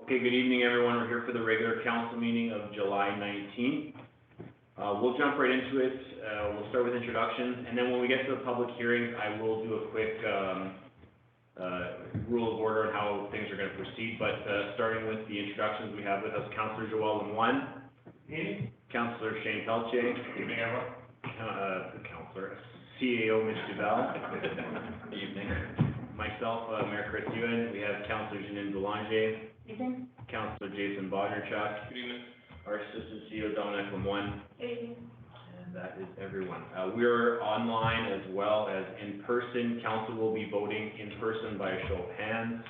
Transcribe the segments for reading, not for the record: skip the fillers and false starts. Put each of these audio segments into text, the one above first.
Okay, good evening, everyone. We're here for the regular council meeting of July 19th. We'll jump right into it. We'll start with introductions, and then when we get to the public hearings, I will do a quick rule of order on how things are going to proceed. But starting with the introductions, we have with us Councillor Joel Lemoine. Evening. Councillor Shane Pelletier. Evening, everyone. Councillor CAO Mitch Duval. Evening. Myself, Mayor Chris Ewan. We have Councillor Janine Boulanger. Evening. Councillor Jason Bodnerchuk. Good evening. Our Assistant CEO Dominic Lemoine. Good evening. And that is everyone. We're online as well as in person. Council will be voting in person by a show of hands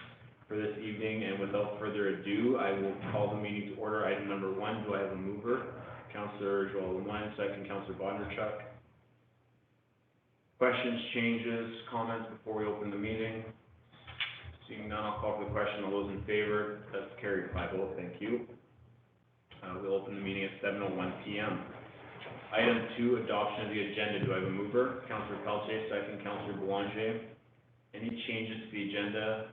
for this evening. And without further ado, I will call the meeting to order. Item number 1, do I have a mover? Councillor Joel Lemoine, second Councillor Bodnerchuk. Questions, changes, comments before we open the meeting? Seeing none, I'll call for the question. All those in favor? That's carried 5-0. Thank you. We'll open the meeting at 7:01 p.m. Item 2, adoption of the agenda. Do I have a mover? Councillor Pelletier, second Councillor Boulanger. Any changes to the agenda?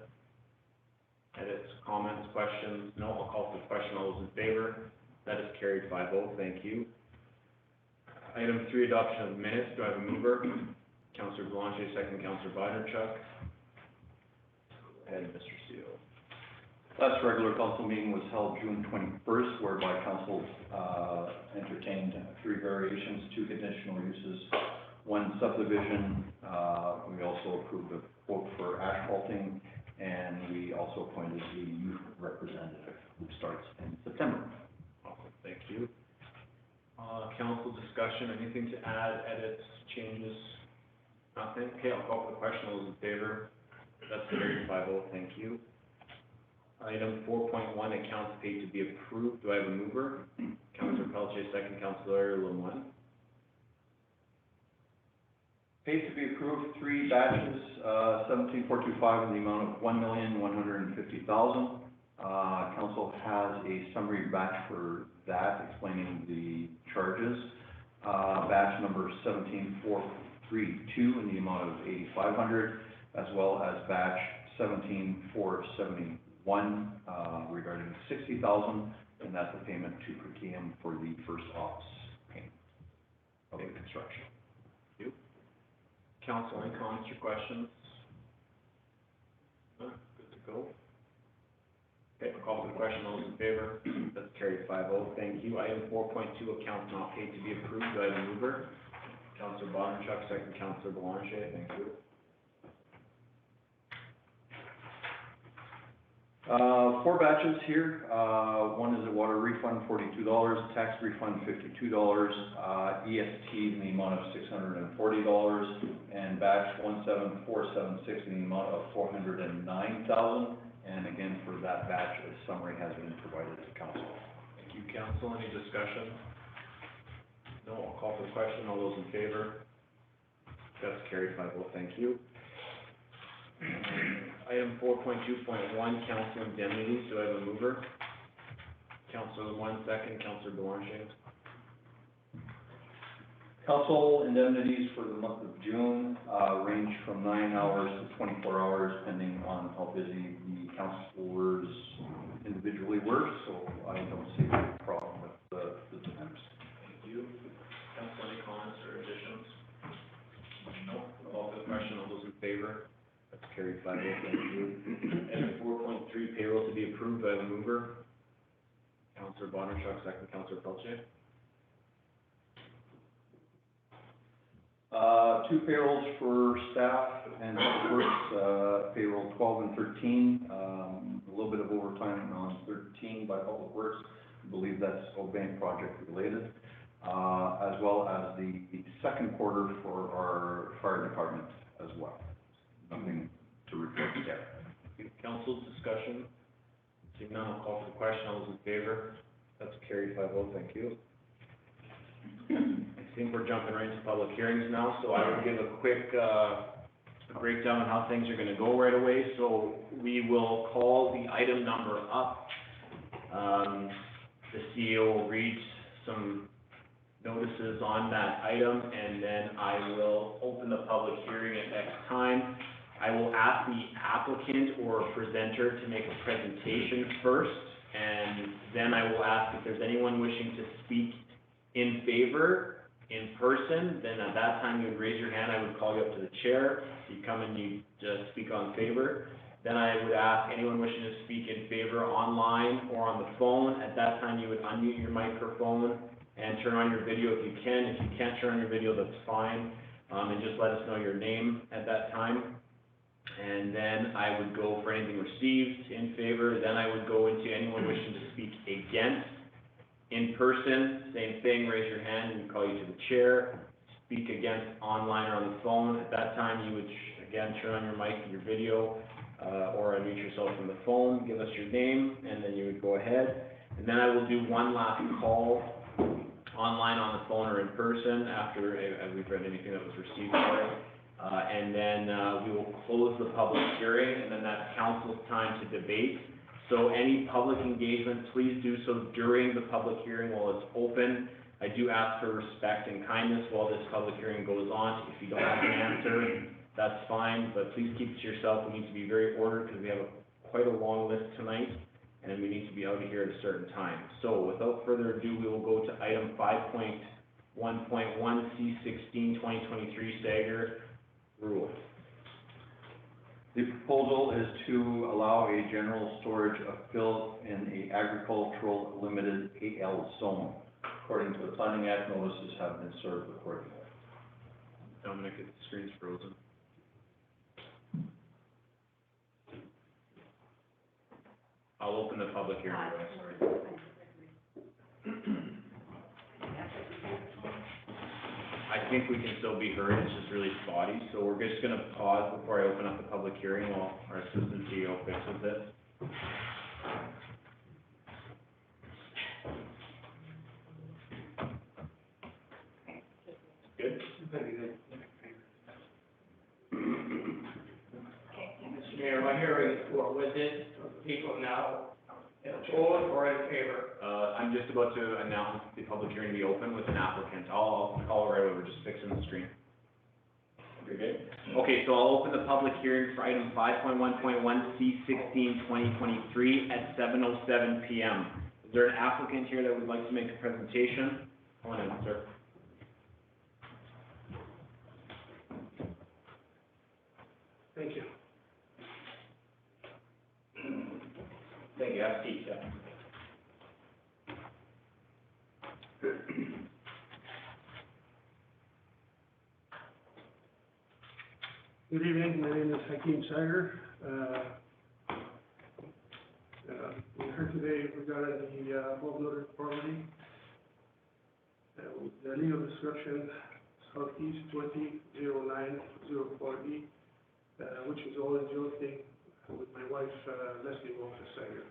Edits, comments, questions? No, I'll call for the question. All those in favor? That is carried 5-0. Thank you. Item 3, adoption of minutes. Do I have a mover? Councillor Boulanger, second Councillor Bodnerchuk. And Mr. Seal. Last regular council meeting was held June 21st, whereby council entertained 3 variations, 2 conditional uses, 1 subdivision. We also approved a quote for asphalting, and we also appointed the youth representative who starts in September. Awesome, thank you. Council discussion, anything to add, edits, changes? Nothing? Okay, I'll call for the question. All those in favor? That's carried 5-0. Thank you. Item 4.1, accounts paid to be approved. Do I have a mover? Councillor Pelletier, second Councillor Lemoine. Paid to be approved, 3 batches, 17,425 in the amount of $1,150,000. Council has a summary batch for that, explaining the charges. Batch number 17,432 in the amount of $8,500, as well as batch 17,471 regarding $60,000, and that's the payment to Perkium for the first ops payment of the construction. Thank you. Council, any comments or questions? Good to go. Okay, I'll call for the question. All those in favor? That's carried 5-0. Thank you. Item 4.2, accounts not paid to be approved. Do I have a mover? Councillor Bodnerchuk, second Councillor Boulanger. Thank you. 4 batches here. 1 is a water refund, $42, tax refund, $52, EST in the amount of $640, and batch 17476 in the amount of $409,000. And again, for that batch, a summary has been provided to council. Thank you, council. Any discussion? No, I'll call for the question. All those in favor? That's carried 5-0. Thank you. Item 4.2.1, council indemnities. Do I have a mover? Councillor Lemoine, second. Councillor Boulanger. Council indemnities for the month of June range from 9 hours to 24 hours, depending on how busy the councilors individually were. So I don't see a problem with the times. Thank you. Council, any comments or additions? No. I'll call for the question. All those in favor? That's carried 5-0. Thank you. Item 4.3, payroll to be approved. Do I have a mover? Councillor Bodnerchuk, second Councillor Pelletier. 2 payrolls for staff and public works, payroll 12 and 13. A little bit of overtime on 13 by public works. I believe that's Obank project related, as well as the second quarter for our fire department as well. Nothing to report yet. Council discussion. Seeing none, I'll call for the question. All those in favor? That's carried 5-0. Thank you. I think we're jumping right into public hearings now, so I will give a quick breakdown on how things are going to go right away. So we will call the item number up. The CEO will read some notices on that item, and then I will open the public hearing at X time. I will ask the applicant or presenter to make a presentation first, And then I will ask if there's anyone wishing to speak in favor, in person, then at that time you would raise your hand, I would call you up to the chair, you come and you just speak on favor. Then I would ask anyone wishing to speak in favor online or on the phone, at that time you would unmute your microphone and turn on your video if you can. If you can't turn on your video, that's fine, and just let us know your name at that time. And then I would go for anything received in favor, then I would go into anyone wishing to speak against. In person, same thing, raise your hand and we call you to the chair. Speak against online or on the phone, at that time you would again turn on your mic and your video, or unmute yourself from the phone, give us your name, and then you would go ahead. And then I will do one last call, online, on the phone, or in person, after we've read anything that was received for it. And then we will close the public hearing, and then that's council's time to debate. So any public engagement, please do so during the public hearing while it's open. I do ask for respect and kindness while this public hearing goes on. If you don't have an answer, that's fine, but please keep it to yourself. We need to be very ordered because we have quite a long list tonight, and we need to be out of here at a certain time. So without further ado, we will go to item 5.1.1 C16 2023 stagger rule. The proposal is to allow a general storage of fill in a agricultural limited AL zone. According to the Planning Act, notices have been served accordingly. Dominic, the screen's frozen. I'll open the public hearing. I think we can still be heard, it's just really spotty, so we're just gonna pause before I open up the public hearing while our assistant CEO fixes it. Good? Very good. Mr. Mayor, my hearing is for with it, people now, opposed or in favor? I'm just about to announce the public hearing to be open with an applicant. I'll call it right over, just fixing the screen. You're good? Okay, so I'll open the public hearing for item 5.1.1 C16 2023 at 7:07 PM. Is there an applicant here that would like to make a presentation? Come on in, sir. Thank you. Thank you, have a seat, yeah. Good evening, my name is Hakeem Sager. We're here today regarding the above-noted property. The legal description, Southeast 200904E, which is all in jointly with my wife, Leslie Walter Sager.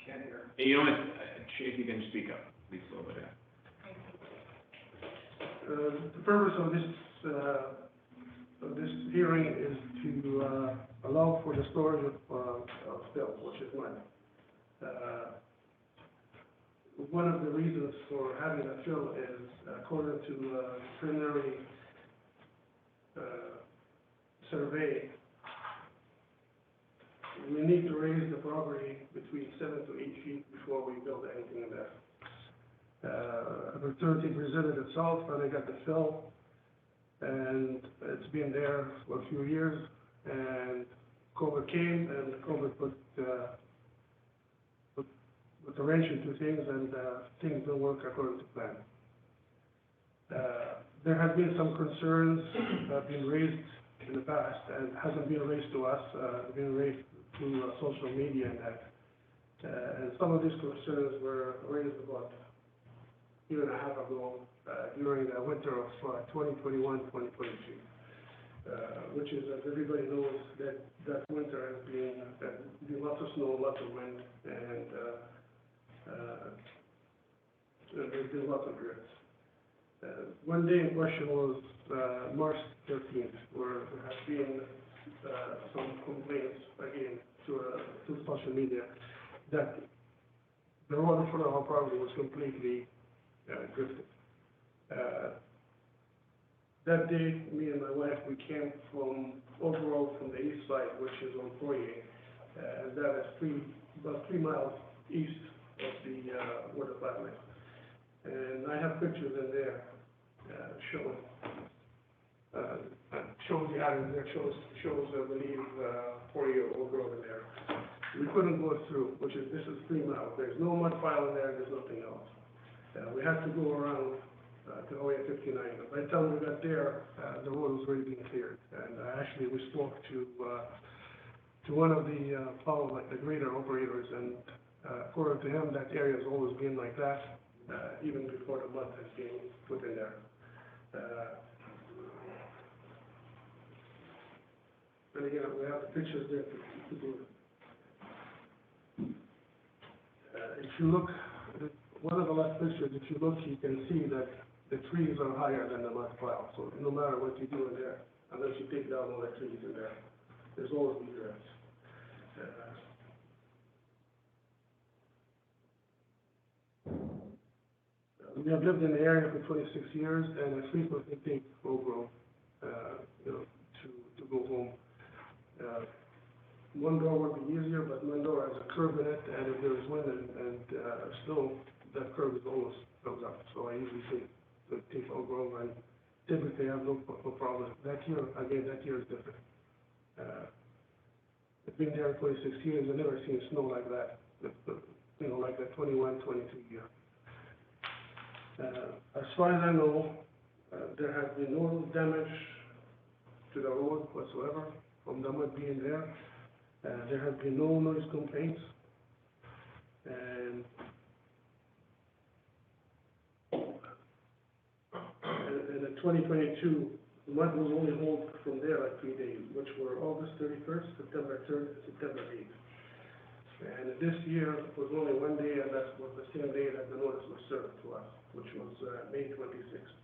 Can't hear. Hey, you know what, if you can speak up, please, a little bit, yeah. The purpose of this hearing is to allow for the storage of fill, which is money. One of the reasons for having a fill is, according to preliminary survey, we need to raise the property between 7 to 8 feet before we build anything in there. Opportunity presented itself, and I got the fill, and it's been there for a few years, and COVID came, and COVID put a wrench into things, and things don't work according to plan. There have been some concerns that have been raised in the past, and hasn't been raised to us, been raised through social media and that. And some of these concerns were raised about a year and a half ago, during the winter of 2021-2022, which is, as everybody knows, that winter has been lots of snow, lots of wind, and there's been lots of drifts. One day in question was March 13th, where there has been some complaints again to social media that the road in front of our property was completely drifted. That day, me and my wife, we came from overall from the east side, which is on Fourier, and that is about 3 miles east of the, where the plant is. And I have pictures in there, showing, shows the area there, shows, I believe, 40-year-old growth in there. We couldn't go through, this is 3 miles, there's no mud pile in there, there's nothing else. We had to go around, to OA 59. By the time we got there, the road was already being cleared. And actually, we spoke to one of the, like the grader operators, and according to him, that area has always been like that, even before the mud has been put in there. And again, we have the pictures there to do it. If you look, one of the last pictures, if you look, you can see that the trees are higher than the mud pile. So no matter what you do in there, unless you take down all the trees in there, there's always egress. We have lived in the area for 26 years, and I frequently take Oak to go home. One door would be easier, but one door has a curb in it, and if there's wind and snow, that curb is almost filled up. So I usually take Oak Grove, and typically I have no problem. That year is different. I've been there 26 years, I've never seen snow like that, like that 21, 22 year. As far as I know, there has been no damage to the road whatsoever from the mud being there. There have been no noise complaints, and in 2022, the mud was only held from there like 3 days, which were August 31st, September 3rd, and September 8th. And this year was only 1 day, and that was the same day that the notice was served to us, which was May 26th.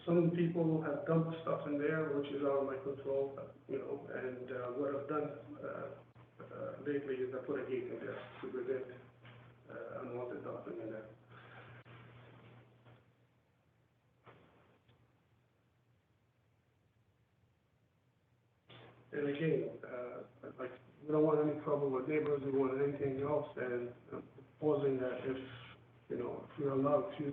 Some people have dumped stuff in there, which is out of my control, and what I've done lately is I put a gate in there to prevent unwanted dumping in there. And again, we don't want any trouble with neighbors, we want anything else, and proposing that if we're allowed to,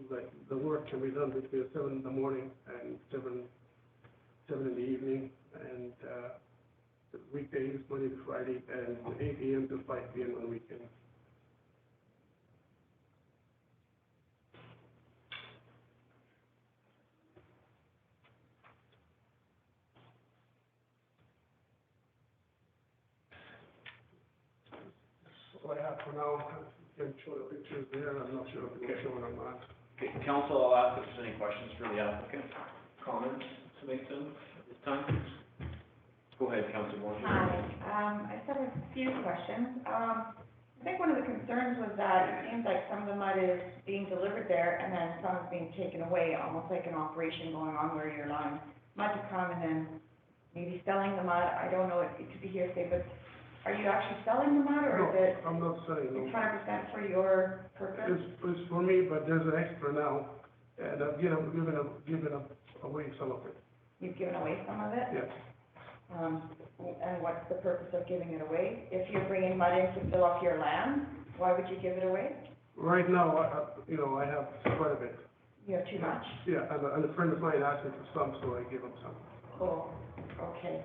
the work can be done between 7 in the morning and 7 in the evening, and weekdays, Monday to Friday, and 8 a.m. to 5 p.m. on weekends. That's all I have for now. You can show the pictures there, I'm not sure if you can show it or not. Okay, council, I'll ask if there's any questions for the applicant, comments to make them at this time. Go ahead, Councilor Moore. Hi, I just have a few questions. I think one of the concerns was that it seems like some of the mud is being delivered there and then some is being taken away, almost like an operation going on where you're allowing mud to come and then maybe selling the mud. I don't know, it could be hearsay, but are you actually selling the mud, or is it? No, I'm not selling no. It's 100% for your purpose? It's for me, but there's an extra now, and I've given away some of it. You've given away some of it? Yes. And what's the purpose of giving it away? If you're bringing mud in to fill up your land, why would you give it away? Right now, I have quite a bit. You have too much? Yeah, and a friend of mine asked me for some, so I gave him some. Cool, okay.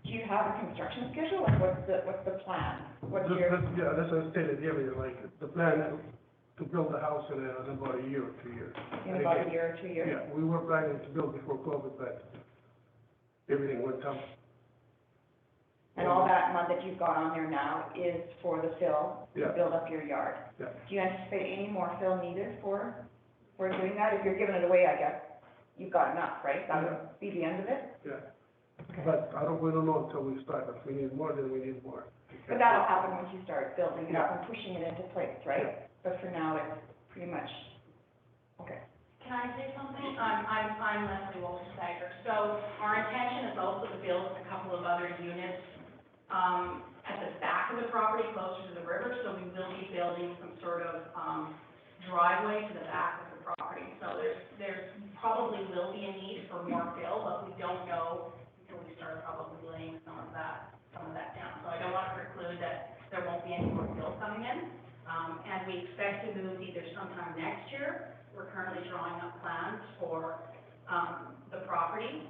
Do you have a construction schedule, like what's the plan? What's your? Yeah, that's what I stated earlier, like, the plan is to build a house in about a year or 2 years. In about a year or 2 years? Yeah, we were planning to build before COVID, but everything went down. And all that mud that you've got on there now is for the fill, to Yeah. build up your yard? Yeah. Do you anticipate any more fill needed for doing that? If you're giving it away, I guess, you've got enough, right? That would be the end of it? Yeah. But we don't know until we start. If we need more, then we need more. But that'll happen once you start building it up Yeah. and pushing it into place, right? But for now, it's pretty much, okay. Can I say something? I'm Leslie Wolfensteiger. So our intention is also to build a couple of other units, at the back of the property, closer to the river, so we will be building some sort of, driveway to the back of the property. So there's probably will be a need for more fill, but we don't know until we start probably laying some of that down. So I don't want to preclude that there and we expect to move either sometime next year. We're currently drawing up plans for, the property,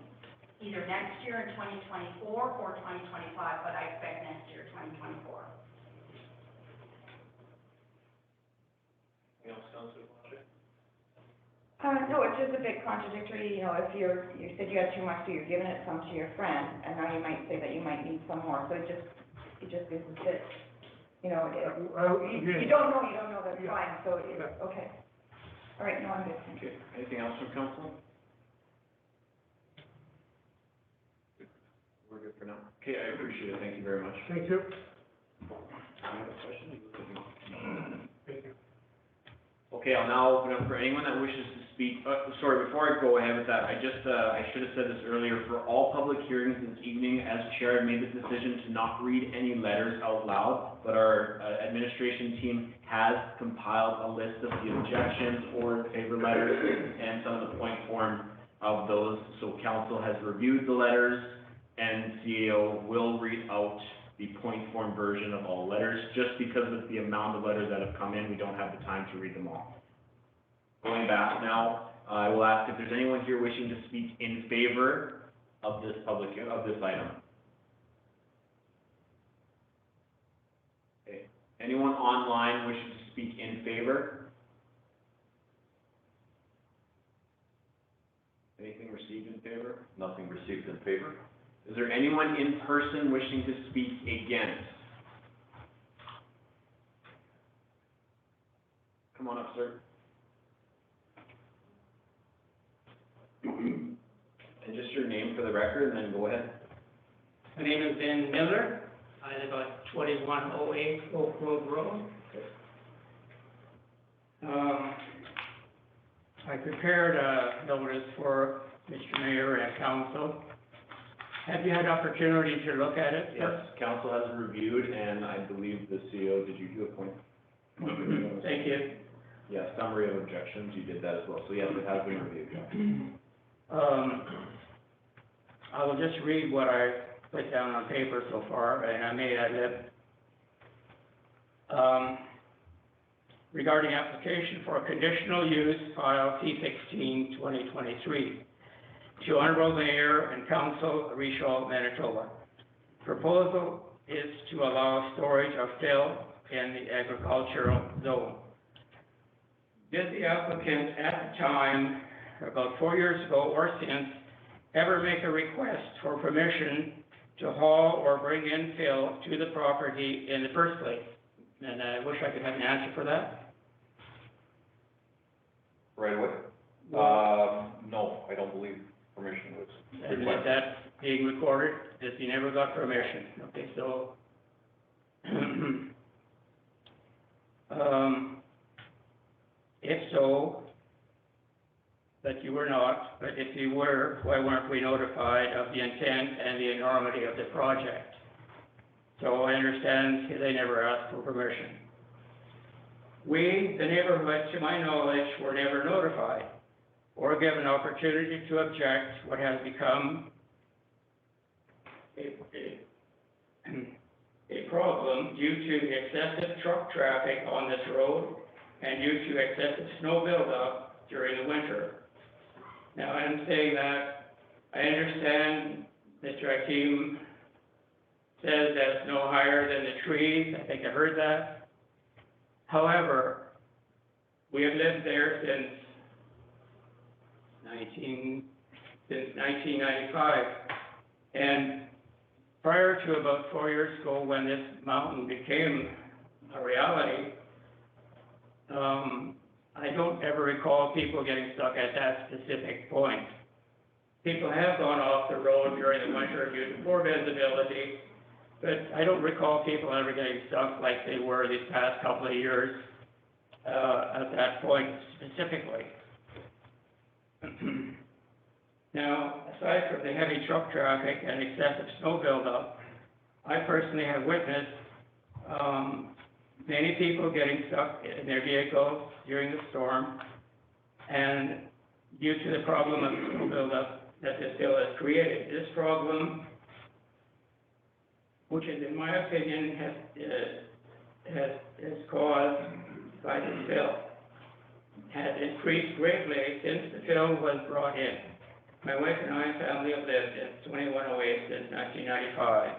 either next year in 2024 or 2025, but I expect next year, 2024. Anything else, Councilor Pache? No, it's just a bit contradictory, you know, if you said you had too much, so you're giving it some to your friend, and now you might say that you might need some more, so it just isn't fit, you know, you don't know, that's Yeah. fine, so it's, okay. All right, no, I'm good. Okay, anything else from council? We're good for now. Okay, I appreciate it, thank you very much. Thank you. Any other questions? Thank you. Okay, I'll now open up for anyone that wishes to speak, sorry, before I go ahead with that, I should have said this earlier, for all public hearings this evening, as chair, I made the decision to not read any letters out loud, but our administration team has compiled a list of the objections or in favor letters and some of the point form of those, so council has reviewed the letters, and CAO will read out the point form version of all letters, just because of the amount of letters that have come in, we don't have the time to read them all. Going back now, I will ask if there's anyone here wishing to speak in favor of this item. Okay, anyone online wishing to speak in favor? Anything received in favor? Nothing received in favor? Is there anyone in person wishing to speak against? Come on up, sir. And just your name for the record, and then go ahead. My name is Ben Miller. I live at 2108 Oak Grove Road. I prepared a notice for Mr. Mayor and council. Have you had opportunity to look at it? Yes, council has reviewed, and I believe the CEO, did you do a point? Thank you. Yeah, summary of objections, you did that as well, so yes, it has been reviewed, yeah. I will just read what I put down on paper so far, and I may ad lib. Regarding application for conditional use, file C-16, 2023, to Honorable Mayor and Council, Richelieu, Manitoba. Proposal is to allow storage of fill in the agricultural zone. Did the applicant at the time, about 4 years ago or since, ever make a request for permission to haul or bring in fill to the property in the first place? And I wish I could have an answer for that. Right away? No, I don't believe permission was And requested. that being recorded, that he never got permission. Okay, so, if so, that you were not, but if you were, why weren't we notified of the intent and the enormity of the project? So I understand they never asked for permission. We, the neighborhood, to my knowledge, were never notified or given opportunity to object what has become a problem due to the excessive truck traffic on this road and due to excessive snow buildup during the winter. Now, I'm saying that I understand Mr. Hakeem says that's no higher than the trees. I think I heard that. However, we have lived there since 1995. And prior to about 4 years ago, when this mountain became a reality, I don't ever recall people getting stuck at that specific point. People have gone off the road during the winter due to poor visibility, but I don't recall people ever getting stuck like they were these past couple of years at that point specifically. Now, aside from the heavy truck traffic and excessive snow buildup, I personally have witnessed many people getting stuck in their vehicles during the storm, and due to the problem of snow buildup that this bill has created. This problem, which is, in my opinion, has caused by the fill has increased greatly since the fill was brought in. My wife and I and family have lived at 2108 since 1995.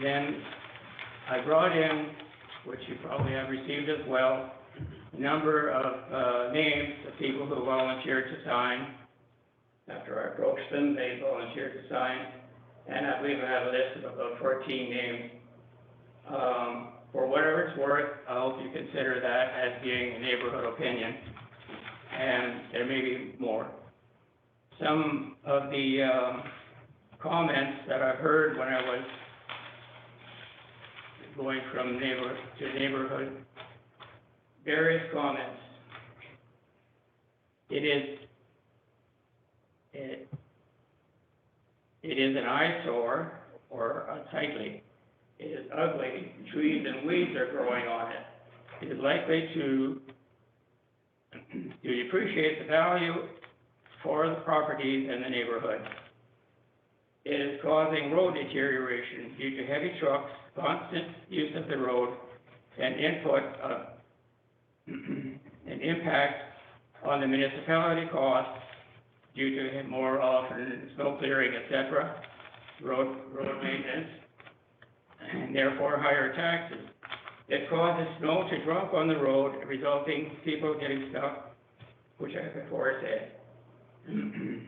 Then I brought in, which you probably have received as well, a number of names of people who volunteered to sign. After I approached them, they volunteered to sign, and I believe I have a list of about 14 names. For whatever it's worth, I hope you consider that as being a neighborhood opinion, and there may be more. Some of the comments that I heard when I was going from neighborhood to neighborhood, various comments. It is an eyesore or unsightly. It is ugly. Trees and weeds are growing on it. It is likely to depreciate the value for the properties in the neighborhood. It is causing road deterioration due to heavy trucks, constant use of the road, and an impact on the municipality costs due to more often snow clearing, etc., road maintenance, and therefore higher taxes. It causes snow to drop on the road, resulting people getting stuck, which I before said. And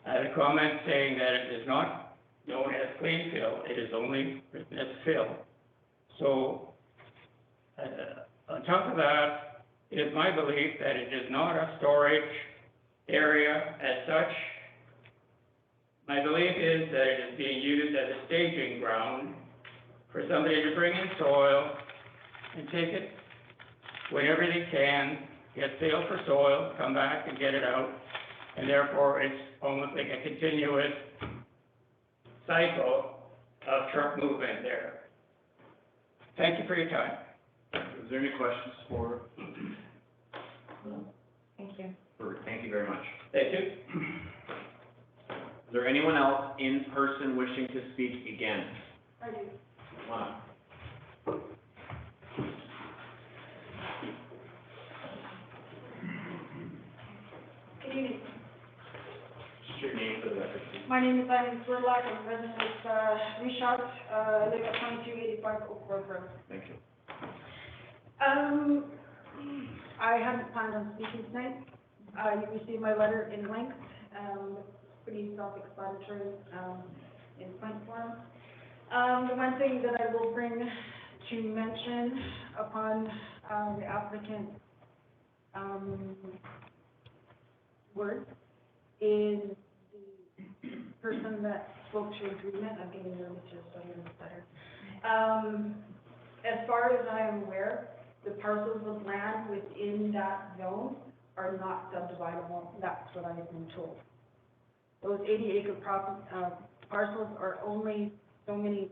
I had a comment saying that it is not known as clean fill, it is only written as fill. So, on top of that, it is my belief that it is not a storage area as such. My belief is that it is being used as a staging ground for somebody to bring in soil and take it whenever they can, get sale for soil, come back and get it out, and therefore it's almost like a continuous cycle of truck movement there. Thank you for your time. Is there any questions for? Thank you. Thank you very much. Thank you. Is there anyone else in person wishing to speak against? I do. Come on up. Good evening. Just your name for the record, please. My name is Eileen Spurlock. I'm a resident of Richard. I live at 2285 Oak Grove Road. Thank you. I hadn't planned on speaking tonight. You received my letter in length, pretty self-explanatory, in point form. The one thing that I will bring to mention upon the applicant's word is the person that spoke to agreement. I'm getting nervous here, so I'm going to stutter. As far as I am aware, the parcels of land within that zone are not subdividable. That's what I have been told. Those 80-acre parcels are only so many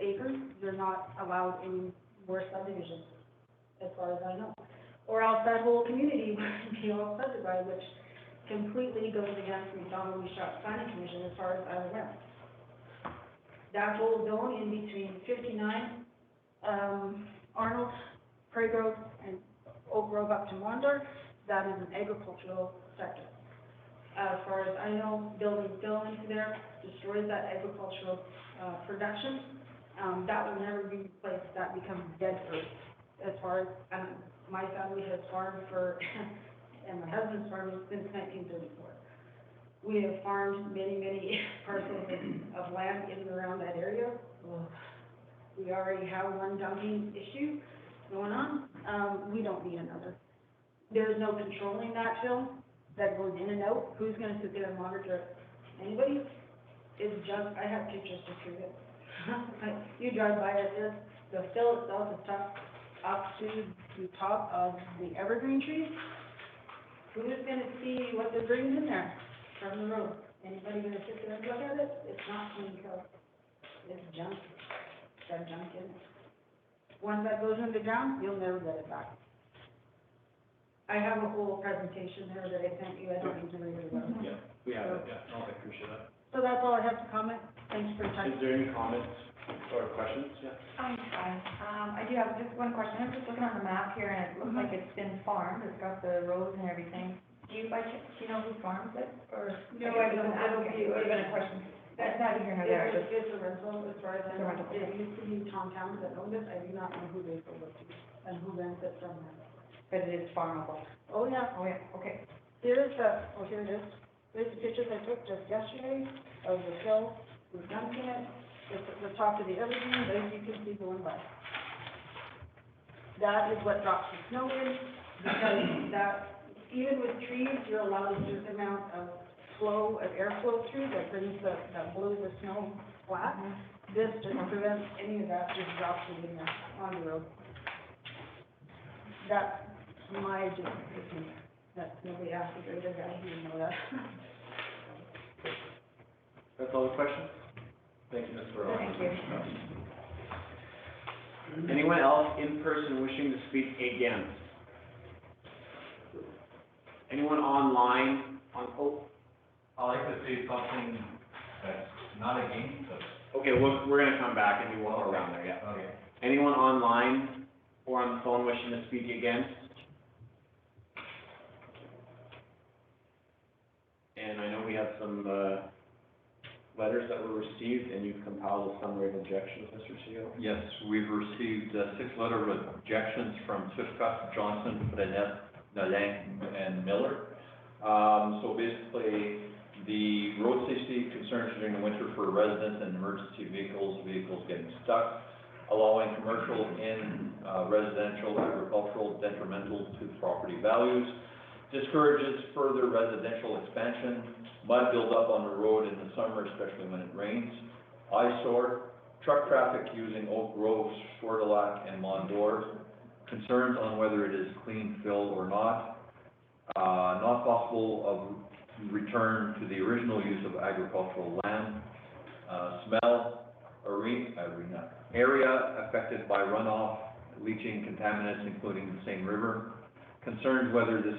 acres. They're not allowed any more subdivisions, as far as I know. Or else that whole community would be all subdivided, which completely goes against the McDonald Shop Planning Commission, as far as I'm aware. That whole zone in between 59, Arnold, Prairie Grove, and Oak Grove up to Mondor, that is an agricultural sector. As far as I know, building fill into there destroys that agricultural production. That will never be replaced. That becomes dead earth. As far as my family has farmed for, and my husband's farmed since 1934. We have farmed many, many parcels of land in and around that area. We already have one dumping issue going on. We don't need another. There's no controlling that fill that goes in and out. Who's going to sit there and monitor it? Anybody? It's just, I have pictures to prove it. You drive by it, the fill itself is tucked up to the top of the evergreen trees. Who's going to see what they're bringing in there from the road? Anybody going to sit there and look at it? It's not clean fill. It's junk. It's got junk in it. Once that goes underground, you'll never get it back. I have a whole presentation there that I sent you. I don't need to read it about. Yeah, we have it, yeah. Oh, I appreciate that. So that's all I have to comment. Thanks for your time. Is there any comments or questions? Yeah. I'm fine. I do have just one question. I'm just looking on the map here, and it looks like it's been farmed. It's got the roads and everything. Do you know who farms it, or? No, I don't. It would have been a question. That's not here nor there, just. It's a rental, as far as I It's a know. rental. It used to be Tom Towns that owned it. I do not know who they sold it to and who rents it from them. But it is farmable. Oh, yeah. Oh, yeah, okay. Here it is. There's the pictures I took just yesterday of the hill, we've done it, it's at the top of the evergreen, as you can see going by. That is what drops the snow in, because that, even with trees, you're allowed a certain amount of flow, of airflow through that brings that blows the snow flat. This just prevents any of that, just drops it in there on the road. That's my opinion. That nobody asked the greater guy, he didn't know that. That's all the questions? Thank you, Ms. Burrell. Thank you. Anyone else in person wishing to speak against? Anyone online I'd like to say something that's not against us. okay, we're gonna come back and do one more round there, yeah. Okay. Anyone online or on the phone wishing to speak against? And I know we have some, letters that were received, and you've compiled a summary of objections, Mr. CEO. Yes, we've received 6 letter of objections from Swifcup, Johnson, Frenette, Nalin, and Miller. So basically, the road safety concerns during the winter for residents and emergency vehicles getting stuck, allowing commercial in residential, agricultural detrimental to property values, discourages further residential expansion, mud buildup on the road in the summer, especially when it rains, eyesore, truck traffic using Oak Grove, Coeur d'Alene, and Mont d'Or, concerns on whether it is clean fill or not, not possible of return to the original use of agricultural land, smell, area affected by runoff, leaching contaminants, including the same river, concerns whether this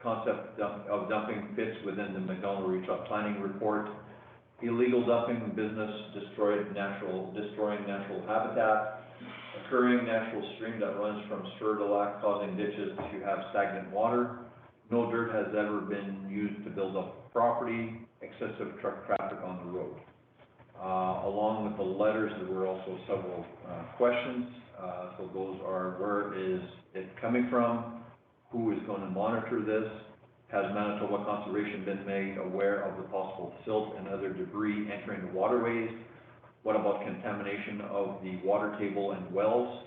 concept of dumping fits within the McDonald-Rechuck planning report, illegal dumping business destroying natural habitat, occurring natural stream that runs from Coeur d'Alene causing ditches to have stagnant water, no dirt has ever been used to build up property, excessive truck traffic on the road. Along with the letters, there were also several questions. So those are, where is it coming from? Who is going to monitor this? Has Manitoba Conservation been made aware of the possible silt and other debris entering the waterways? What about contamination of the water table and wells?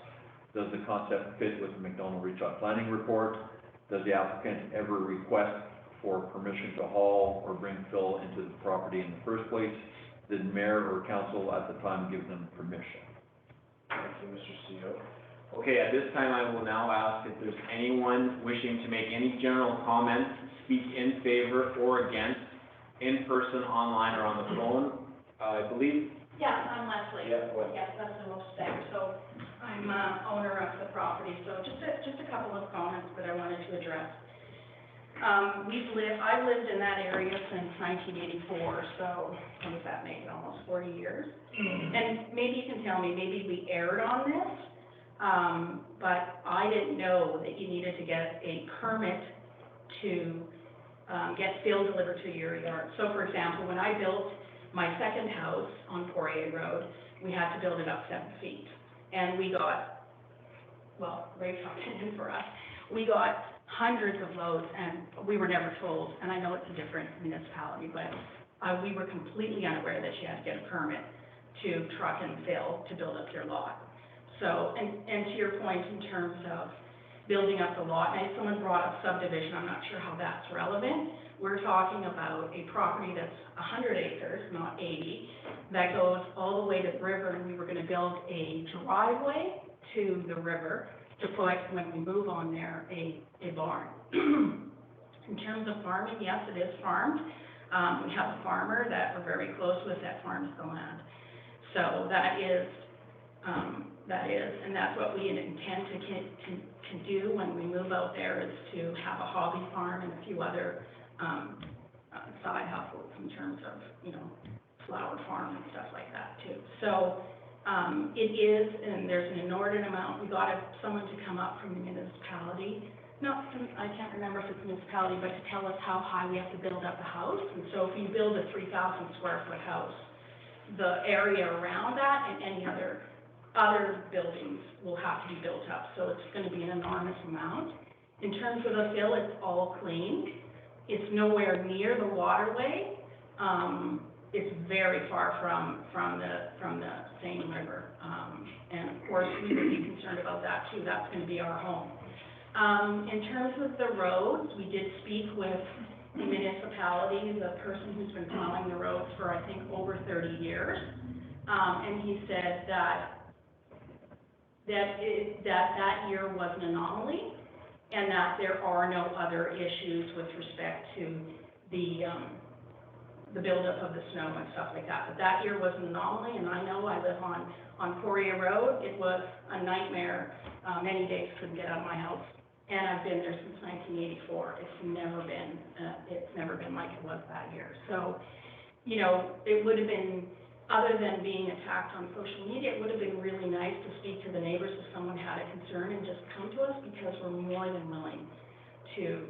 Does the concept fit with the McDonald-Rechuck planning report? Does the applicant ever request for permission to haul or bring fill into the property in the first place? Did mayor or council at the time give them permission? Thank you, Mr. CEO. Okay, at this time, I will now ask if there's anyone wishing to make any general comments, speak in favor or against, in person, online, or on the phone. I believe. Yeah, I'm Leslie. Yeah, go ahead. Yes, Leslie Wolfstag. So I'm owner of the property. So just a couple of comments that I wanted to address. I've lived in that area since 1984, so what does that make? Almost 40 years. And maybe you can tell me, maybe we erred on this. But I didn't know that you needed to get a permit to get fill delivered to your yard. So for example, when I built my second house on Poirier Road, we had to build it up 7 feet. And we got, well, Ray talked in for us, we got hundreds of loads, and we were never told, and I know it's a different municipality, but we were completely unaware that you had to get a permit to truck and fill to build up your lot. So, and to your point in terms of building up the lot, and someone brought up subdivision, I'm not sure how that's relevant. We're talking about a property that's 100 acres, not 80, that goes all the way to the river, and we were gonna build a driveway to the river to put, when we move on there, a barn. In terms of farming, yes, it is farmed. We have a farmer that we're very close with that farms the land. So that is, and that's what we intend to do when we move out there, is to have a hobby farm and a few other side hustles in terms of, flower farm and stuff like that too. So, it is, and there's an inordinate amount, we got someone to come up from the municipality, I can't remember if it's municipality, but to tell us how high we have to build up the house. And so if you build a 3,000 square foot house, the area around that and any other buildings will have to be built up. So it's gonna be an enormous amount. In terms of the fill, it's all cleaned. It's nowhere near the waterway. It's very far from the Seine River. And of course, we would be concerned about that too. That's gonna be our home. In terms of the roads, we did speak with the municipality, the person who's been plowing the roads for, I think, over 30 years. And he said that year was an anomaly, and that there are no other issues with respect to the buildup of the snow and stuff like that. But that year was an anomaly, and I know I live on Poirier Road. It was a nightmare. Many days couldn't get out of my house. And I've been there since 1984. It's never been like it was that year. So, you know, it would have been, other than being attacked on social media, it would have been really nice to speak to the neighbors if someone had a concern and just come to us, because we're more than willing to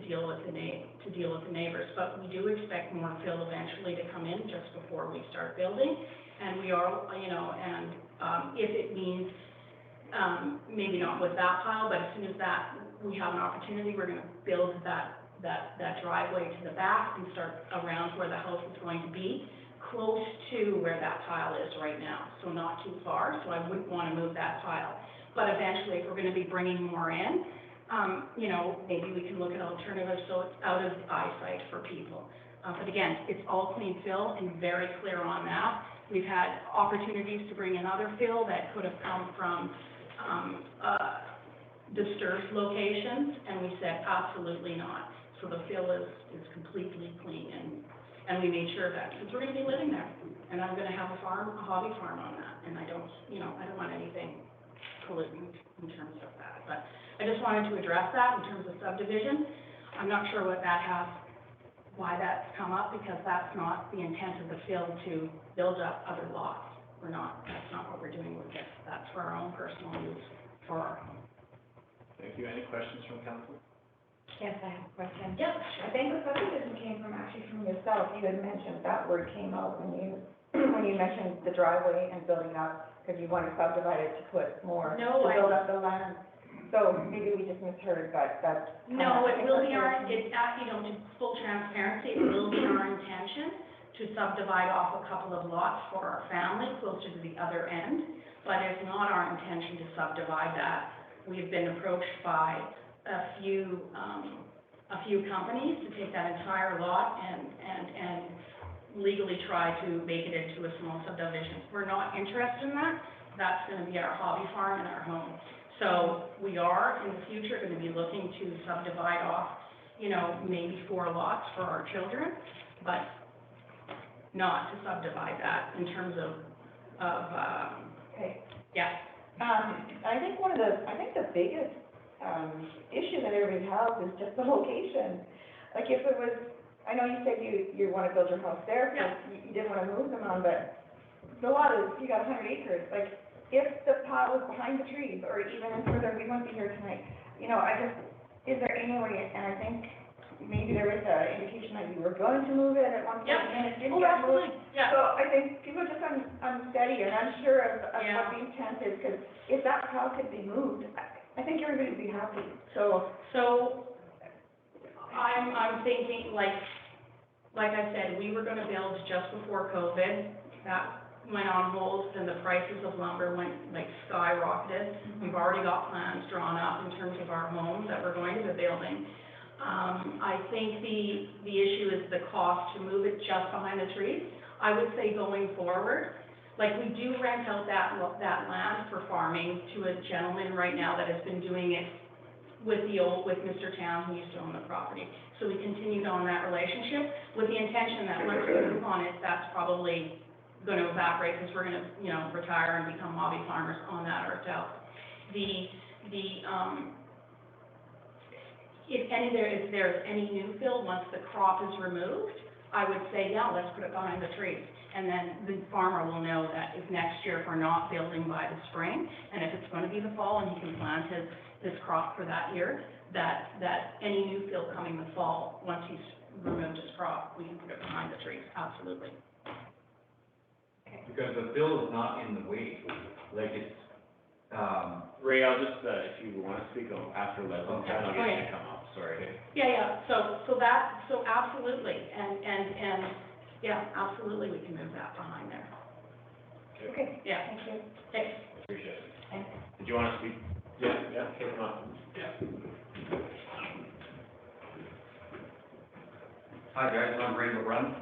deal with the neighbors. But we do expect more fill eventually to come in just before we start building. And we are, you know, and if it means maybe not with that pile, but as soon as that we have an opportunity, we're going to build that driveway to the back and start around where the house is going to be, close to where that pile is right now, so not too far. So I wouldn't want to move that pile. But eventually, if we're going to be bringing more in, you know, maybe we can look at alternatives so it's out of eyesight for people. But again, it's all clean fill and very clear on that. We've had opportunities to bring in other fill that could have come from disturbed locations, and we said absolutely not. So the fill is completely clean, and we made sure of that, because we're going to be living there, and I'm going to have a hobby farm on that, and I don't want anything pollutant in terms of that. But I just wanted to address that in terms of subdivision. I'm not sure why that's come up, because that's not the intent of the fill, to build up other lots. That's not what we're doing with this. That's for our own personal use, for our home. Thank you. Any questions from council? Yes, I have a question. Yep, I think the subdivision came from yourself. You had mentioned that word came out when you mentioned the driveway and building up, because you want to subdivide it to put more, to build up the land. So maybe we just misheard, but that's. No, it will be to full transparency, it will be our intention to subdivide off a couple of lots for our family closer to the other end, but it's not our intention to subdivide that. We've been approached by a few companies to take that entire lot and legally try to make it into a small subdivision. We're not interested in that. That's going to be our hobby farm and our home. So we are in the future going to be looking to subdivide off, you know, maybe 4 lots for our children, but not to subdivide that in terms of Okay. yeah. I think the biggest, issue that everybody has is just the location. Like if it was, I know you said you want to build your house there, because you didn't want to move them on, but the lot is, you got 100 acres, like, if the pile was behind the trees, or even further, we wouldn't be here tonight. You know, is there any way, and I think maybe there was an indication that you were going to move it at one point, and it didn't get moved. Yeah. So I think people are just unsteady and unsure of what the intent is, because if that pile could be moved, I think everybody would be happy. So I'm thinking, like I said, we were gonna build just before COVID. That went on hold, and the prices of lumber went, like, skyrocketed. We've already got plans drawn up in terms of our home that we're going to be building. I think the issue is the cost to move it just behind the trees. I would say going forward, like, we do rent out that land for farming to a gentleman right now that has been doing it with Mr. Town, who used to own the property. So we continued on that relationship with the intention that once we move on it, that's probably going to evaporate, because we're going to, you know, retire and become hobby farmers on that ourselves. If there's any new fill, once the crop is removed, I would say, yeah, let's put it behind the trees. And then the farmer will know that if next year, if we're not building by the spring, and if it's gonna be the fall, and he can plant his crop for that year, that any new field coming the fall, once he's removed his crop, we can put it behind the trees, absolutely. Because the bill is not in the way, like it's, Ray, I'll just, if you wanna speak after Leslie, I'll get you to come up, sorry. Yeah, so absolutely, and, yeah, absolutely, we can move that behind there. Okay, Yeah, thank you. okay. Appreciate it. Thanks. Did you wanna speak? Yeah, come on. Hi guys, I'm Ray LeBrun.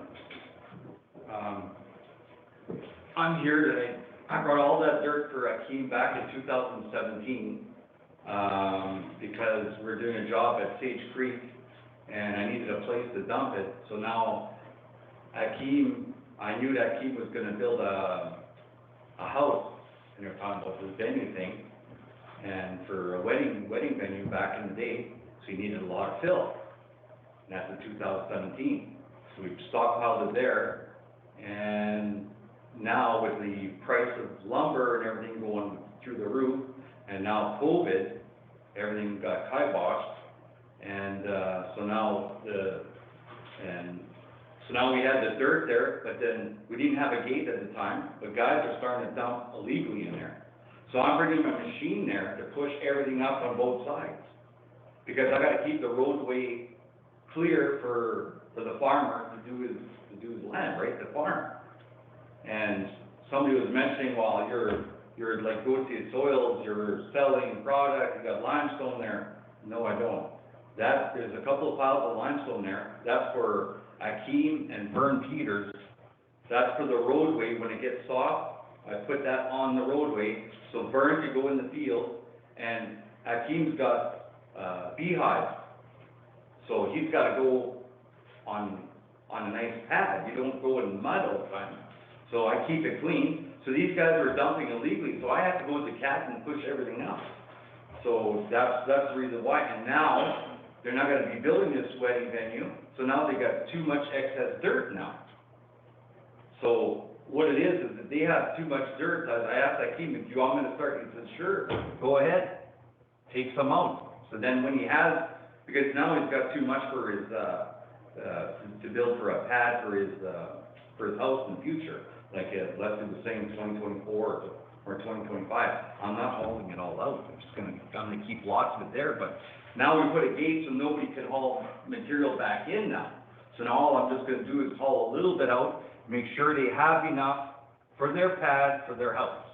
I'm here today, I brought all that dirt for Akeem back in 2017, because we're doing a job at Sage Creek, and I needed a place to dump it, so now Akeem, I knew that Akeem was gonna build a house, and they're talking about this venue thing, and for a wedding venue back in the day, so he needed a lot of fill. And that's in 2017. So we've stockpiled it there, and now with the price of lumber and everything going through the roof, and now COVID, everything got kiboshed, and so now we had the dirt there, but then we didn't have a gate at the time, but guys are starting to dump illegally in there. So I'm bringing my machine there to push everything up on both sides, because I gotta keep the roadway clear for the farmer to do his land, right, the farm. And somebody was mentioning, well, you're like Gauthier Soils, you're selling product, you got limestone there. No, I don't. There's a couple of piles of limestone there, that's for Akeem and Vern Peters. That's for the roadway, when it gets soft, I put that on the roadway, so Vern can go in the field, and Akeem's got beehives. So he's gotta go on a nice pad, you don't go in mud all the time. So I keep it clean, so these guys are dumping illegally, so I have to go with the cat and push everything up. So that's the reason why, and now, they're not gonna be building this wedding venue, so now they got too much excess dirt now. So what it is that they have too much dirt, I asked Akeem, if you want me to start, he said, sure, go ahead, take some out. So then when he has, because now he's got too much for his, to build for a pad for his house in the future. Like, Leslie was saying, 2024 or 2025, I'm not hauling it all out, I'm gonna keep lots of it there, but now we put a gate so nobody can haul material back in now. So now all I'm just gonna do is haul a little bit out, make sure they have enough for their pad, for their house.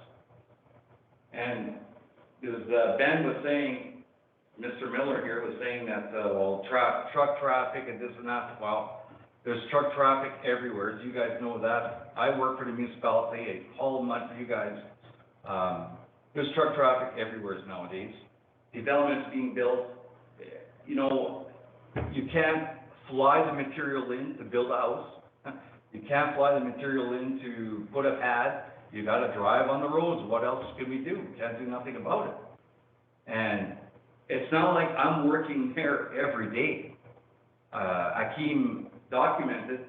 And, because Ben was saying, Mr. Miller here was saying that, well, truck traffic and this and that, well, there's truck traffic everywhere, as you guys know that. I work for the municipality, I haul mud for you guys. There's truck traffic everywhere nowadays. Developments being built, you know, you can't fly the material in to build a house. You can't fly the material in to put a pad. You gotta drive on the roads, what else can we do? Can't do nothing about it. And it's not like I'm working there every day. Akeem documented,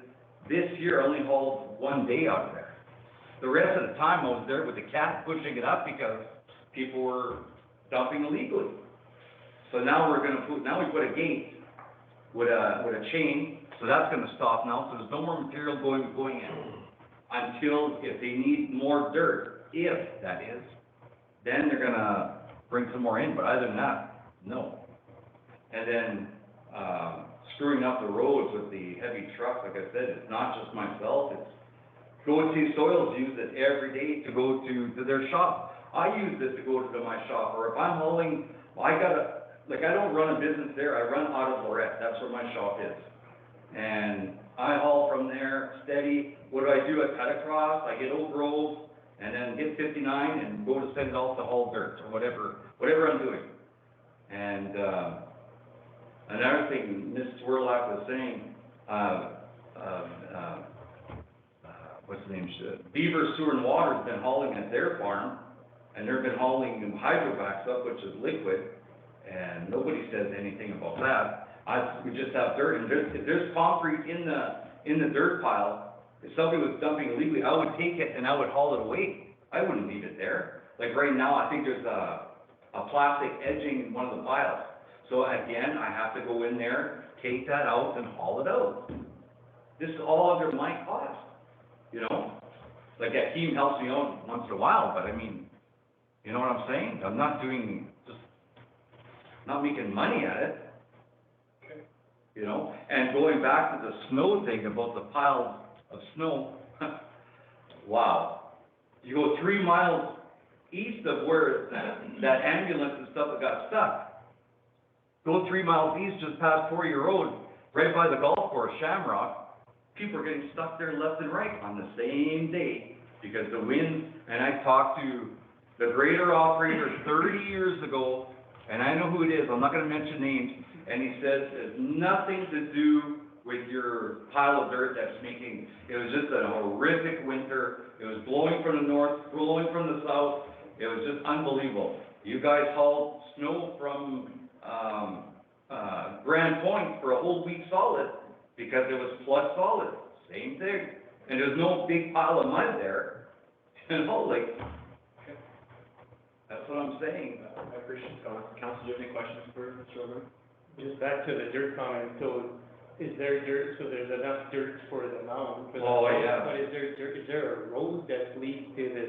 this year I only hauled one day out of there. The rest of the time I was there with the cat pushing it up because people were dumping illegally. So now we put a gate with a chain, so that's gonna stop now, so there's no more material going in. Until if they need more dirt, if that is, then they're gonna bring some more in, but other than that, no. And then, screwing up the roads with the heavy trucks, like I said, it's not just myself, it's Gauthier Soils use it every day to go to their shop. I use it to go to my shop, or if I'm hauling, I don't run a business there, I run out of Lorette, that's where my shop is. And I haul from there steady. What do? I cut across, I get Oak Grove, and then get 59 and go to send off to haul dirt, or whatever I'm doing. And, another thing, Mrs. Werlach was saying, what's the name, Beaver Sewer and Water's been hauling at their farm, and they've been hauling hydrovac stuff, which is liquid, and nobody says anything about that. We just have dirt, and if there's concrete in in the dirt pile, if somebody was dumping illegally, I would take it and I would haul it away. I wouldn't leave it there. Like right now, I think there's a plastic edging in one of the piles. So again, I have to go in there, take that out and haul it out. This is all under my cost, you know? Like that team helps me out once in a while, but I mean, you know what I'm saying? I'm not doing, just, not making money at it. You know, and going back to the snow thing about the piles of snow, wow. You go 3 miles east of where that ambulance and stuff that got stuck. Go 3 miles east, just past Fourier Road, right by the golf course, Shamrock. People are getting stuck there left and right on the same day because the winds, and I talked to the grader operator 30 years ago, and I know who it is, I'm not gonna mention names, and he says it's nothing to do with your pile of dirt that's making, it was just a horrific winter. It was blowing from the north, blowing from the south. It was just unbelievable. You guys hauled snow from, Grand Point for a whole week solid because it was flood solid. Same thing. And there's no big pile of mud there. You know, like, that's what I'm saying. I appreciate the comments. Council, do you have any questions for Mr. O'Brien? Just back to the dirt comment, so is there dirt, so there's enough dirt for the mound? For the Oh, house, yeah. But is there a road that leads to the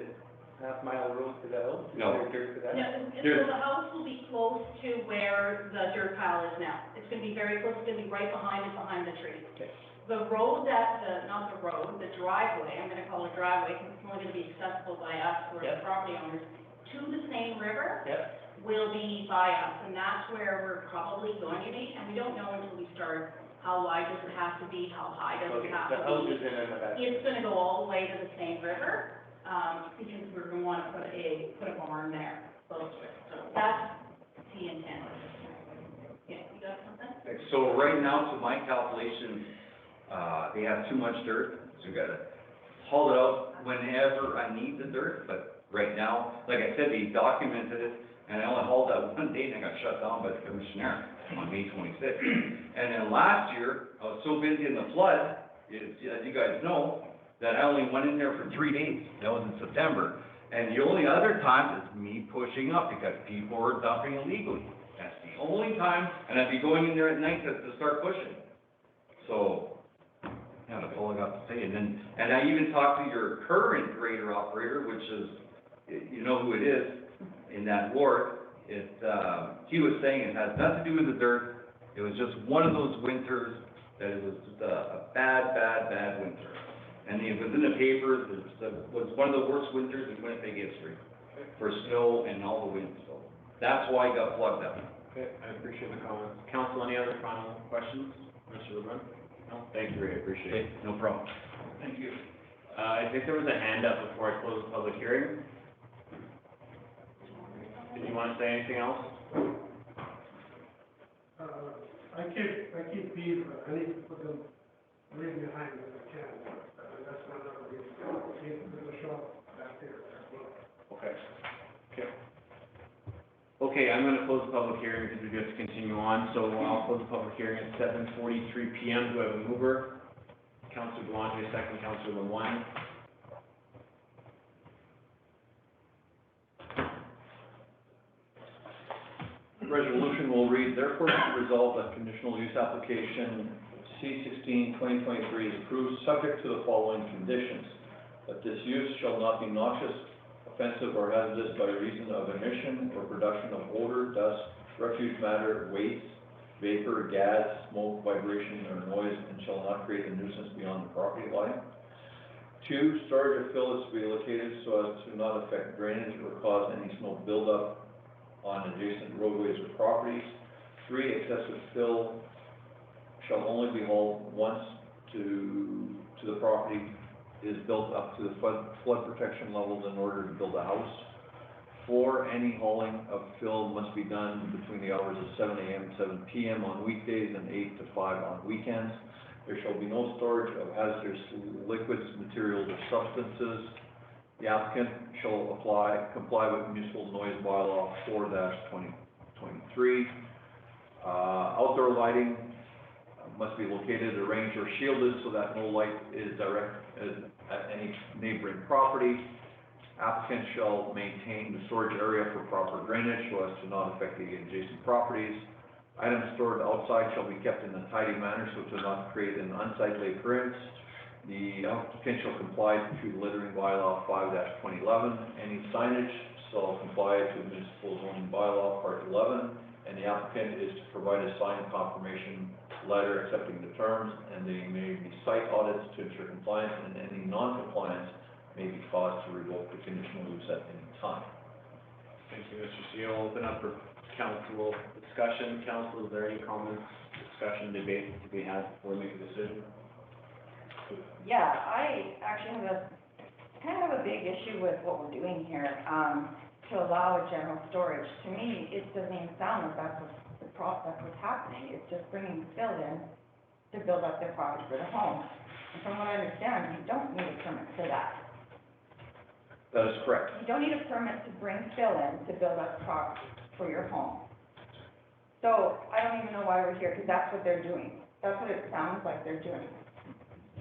half-mile road to the house? No. Is there dirt to that? No, so the house will be close to where the dirt pile is now. It's gonna be very close, it's gonna be right behind it, behind the tree. Okay. The road not the road, the driveway, I'm gonna call it driveway, because it's only gonna be accessible by us, who are the Yep. property owners, to the same river Yep, will be by us, and that's where we're probably going to be, and we don't know until we start, how wide does it have to be, how high does okay, it have the to house be? is in the back. It's gonna go all the way to the same river, because we're gonna wanna put a barn there, close to it, so that's the intent. Yeah, you got something? So right now, to my calculation, they have too much dirt, so we gotta haul it out whenever I need the dirt, but right now, like I said, they documented it, and I only hauled that one day, and I got shut down by the commissioner on May 26th. And then last year, I was so busy in the flood, as you guys know, that I only went in there for 3 days, that was in September. And the only other time is me pushing up, because people were dumping illegally. That's the only time, and I'd be going in there at night to start pushing. So, yeah, that's all I got to say. And I even talked to your current grader operator, which is, you know who it is, in that ward. He was saying it has nothing to do with the dirt. It was just one of those winters, that it was just a bad winter. And it was in the papers, it was one of the worst winters in Winnipeg history for snow and all the wind, so that's why it got plugged up. Okay, I appreciate the comments. Council, any other final questions? Mr. LeBrun? No? Thank you, Ray, I appreciate it. Okay, no problem. Thank you. I think there was a hand up before I close the public hearing. Did you want to say anything else? I keep these, I need to put them right behind me if I can, that's one of the reasons, there's a shop back there as well. Okay. Okay. Okay, I'm gonna close the public hearing because we have to continue on, so I'll close the public hearing at 7:43 PM. Do I have a mover? Councilor Belanger, second, Councilor Lemoine. Resolution will read, therefore be resolved that conditional use application C-16/2023 is approved, subject to the following conditions. That this use shall not be noxious, offensive, or hazardous by reason of emission or production of odor, dust, refuse matter, waste, vapor, gas, smoke, vibration, or noise, and shall not create a nuisance beyond the property line. 2, storage of fill is to be located so as to not affect drainage or cause any snow buildup on adjacent roadways or properties. 3, excessive fill shall only be hauled once to the property is built up to the flood protection levels in order to build a house. 4, any hauling of fill must be done between the hours of 7 AM and 7 PM on weekdays and 8 to 5 on weekends. There shall be no storage of hazardous liquids, materials, or substances. The applicant shall comply with municipal noise bylaw 4-2023. Outdoor lighting must be located, arranged, or shielded so that no light is directed at any neighboring property. Applicant shall maintain the storage area for proper drainage so as to not affect the adjacent properties. Items stored outside shall be kept in a tidy manner so to not create an unsightly appearance. The applicant shall comply to littering bylaw 5-2011. Any signage shall comply to municipal zoning bylaw part 11. And the applicant is to provide a signed confirmation letter accepting the terms, and they may be site audits to ensure compliance, and any non-compliance may be caused to revoke the conditional use at any time. Thank you, Mr. C. I'll open up for council discussion. Council, is there any comments, discussion, debate to be had before we make a decision? Yeah, I actually have a big issue with what we're doing here, to allow a general storage. To me, it doesn't even sound like that's what's happening. It's just bringing fill in to build up their property for the home. And from what I understand, you don't need a permit for that. That is correct. You don't need a permit to bring fill in to build up property for your home. So I don't even know why we're here, because that's what they're doing. That's what it sounds like they're doing.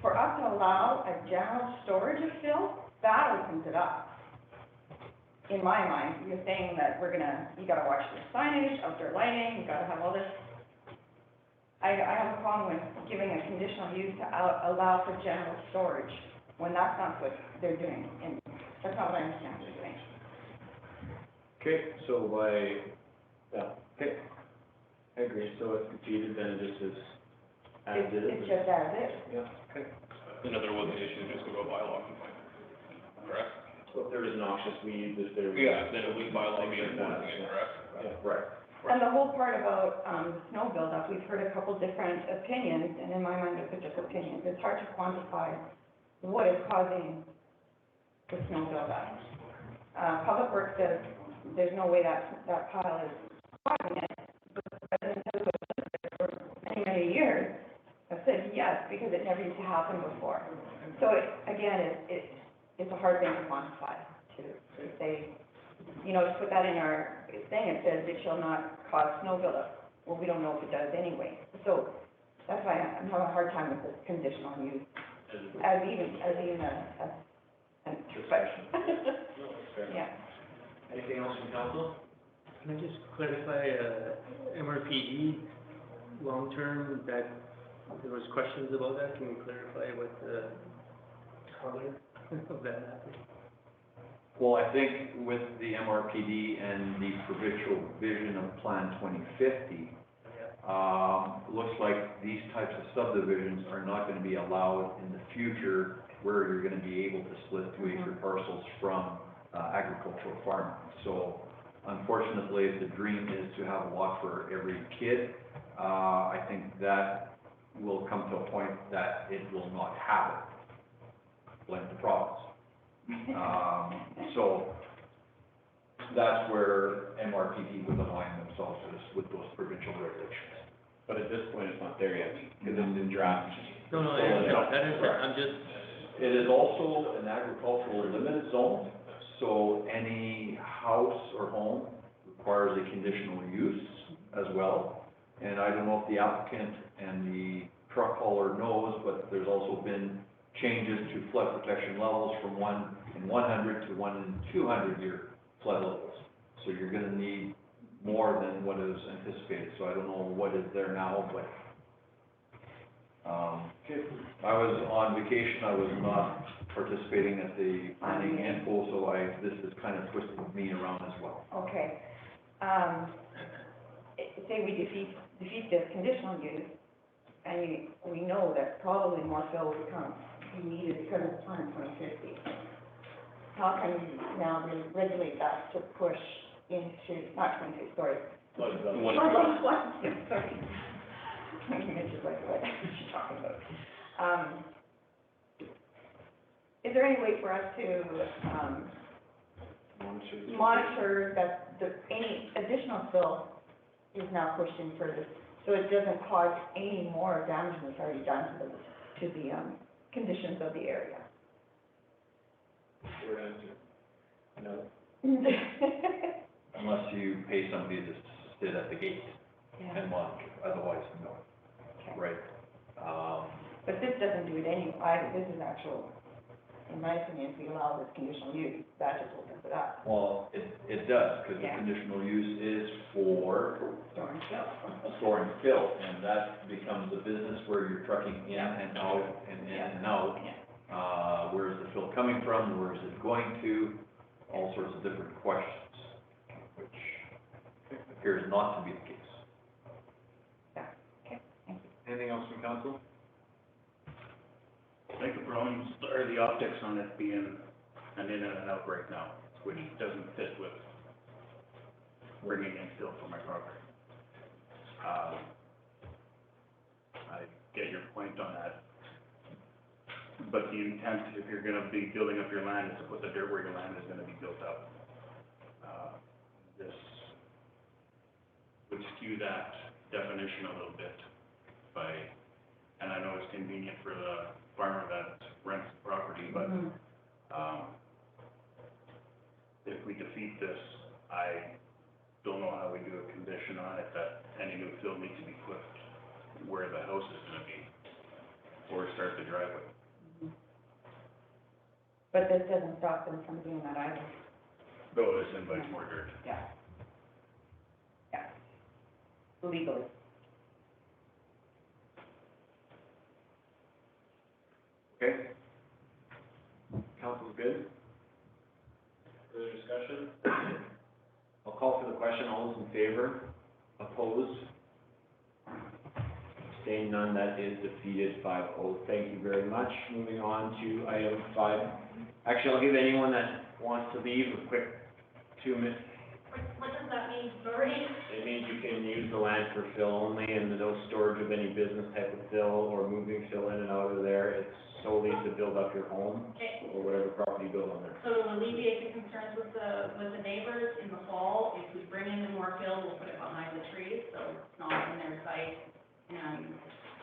For us to allow a general storage of fill, that opens it up. In my mind, you're saying that you gotta watch the signage, outdoor lighting, you gotta have all this. I have a problem with giving a conditional use to allow for general storage, when that's not what they're doing, and that's not what I understand they're doing. Okay, so okay, I agree, so if defeated, then it just is as it is. It's just as is. Yeah, okay. In other words, the issue is just to go bylaw compliant, correct? So if there is noxious weeds, if there. Yeah, then a weed bylaw be enforcing it, correct? Yeah, right. And the whole part about, snow buildup, we've heard a couple different opinions, and in my mind, they're just opinions. It's hard to quantify what is causing the snow buildup. Public Works says there's no way that pile is causing it, but the residents have lived there for many, many years have said yes, because it never used to happen before. So it's a hard thing to quantify, to say, to put that in our thing, it says it shall not cause snow buildup. Well, we don't know if it does anyway. So that's why I'm having a hard time with this conditional use, as even Discussion. Yeah. Anything else from council? Can I just clarify, MRPD, long-term, that, there was questions about that, can you clarify what the color of that happened? Well, I think with the MRPD and the provincial vision of Plan 2050, looks like these types of subdivisions are not gonna be allowed in the future where you're gonna be able to split 2-acre parcels from, agricultural farming. So unfortunately, if the dream is to have a lot for every kid, I think that will come to a point that it will not happen. Blame the province. So that's where MRPD would align themselves with those provincial regulations. But at this point, it's not there yet, because it's in draft. No, that is, I'm just, It is also an agricultural limited zone, so any house or home requires a conditional use as well. And I don't know if the applicant and the truck hauler knows, but there's also been changes to flood protection levels from 1 in 100 to 1 in 200 year flood levels. So you're gonna need more than what is anticipated, so I don't know what is there now, but I was on vacation, I was not participating at the planning info, so this is kind of twisting me around as well. Okay. Say we defeat this conditional use, and we know that probably more fill will be needed because it's Plan 2050. How can we now regulate that to push into, not 2050, sorry. Sorry. It's just like, what she's talking about. Is there any way for us to, monitor that any additional fill is now pushed in further, so it doesn't cause any more damage than it's already done to the conditions of the area? Short answer, no. Unless you pay somebody to sit at the gate Yeah. and monitor, otherwise, no. Okay. Right? But this doesn't do it anyway, this is actual, in my opinion, if we allow this conditional use, that just opens it up. Well, it does, because the Yeah. conditional use is for Storing stuff. storing fill, and that becomes a business where you're trucking in and out and in and out. Yeah. Where is the fill coming from, where is it going to, all sorts of different questions, which appears not to be the case. Anything else from council? I think the problems are the optics on it being an in and an out right now, which doesn't fit with bringing in fill for my property. I get your point on that. But the intent, if you're gonna be building up your land, is to put the dirt where your land is gonna be built up. This would skew that definition a little bit and I know it's convenient for the farmer that rents the property, but, if we defeat this, I don't know how we do a condition on it that any new fill needs to be put where the house is gonna be, or start the driveway. But this doesn't stop them from doing that either. Though this invites more dirt. Yeah. Yeah. Legally. Okay. Council's good? Further discussion? I'll call for the question, all those in favor, opposed? Abstained, none, that is defeated, 5-0. Thank you very much. Moving on to item 5. Actually, I'll give anyone that wants to leave a quick 2 minutes. What does that mean, sorry? It means you can use the land for fill only, and no storage of any business type of fill or moving fill in and out of there. It's solely to build up your home Okay. or whatever property you build on there. So to alleviate the concerns with the neighbors in the fall, if we bring in more fill, we'll put it behind the trees, so it's not in their sight. And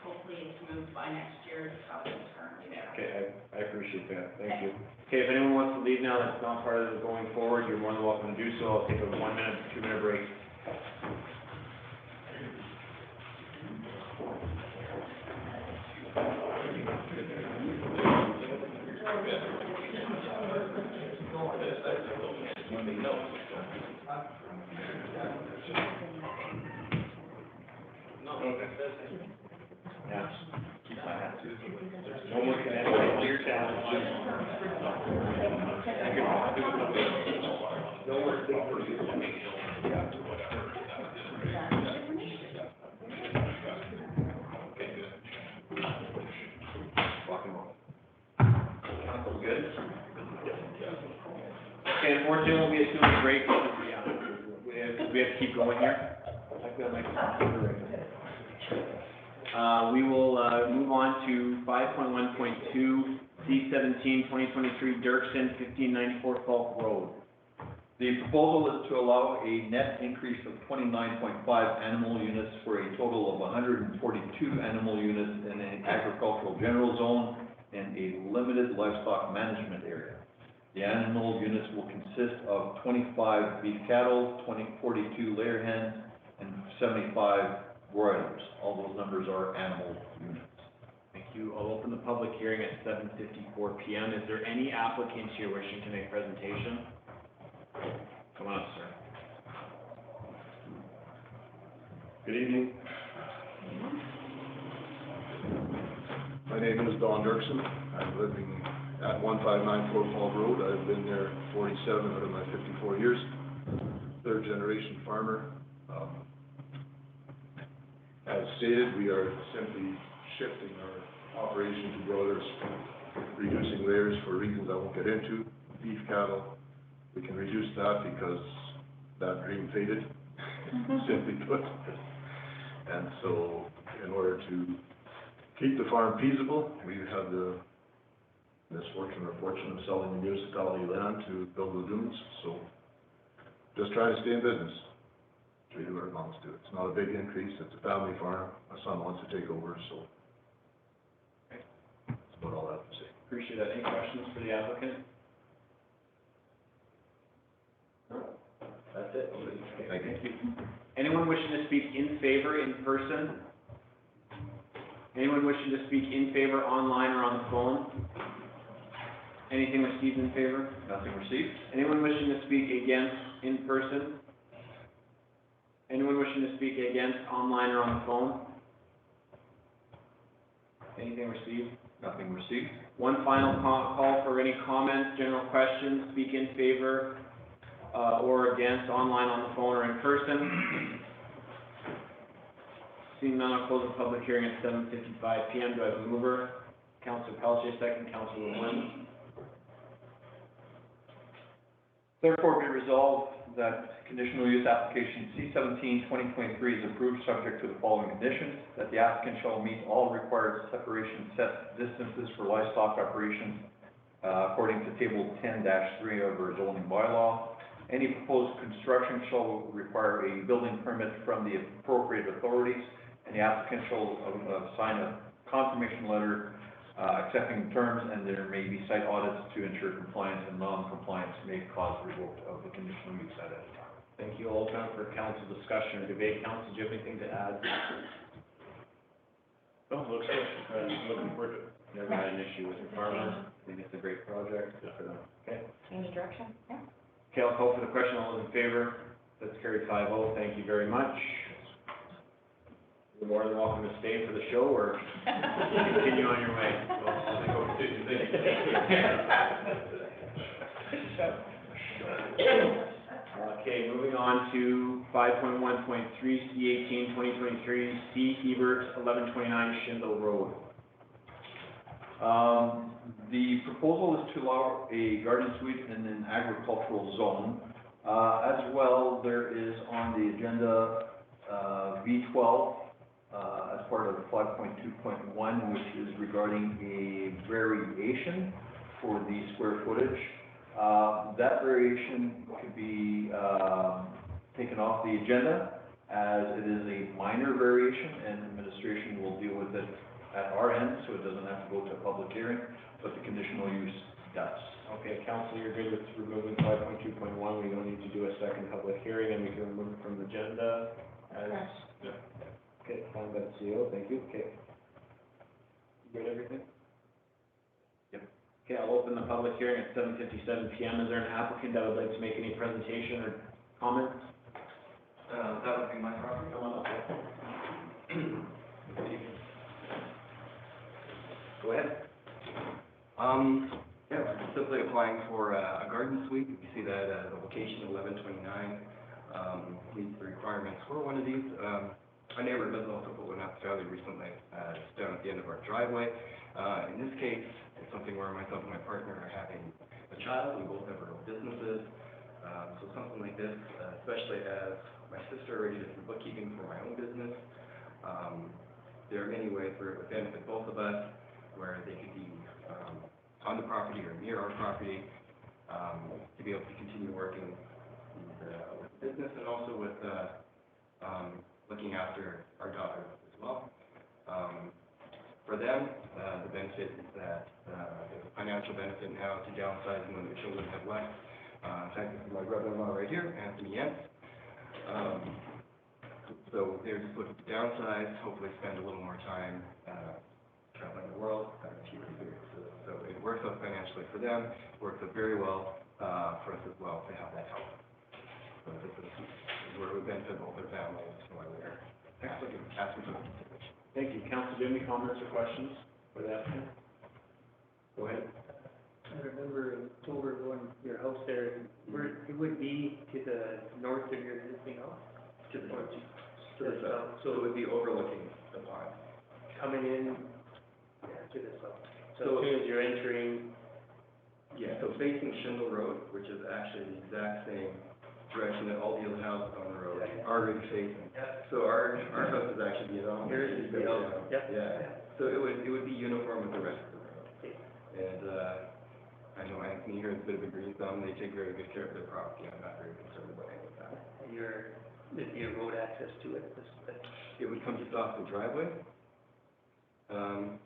hopefully it's moved by next year, the stuff is currently there. Okay, I appreciate that, thank you. Okay, if anyone wants to leave now, that's not part of the going forward, you're more than welcome to do so. I'll take a 1 minute, 2 minute break. Yeah. No more connection, your challenge. No more Council's good? Okay, unfortunately, we'll be a 2 minute break. Yeah, we have to keep going here. I feel like we will, move on to 5.1.2, C17, 2023, Dirksen, 1594 Falk Road. The proposal is to allow a net increase of 29.5 animal units for a total of 142 animal units in an agricultural general zone and a limited livestock management area. The animal units will consist of 25 beef cattle, 42 layer hens, and 75 broilers. All those numbers are animal units. Thank you. I'll open the public hearing at 7:54 PM. Is there any applicants here wishing to make presentation? Come on up, sir. Good evening. My name is Don Dirksen. I'm living at 1594 Fall Road. I've been there 47 out of my 54 years. Third generation farmer. As stated, we are simply shifting our operation to broilers, reducing layers for reasons I won't get into. Beef cattle, we can reduce that because that dream faded, simply put. And so, in order to keep the farm feasible, we have the misfortune or fortune of selling the municipality land to build lagoons. So, just trying to stay in business. We do what it amounts to. It's not a big increase, it's a family farm, my son wants to take over, so. That's about all I have to say. Appreciate that. Any questions for the applicant? No? That's it. Thank you. Anyone wishing to speak in favor in person? Anyone wishing to speak in favor online or on the phone? Anything received in favor? Nothing received? Anyone wishing to speak against in person? Anyone wishing to speak against online or on the phone? Anything received? Nothing received? One final call for any comments, general questions, speak in favor, or against, online, on the phone, or in person. Seeing none, I'll close the public hearing at 7:55 PM. Do I have a mover? Councilor Pelletier, second. Councilor Wynn. Therefore, be resolved that conditional use application C-17/2023 is approved subject to the following conditions: that the applicant shall meet all required separation set distances for livestock operations, according to table 10-3 of our zoning bylaw. Any proposed construction shall require a building permit from the appropriate authorities, and the applicant shall sign a confirmation letter accepting terms, and there may be site audits to ensure compliance, and non-compliance may cause revoke of the conditional use at any time. Thank you. I'll open up for council discussion or debate. Council, do you have anything to add? Oh, looks good, looking forward to it. Never had an issue with your farmers. I think it's a great project. Good for them. Okay. Change direction, yeah. Okay, I'll call for the question. All those in favor? That's carried 5-0. Thank you very much. You're more than welcome to stay for the show or continue on your way. Okay, moving on to 5.1.3, C-18/2023, C. Hebert, 1129 Schindel Road. The proposal is to allow a garden suite in an agricultural zone. As well, there is on the agenda, V12, as part of 5.2.1, which is regarding a variation for the square footage. That variation could be, taken off the agenda, as it is a minor variation, and administration will deal with it at our end, so it doesn't have to go to a public hearing, but the conditional use does. Okay, council, you're good with removing 5.2.1, we don't need to do a second public hearing, and we can remove it from the agenda as, Yeah. okay, fine, that's CO, thank you, okay. You good, everything? Yep. Okay, I'll open the public hearing at 7:57 PM. Is there an applicant that would like to make any presentation or comments? That would be my property. Come on up. Go ahead. Yeah, we're simply applying for a garden suite. You see that the location 1129 meets the requirements for one of these. Our neighbor does also put one up fairly recently, just down at the end of our driveway. In this case, it's something where myself and my partner are having a child. We both have our own businesses. So something like this, especially as my sister already does some bookkeeping for my own business. There are many ways where it would benefit both of us, where they could be on the property or near our property, to be able to continue working with the business, and also with looking after our daughter as well. For them, the benefit is that there's a financial benefit now to downsizing when the children have left. In fact, this is my brother-in-law right here, Anthony Yentz. So they're just looking to downsize, hopefully spend a little more time traveling the world, having fewer experiences. So it works out financially for them, works out very well for us as well to have that help. So this is where we benefit both their families, why we're asking for the consideration. Thank you. Council, do you have any comments or questions for the applicant? Go ahead. I remember in October going to your house there, where it would be to the north of your existing house? To the north, to the south. So it would be overlooking the pond. Coming in, to the south. So as soon as you're entering. Yeah, so facing Schindel Road, which is actually the exact same direction that all the other houses on the road are really facing. So our house is actually, Yours is the house. Yeah. So it would be uniform with the rest of the road. And, I know Anthony here is a bit of a green thumb, they take very good care of their property, I'm not very concerned about any of that. There'd be a road access to it, It would come just off the driveway.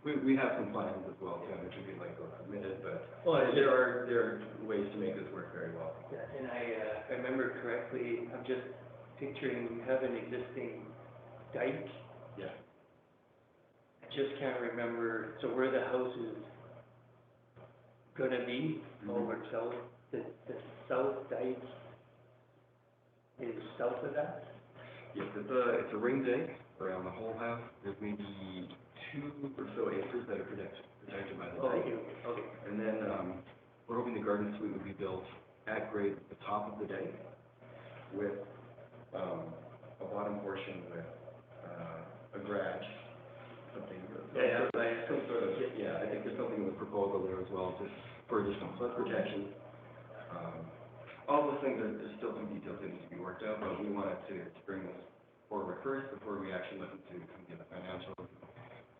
We have some plans as well, too, which would be like submitted, but there are ways to make this work very well. Yeah, and if I remember correctly, I'm just picturing you have an existing dike. Yeah. just can't remember, so where the house is gonna be, over south, the south dike is south of that? Yes, it's a ring dike around the whole house. There's maybe 2 or so acres that are protected by the dike. Okay. And then, we're hoping the garden suite will be built at grade at the top of the dike with, a bottom portion with, a garage, something. Some sort of, yeah, I think there's something in the proposal there as well, just for additional flood protection. All those things there's still some details that need to be worked out, but we wanted to bring this forward first before we actually look into get the financials.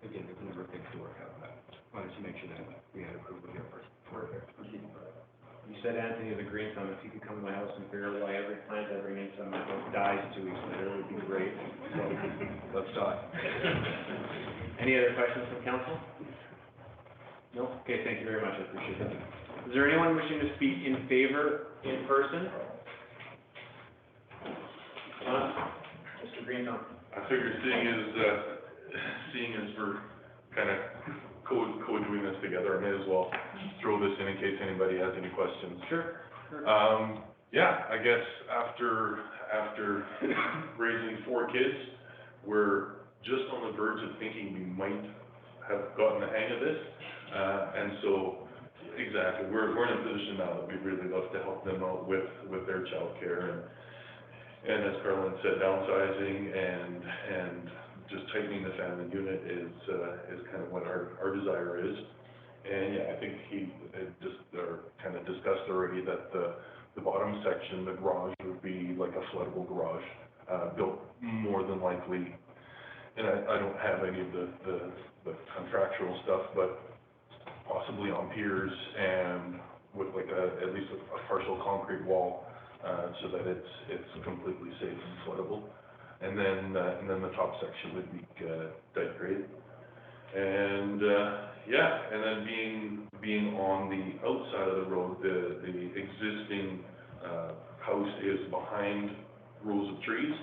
Again, there's a number of things to work out, but wanted to make sure that we had approval here first before proceeding further. You said Anthony of the Green Thumb, if you could come to my house and figure out why every plant I bring into my house dies 2 weeks later, it would be great. So, Let's talk. any other questions from council? No? Okay, thank you very much, I appreciate that. Is there anyone wishing to speak in favor in person? Mr. Green Thumb. I figured seeing as we're kind of co-doing this together, I may as well throw this in case anybody has any questions. Sure. Yeah, I guess after raising 4 kids, we're just on the verge of thinking we might have gotten the hang of this. And so, exactly, we're in a position now that we'd really love to help them out with their childcare. And as Carolyn said, downsizing and just tightening the family unit is kind of what our desire is. And yeah, I think he just kind of discussed already that the bottom section, the garage, would be like a floodable garage, built more than likely. And I don't have any of the contractual stuff, but possibly on piers and with like at least a partial concrete wall, so that it's completely safe and floodable. And then the top section would be dike grade. And yeah, and then being on the outside of the road, the existing house is behind rows of trees.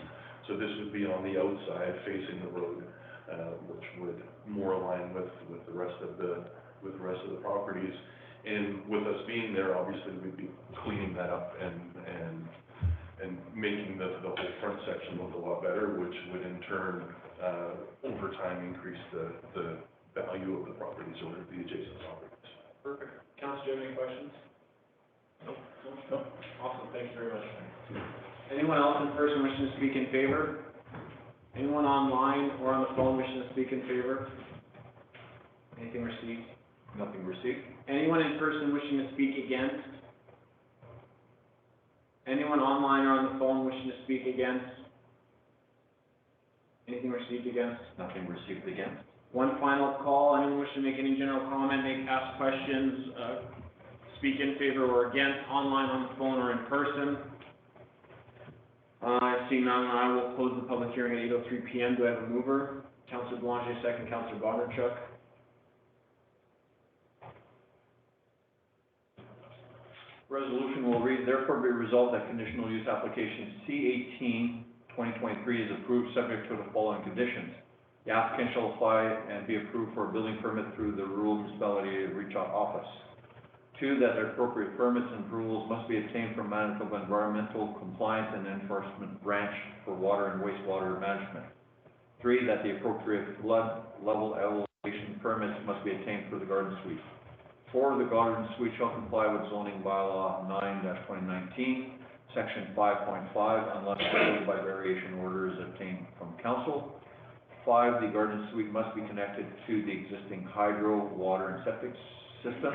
So this would be on the outside facing the road, which would more align with the rest of the properties. And with us being there, obviously we'd be cleaning that up and making the whole front section look a lot better, which would in turn, over time, increase the value of the properties or the adjacent properties. Perfect. Council, do you have any questions? No. Awesome, thanks very much. Anyone else in person wishing to speak in favor? Anyone online or on the phone wishing to speak in favor? Anything received? Nothing received. Anyone in person wishing to speak against? Anyone online or on the phone wishing to speak against? Anything received against? Nothing received against. One final call, anyone wishing to make any general comment, ask questions, speak in favor or against, online, on the phone, or in person? Seeing none, I will close the public hearing at 8:03 PM. Do I have a mover? Councilor Boulanger, second. Councilor Bondarchuk. Resolution will read, therefore be resolved that conditional use application C-18-2023 is approved subject to the following conditions. The applicant shall apply and be approved for a building permit through the rural municipality regional office. 2, that the appropriate permits and approvals must be obtained from Manitoba Environmental Compliance and Enforcement Branch for water and wastewater management. 3, that the appropriate flood level elevation permits must be obtained for the garden suite. 4, the garden suite shall comply with zoning bylaw 9-2019, section 5.5, unless prohibited by variation orders obtained from council. 5, the garden suite must be connected to the existing hydro, water, and septic system.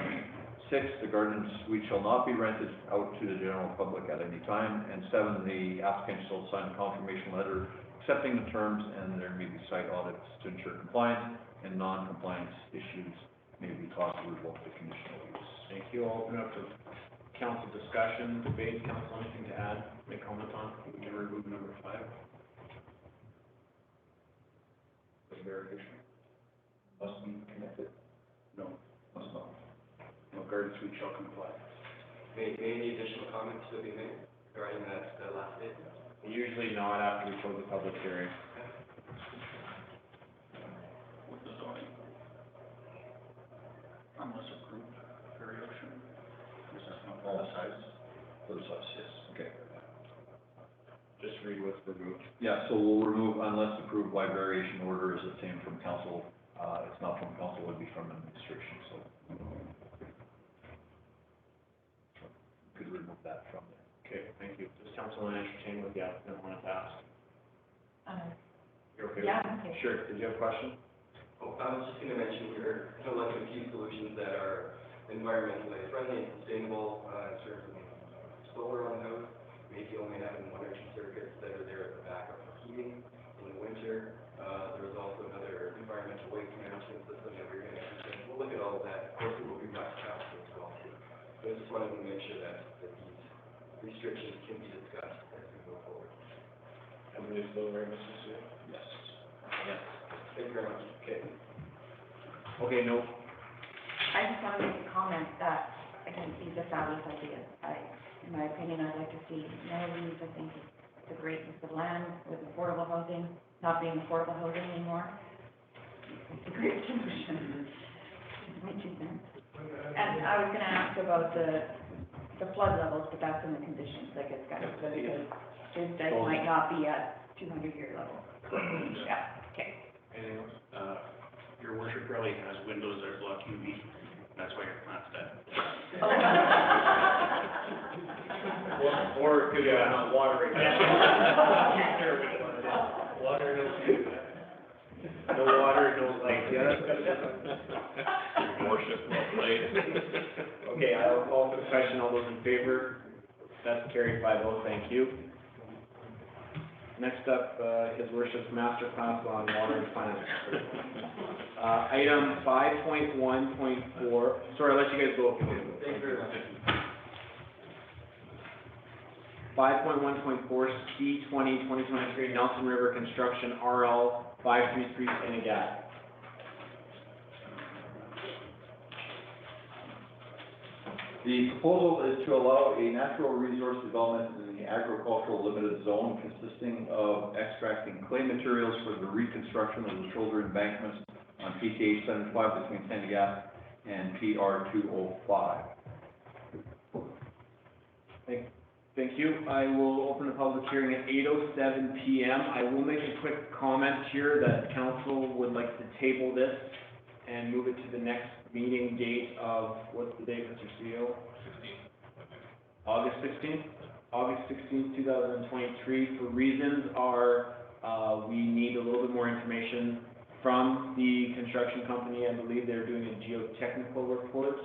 6, the garden suite shall not be rented out to the general public at any time. And 7, the applicant shall sign a confirmation letter accepting the terms, and there may be site audits to ensure compliance, and non-compliance issues may be caused to revoke the conditional use. Thank you. I'll open up to council discussion, debate. Council, anything to add, make comment on? We can remove number 5. The verification must be connected. No, Must not. no garden suite shall comply. May any additional comments to be made regarding that last statement? Usually not after we close the public hearing. With the zoning. what's removed? Yeah, so we'll remove unless approved by variation order is the same from council. It's not from council, it would be from administration, so. Could remove that from there. Okay, thank you. Does council want to entertain what the applicant wanted to ask? You're okay with Yeah, that? okay. Sure, did you have a question? Oh, I was just gonna mention here, kind of like a few solutions that are environmentally friendly and sustainable, in terms of solar on the house, maybe only having one or two circuits that are there at the back of heating in the winter. There's also another environmental waste management system that we're gonna, we'll look at all of that, of course, it will be much faster as well too. But I just wanted to make sure that these restrictions can be discussed as we move forward. Everybody's still very Mr. Sue? Yes. Yes. Thank you very much. Okay. Okay, no, I just want to make a comment that, again, these are fabulous ideas. In my opinion, I'd like to see none of these. I think it's a great use of land with affordable housing, not being affordable housing anymore. It's a great solution. My 2 cents. And I was gonna ask about the flood levels, but that's in the conditions, like it's got to, because this dike might not be at 200-year level. Yeah, okay. Anything else? Your worship probably has windows that block UV, that's why your plant's dead. or could, not watering. Water, No water, no light, yeah. Your worship, well played. Okay, I will call for the question, all those in favor? That's carried by vote, thank you. Next up, His Worship's master class on water and finance. Item 5.1.4, sorry, I'll let you guys go. Thank you very much. 5.1.4, C20, 2023, Nelson River Construction, RL 533, Senegat. The proposal is to allow a natural resource development in the agricultural limited zone consisting of extracting clay materials for the reconstruction of the shoulder embankments on PTH 75 between Senegat and PR 205. Thank you. I will open the public hearing at 8:07 PM. I will make a quick comment here that council would like to table this and move it to the next meeting date of, what's the date, Mr. CEO? 16th. August 16th? August 16th, 2023. For reasons are, we need a little bit more information from the construction company. I believe they're doing a geotechnical report,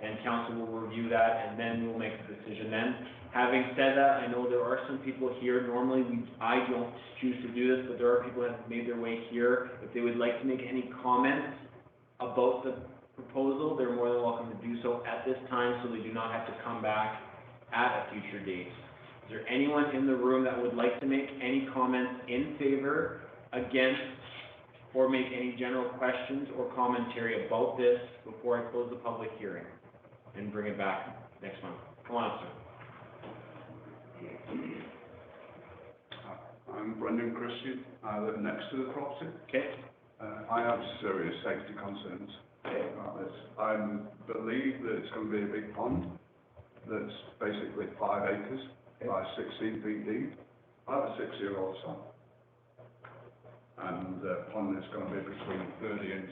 and council will review that, and then we'll make a decision then. Having said that, I know there are some people here, normally I don't choose to do this, but there are people that have made their way here. If they would like to make any comments about the proposal, they're more than welcome to do so at this time, so they do not have to come back at a future date. Is there anyone in the room that would like to make any comments in favor, against, or make any general questions or commentary about this before I close the public hearing and bring it back next month? Come on up, sir. I'm Brendan Christian, I live next to the property. Okay. I have serious safety concerns about this. I believe that it's going to be a big pond that's basically 5 acres by 16 feet deep. I have a 6-year-old son. And the pond is going to be between 30 and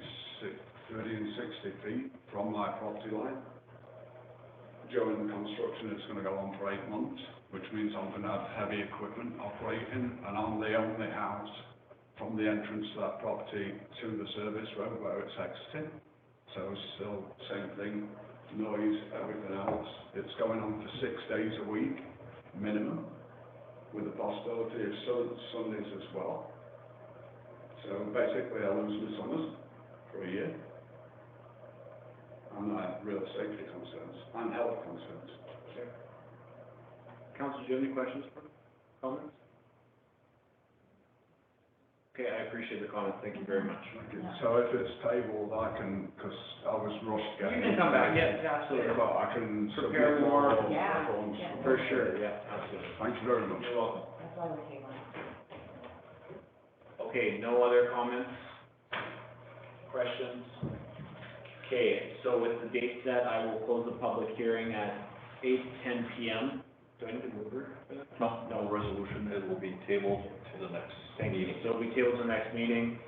60 feet from my property line. During the construction, it's going to go on for 8 months, which means I'm going to have heavy equipment operating, and I'm the only house from the entrance to that property to the service road where it's exiting. So still same thing, noise, everything else. It's going on for 6 days a week, minimum, with the possibility of Sundays as well. So basically I lose my summers for a year. And I have real safety concerns and health concerns. Okay. Council, do you have any questions, comments? Okay, I appreciate the comments, thank you very much. So if it's tabled, I can, because I was rushed You getting. can come back, yeah, absolutely. But I can Prepare submit more. more. Yeah. For sure, yeah, absolutely. Thank you very much. You're welcome. That's why we're tabling. Okay, no other comments? Questions? Okay, so with the date set, I will close the public hearing at 8:10 PM. Do I need to move her? No, no resolution, it will be tabled to the next Thank you. meeting. So we table to the next meeting.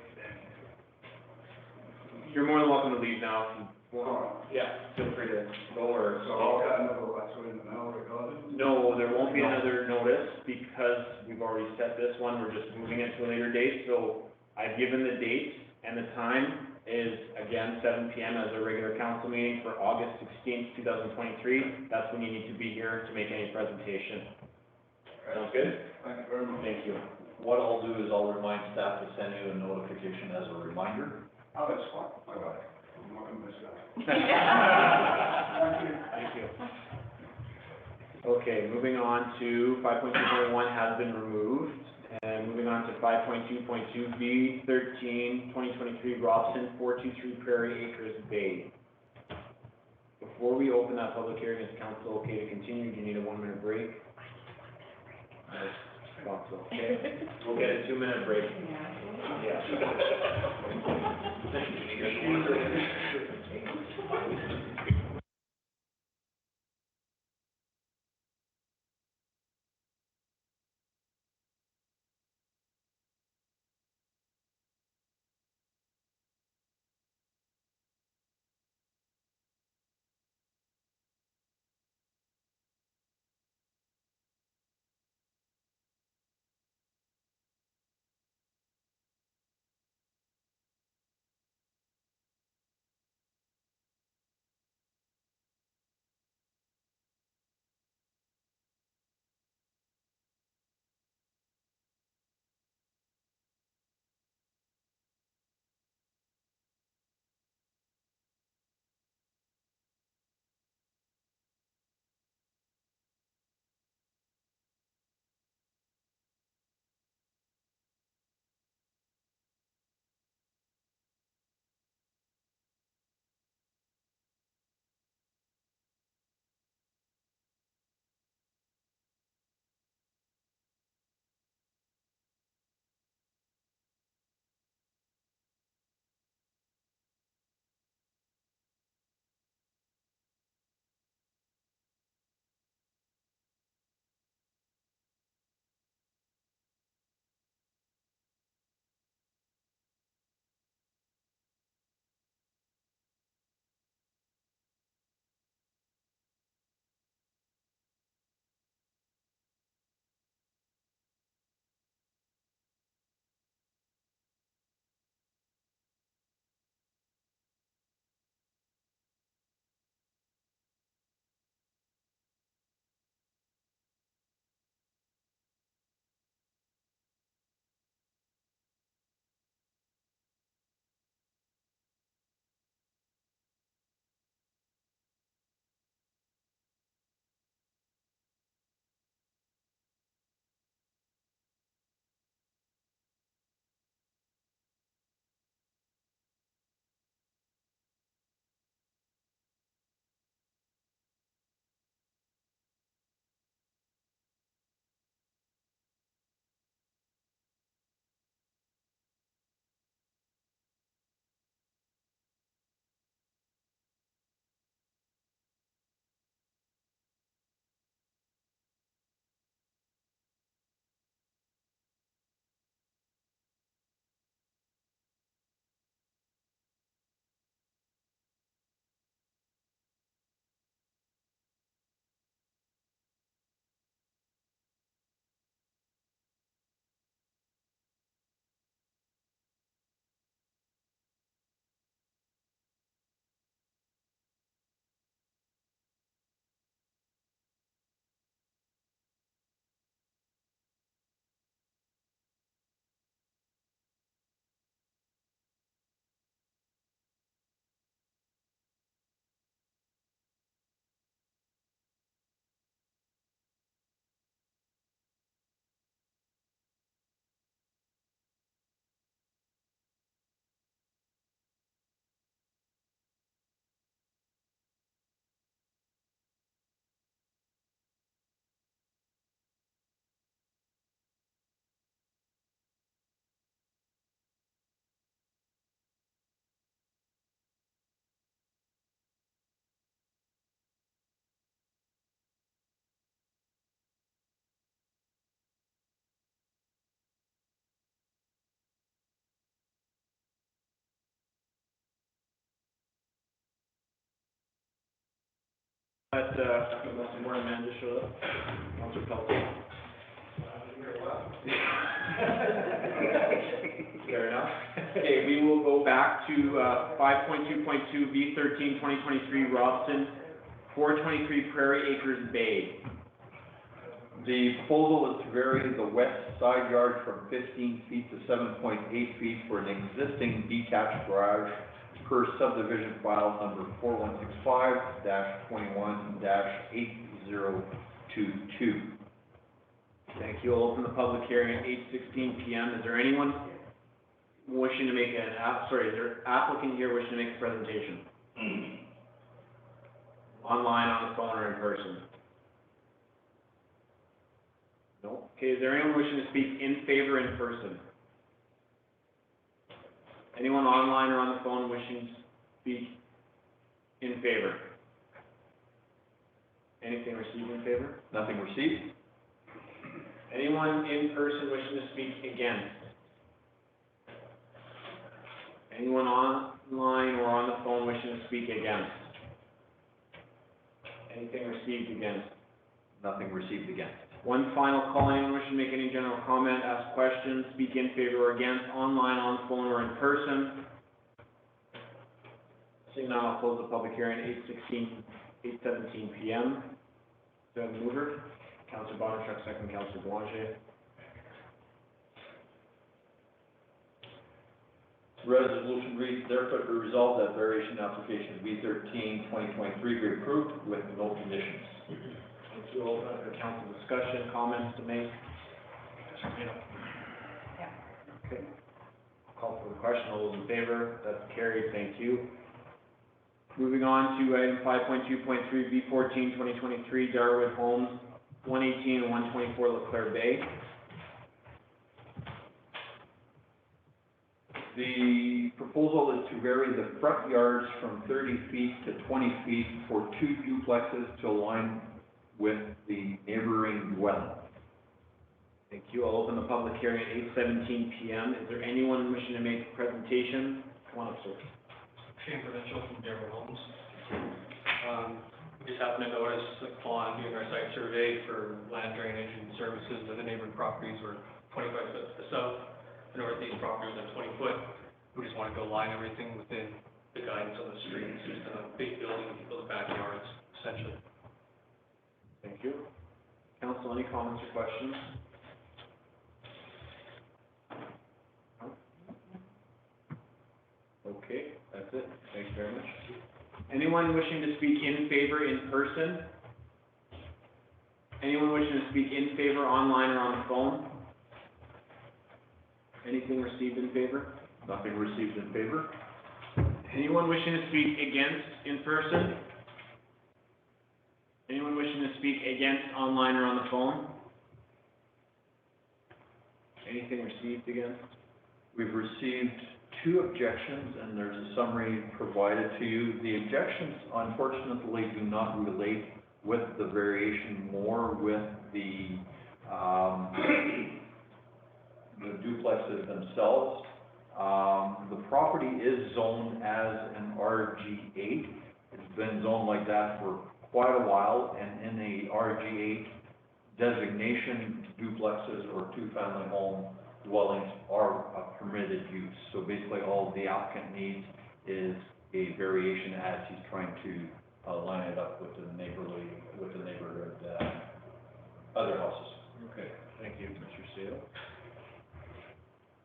You're more than welcome to leave now if you want. Yeah, feel free to go or. No, there won't be another notice because we've already set this one, we're just moving it to a later date. So I've given the date and the time is again 7 PM as a regular council meeting for August 16th, 2023. That's when you need to be here to make any presentation. Sounds good? Thank you very much. Thank you. What I'll do is I'll remind staff to send you a notification as a reminder. Oh, that's fine, I got it. I'm not gonna miss that. Thank you. Okay, moving on to 5.2.1 has been removed, and moving on to 5.2.2 V13, 2023 Robson, 423 Prairie Acres Bay. Before we open that public hearing, is council okay to continue? Do you need a 1-minute break? I thought so. Okay, we'll get a 2-minute break. Yeah. But, unless more Amanda show up, Councilor Pelletier. Fair enough. Okay, we will go back to, 5.2.2, V13, 2023, Robson, 423 Prairie Acres Bay. The proposal is to vary the west side yard from 15 feet to 7.8 feet for an existing detached garage per subdivision file number 4165-21-8022. Thank you. I'll open the public hearing at 8:16 PM. Is there anyone wishing to make is there applicant here wishing to make a presentation? Online, on the phone, or in person? No? Okay, is there anyone wishing to speak in favor in person? Anyone online or on the phone wishing to speak in favor? Anything received in favor? Nothing received? Anyone in person wishing to speak against? Anyone online or on the phone wishing to speak against? Anything received against? Nothing received against. One final call, anyone wishing to make any general comment, ask questions, speak in favor or against, online, on the phone, or in person? Seeing none, I'll close the public hearing at 8:17 PM. Do I have a mover? Councilor Bonner-Chuck, second, Councilor Boulanger. Resolution reads, therefore be resolved that variation application V13, 2023 be approved with no conditions. We'll open up for council discussion, comments to make. Okay. Call for the question, all those in favor, that's carried, thank you. Moving on to item 5.2.3, V14, 2023, Darwood Homes, 118 and 124 Leclerc Bay. The proposal is to vary the front yards from 30 feet to 20 feet for two duplexes to align with the neighboring dwelling. Thank you. I'll open the public hearing at 8:17 PM. Is there anyone wishing to make a presentation? Come on up, sir. Shane Provincial from Darwood Homes. We just happened to notice upon doing our site survey for land drainage and services that the neighboring properties were 25 foot to the south, the northeast property was at 20 foot. We just wanted to align everything within the guidance on the streets, just a big building with people's backyards, essentially. Thank you. Council, any comments or questions? No? Okay, that's it. Thank you very much. Anyone wishing to speak in favor in person? Anyone wishing to speak in favor online or on the phone? Anything received in favor? Nothing received in favor? Anyone wishing to speak against in person? Anyone wishing to speak against online or on the phone? Anything received against? We've received two objections, and there's a summary provided to you. The objections, unfortunately, do not relate with the variation, more with the duplexes themselves. The property is zoned as an RG8. It's been zoned like that for quite a while, and in a RG8 designation, duplexes or two-family home dwellings are a permitted use. So basically, all the applicant needs is a variation as he's trying to line it up with the neighborhood, other houses. Okay, thank you, Mr. Sale.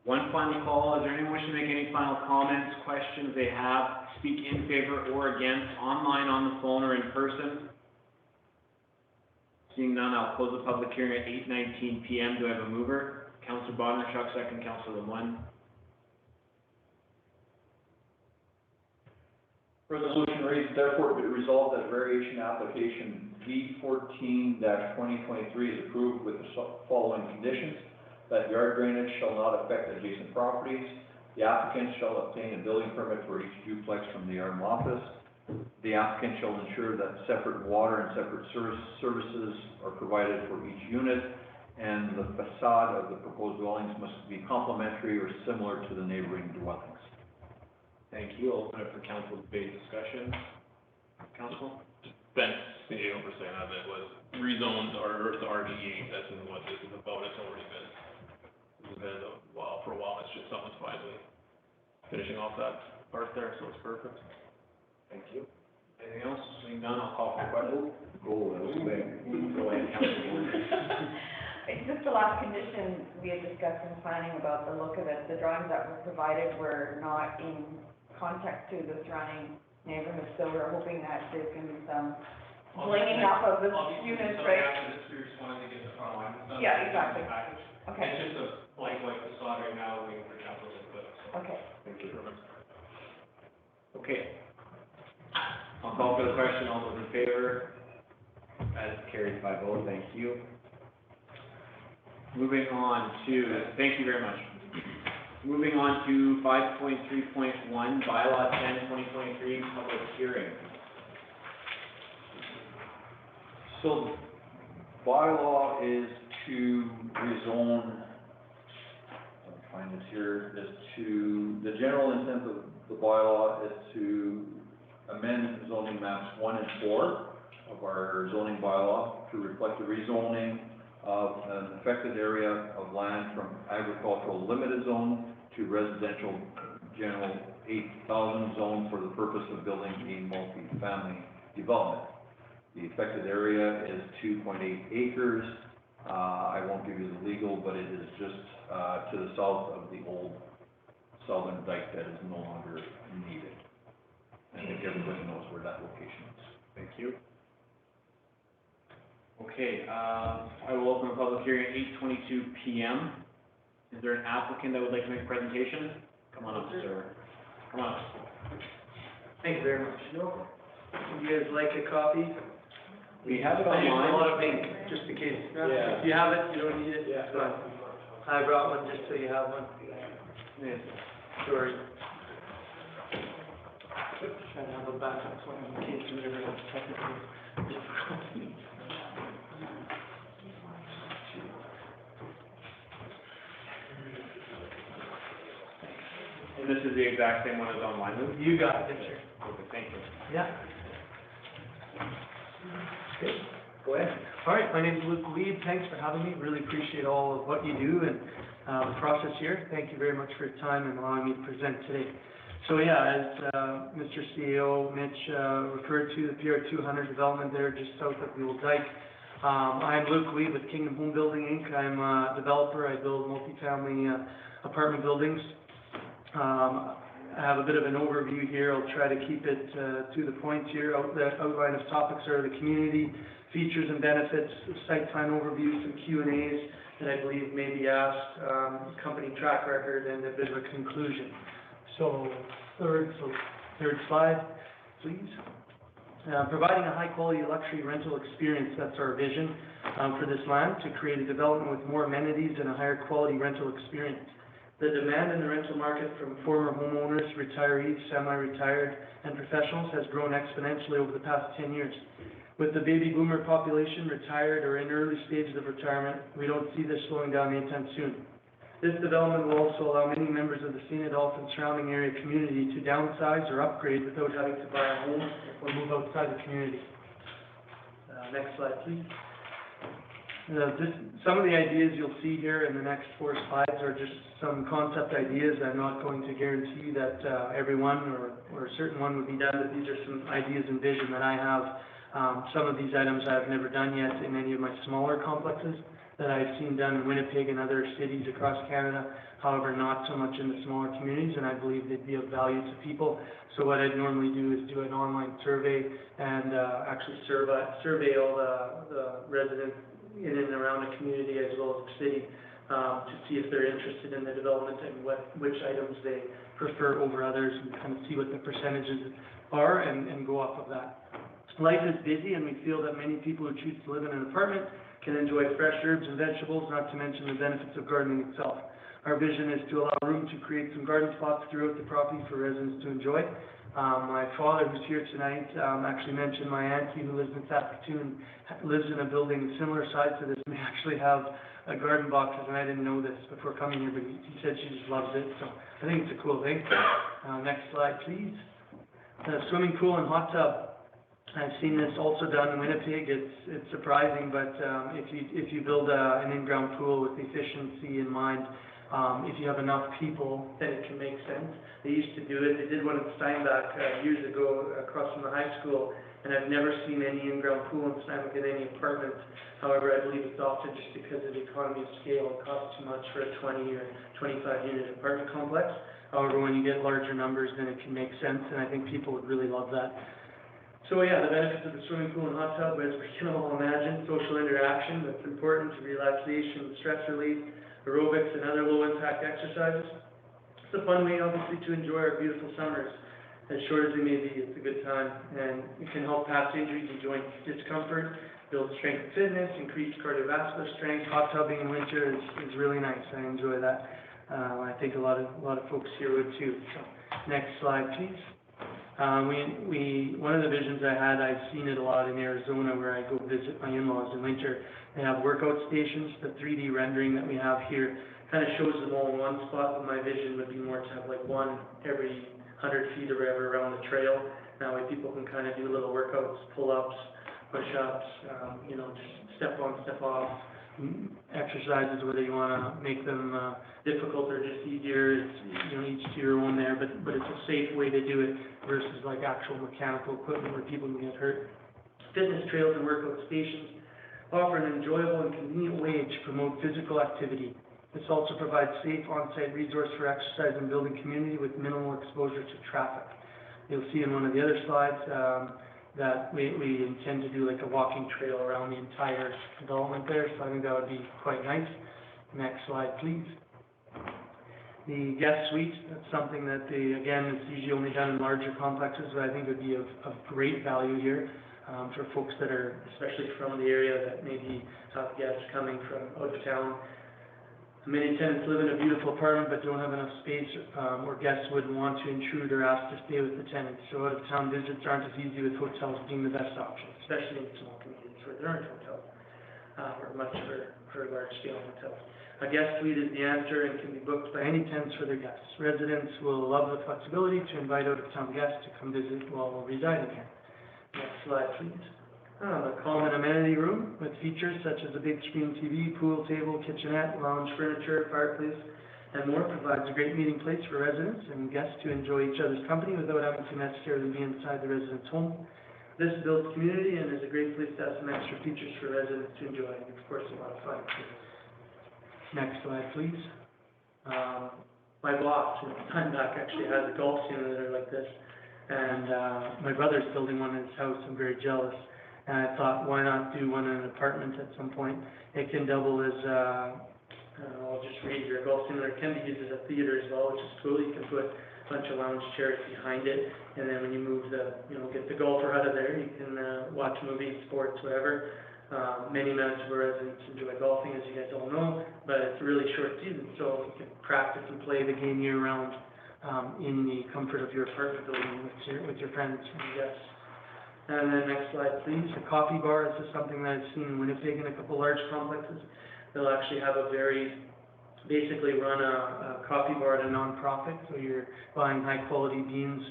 One final call, is there anyone wishing to make any final comments, questions they have, speak in favor or against, online, on the phone, or in person? Seeing none, I'll close the public hearing at 8:19 PM. Do I have a mover? Councilor Bonner-Chuck, second, Councilor LeMoyne. Resolution reads, therefore be resolved that variation application V14-2023 is approved with the following conditions: that yard drainage shall not affect adjacent properties. The applicant shall obtain a building permit for each duplex from the RM office. The applicant shall ensure that separate water and separate services are provided for each unit, and the facade of the proposed dwellings must be complementary or similar to the neighboring dwellings. Thank you. I'll open it for council debate discussion. Council? thanks, CAO, for saying that, it was rezoned or to RD8, that's what this is about, it's already been a while, for a while, it's just someone's finally finishing off that part there, so it's perfect. Thank you. Anything else? Seeing none, I'll call for the question. Go ahead, Councilor. Just the last condition we had discussed in planning about the look of it, the drawings that were provided were not in context to the surrounding neighborhood, so we're hoping that there's gonna be some bringing up of the units, right? After this, we just wanted to get the front line done. Yeah, exactly. Package. Okay, It's just a blank white facade right now, waiting for capital input, so. okay. Thank you. Okay. I'll call for the question, all those in favor? That is carried by vote, thank you. Moving on to, thank you very much. Moving on to 5.3.1, bylaw 10/2023, public hearing. So, bylaw is to rezone, I'll find this here, is to, the general intent of the bylaw is to amend zoning maps 1 and 4 of our zoning bylaw to reflect the rezoning of an affected area of land from agricultural limited zone to residential general 8,000 zone for the purpose of building a multi-family development. The affected area is 2.8 acres. I won't give you the legal, but it is just to the south of the old southern dike that is no longer needed. I think everybody knows where that location is. Thank you. Okay, I will open the public hearing at 8:22 PM. Is there an applicant that would like to make a presentation? Come on up, sir. Come on up. Thank you very much. Would you guys like a copy? We have it I used a online. lot of ink, just in case. Yeah. If you have it, you don't need it, it's fine. I brought one just so you have one. Yes. Sorry. Trying to have a backup plan in case we ever have technical difficulties. And this is the exact same one as online, Luke? You got it, yes, sir. Okay, thank you. Yeah. Good. Go ahead. All right, my name's Luke Weed. Thanks for having me. Really appreciate all of what you do and the process here. Thank you very much for your time and allowing me to present today. So yeah, as Mr. CEO Mitch referred to, the PR 200 development there just south of the old dike. I'm Luke Weed with Kingdom Home Building Inc. I'm a developer. I build multifamily apartment buildings. I have a bit of an overview here. I'll try to keep it to the point here. The outline of topics are the community features and benefits, site plan overview, some Q&As that I believe may be asked, company track record, and a bit of a conclusion. So third slide, please. Providing a high-quality luxury rental experience, that's our vision for this land, to create a development with more amenities and a higher quality rental experience. The demand in the rental market from former homeowners, retirees, semi-retired, and professionals has grown exponentially over the past 10 years. With the baby boomer population retired or in early stages of retirement, we don't see this slowing down anytime soon. This development will also allow many members of the St. Adolphe and surrounding area community to downsize or upgrade without having to buy a home or move outside the community. Next slide, please. Some of the ideas you'll see here in the next 4 slides are just some concept ideas. I'm not going to guarantee that everyone or a certain one would be done, but these are some ideas and vision that I have. Some of these items I've never done yet in any of my smaller complexes that I've seen done in Winnipeg and other cities across Canada, however, not so much in the smaller communities, and I believe they'd be of value to people. So what I'd normally do is do an online survey and actually survey all the residents in and around the community as well as the city to see if they're interested in the development and which items they prefer over others, and kind of see what the percentages are and go off of that. Life is busy, and we feel that many people who choose to live in an apartment can enjoy fresh herbs and vegetables, not to mention the benefits of gardening itself. Our vision is to allow room to create some garden plots throughout the property for residents to enjoy. My father, who's here tonight, actually mentioned my auntie who lives in Saskatoon, lives in a building similar size to this, and they actually have garden boxes, and I didn't know this before coming here, but he said she just loves it, so I think it's a cool thing. Next slide, please. Swimming pool and hot tub. I've seen this also done in Winnipeg. It's surprising, but if you build an in-ground pool with efficiency in mind, if you have enough people, then it can make sense. They used to do it. They did one at Steinbach years ago across from the high school, and I've never seen any in-ground pool in Steinbach in any apartment. However, I believe it's often just because of the economy of scale. It costs too much for a 20 or 25 unit apartment complex. However, when you get larger numbers, then it can make sense, and I think people would really love that. So yeah, the benefits of the swimming pool and hot tub, as we can all imagine, social interaction, that's important, relaxation, stress relief, aerobics, and other low-impact exercises. It's a fun way, obviously, to enjoy our beautiful summers. As short as they may be, it's a good time, and it can help past injuries and joint discomfort, build strength and fitness, increase cardiovascular strength. Hot tubbing in winter is really nice. I enjoy that. I think a lot of folks here would too. So, next slide, please. One of the visions I had, I've seen it a lot in Arizona where I go visit my in-laws in winter. They have workout stations. The 3D rendering that we have here kind of shows them all in one spot, but my vision would be more to have like one every 100 feet or whatever around the trail. That way people can kind of do little workouts, pull-ups, push-ups, just step on, step off, exercises, whether you want to make them difficult or just easier. It's, each to your own there, but it's a safe way to do it versus like actual mechanical equipment where people can get hurt. Fitness trails and workout stations offer an enjoyable and convenient way to promote physical activity. This also provides safe on-site resource for exercise and building community with minimal exposure to traffic. You'll see in one of the other slides that we intend to do like a walking trail around the entire development there, so I think that would be quite nice. Next slide, please. The guest suite, that's something that it's usually only done in larger complexes, but I think would be of great value here for folks that are, especially from the area, that maybe have guests coming from out of town. Many tenants live in a beautiful apartment but don't have enough space, or guests wouldn't want to intrude or ask to stay with the tenants. So out-of-town visits aren't as easy with hotels being the best option, especially in small communities where there aren't hotels, or much for large-scale hotels. A guest suite is the answer and can be booked by any tenants for their guests. Residents will love the flexibility to invite out-of-town guests to come visit while residing here. Next slide, please. A common amenity room with features such as a big screen TV, pool table, kitchenette, lounge furniture, fireplace, and more provides a great meeting place for residents and guests to enjoy each other's company without having to necessarily be inside the resident's home. This builds community and is a great place to have some extra features for residents to enjoy, and of course a lot of fun too. Next slide, please. My boss, Steinbach, actually has a golf simulator like this, and my brother's building one in his house. I'm very jealous. And I thought, why not do one in an apartment at some point? It can double as, I'll just read here, a golf simulator can be used as a theater as well, which is cool. You can put a bunch of lounge chairs behind it, and then when you move get the golfer out of there, you can watch movies, sports, whatever. Many Manitoba residents enjoy golfing, as you guys all know, but it's a really short season, so you can practice and play the game year-round in the comfort of your apartment building with your friends and guests. And then next slide, please. A coffee bar. This is something that I've seen in Winnipeg in a couple large complexes. They'll actually have basically run a coffee bar at a non-profit. So you're buying high-quality beans,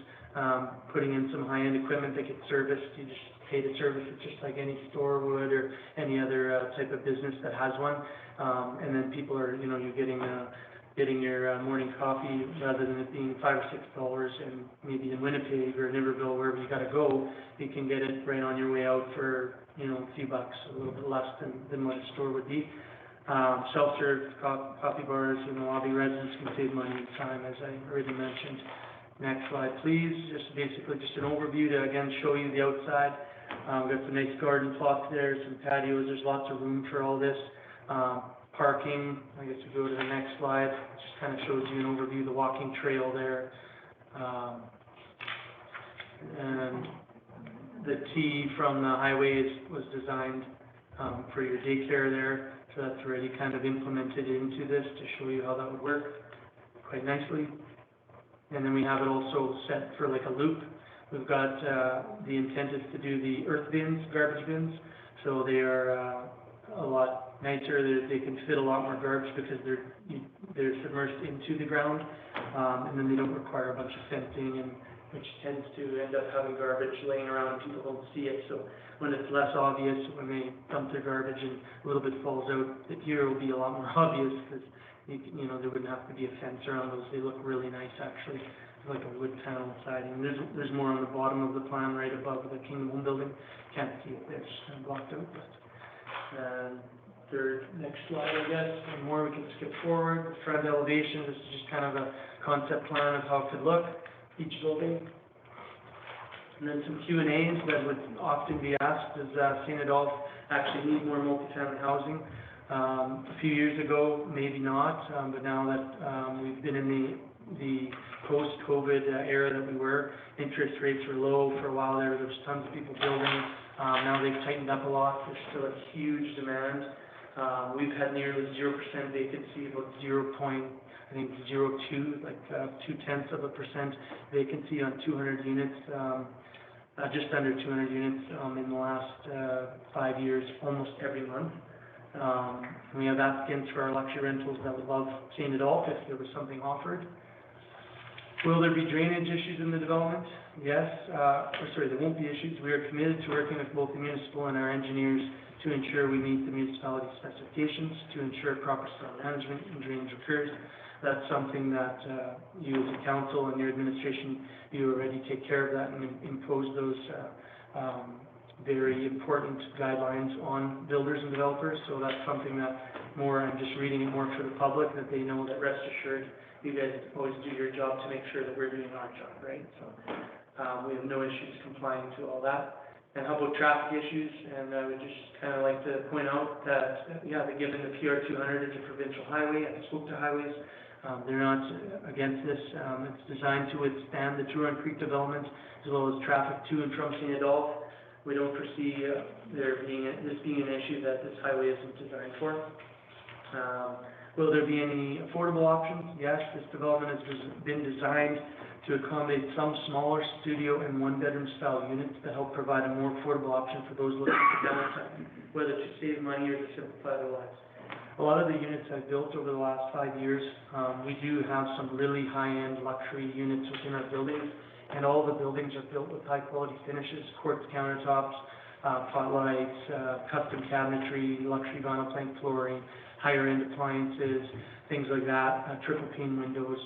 putting in some high-end equipment that gets serviced. You just pay to service it just like any store would or any other type of business that has one. And then people are, you're getting your morning coffee rather than it being $5 or $6, and maybe in Winnipeg or in Niverville, wherever you gotta go, you can get it right on your way out for, a few bucks, a little bit less than what a store would be. Self-serve coffee bars, lobby residents can save money and time, as I already mentioned. Next slide, please. Just basically just an overview to, again, show you the outside. We've got some nice garden plots there, some patios. There's lots of room for all this. Parking, I guess we go to the next slide, it just kind of shows you an overview of the walking trail there. And the T from the highway was designed for your daycare there, so that's already kind of implemented into this to show you how that would work quite nicely. And then we have it also set for like a loop. We've got, the intent is to do the earth bins, garbage bins, so they are a lot nicer. They can fit a lot more garbage because they're submersed into the ground, and then they don't require a bunch of fencing which tends to end up having garbage laying around, people don't see it, so when it's less obvious, when they dump their garbage and a little bit falls out, here it will be a lot more obvious, because, you know, there wouldn't have to be a fence around those, they look really nice, actually, like a wood panel siding. There's more on the bottom of the plan, right above the Kingdom Home building, can't see it there, it's just kind of blocked out, but, third, next slide, I guess, and more, we can skip forward, front elevation, this is just kind of a concept plan of how it could look, each building. And then some Q&As that would often be asked, does St. Adolphe actually need more multifamily housing? A few years ago, maybe not, but now that we've been in the post-COVID era that we were, interest rates were low for a while there, was tons of people building. Now they've tightened up a lot, there's still a huge demand. We've had nearly 0% vacancy, about 0.02, like 0.2% vacancy on 200 units, just under 200 units in the last 5 years, almost every month. We have applicants for our luxury rentals that would love St. Adolphe if there was something offered. Will there be drainage issues in the development? Yes, there won't be issues. We are committed to working with both the municipal and our engineers to ensure we meet the municipality specifications, to ensure proper storm management and drainage occurs. That's something that you as a council and your administration, you already take care of that and impose those very important guidelines on builders and developers. So that's something that more, I'm just reading it more for the public, that they know that rest assured, you guys always do your job to make sure that we're doing our job, right? So we have no issues complying to all that. And how about traffic issues? And I would just kind of like to point out that, yeah, given the PR 200 is a provincial highway, I spoke to highways, they're not against this. It's designed to withstand the Truant Creek development as well as traffic to and from St. Adolphe. We don't foresee this being an issue that this highway isn't designed for. Will there be any affordable options? Yes, this development has been designed to accommodate some smaller studio and one-bedroom style units to help provide a more affordable option for those looking to downsize, whether to save money or to simplify their lives. A lot of the units I've built over the last 5 years, we do have some really high-end luxury units within our buildings, and all the buildings are built with high-quality finishes, quartz countertops, pot lights, custom cabinetry, luxury vinyl plank flooring, higher-end appliances, things like that, triple pane windows.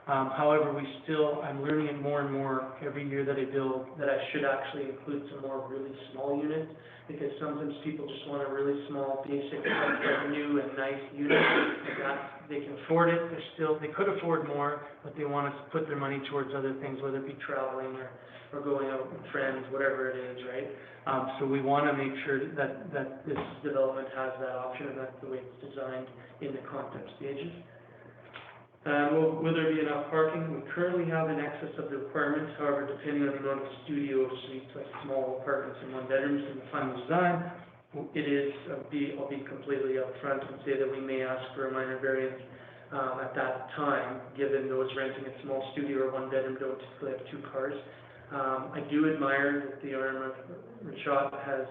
However, I'm learning it more and more every year that I build, that I should actually include some more really small units, because sometimes people just want a really small, basic, new and nice unit, and that they can afford it. They could afford more, but they want to put their money towards other things, whether it be traveling or going out with friends, whatever it is, right? So we want to make sure that this development has that option, and that's the way it's designed in the concept stages. Will there be enough parking? We currently have in excess of the requirements, however, depending on the amount of studio suites, like small apartments and one bedrooms in the final design, I'll be completely upfront and say that we may ask for a minor variance at that time, given those renting a small studio or one bedroom don't typically have 2 cars. I do admire that the RM of Richat has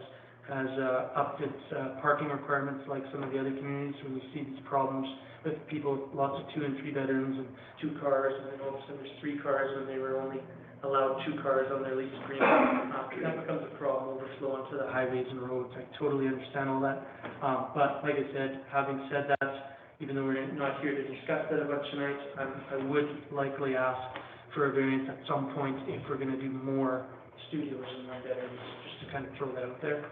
upped its parking requirements like some of the other communities when we see these problems with people with lots of 2 and 3 bedrooms and 2 cars, and then all of a sudden there's 3 cars when they were only allowed 2 cars on their lease agreement. That becomes a problem overflow onto the highways and roads. I totally understand all that. But like I said, having said that, even though we're not here to discuss that a bunch tonight, I would likely ask for a variance at some point if we're going to do more studios and one bedrooms, just to kind of throw that out there.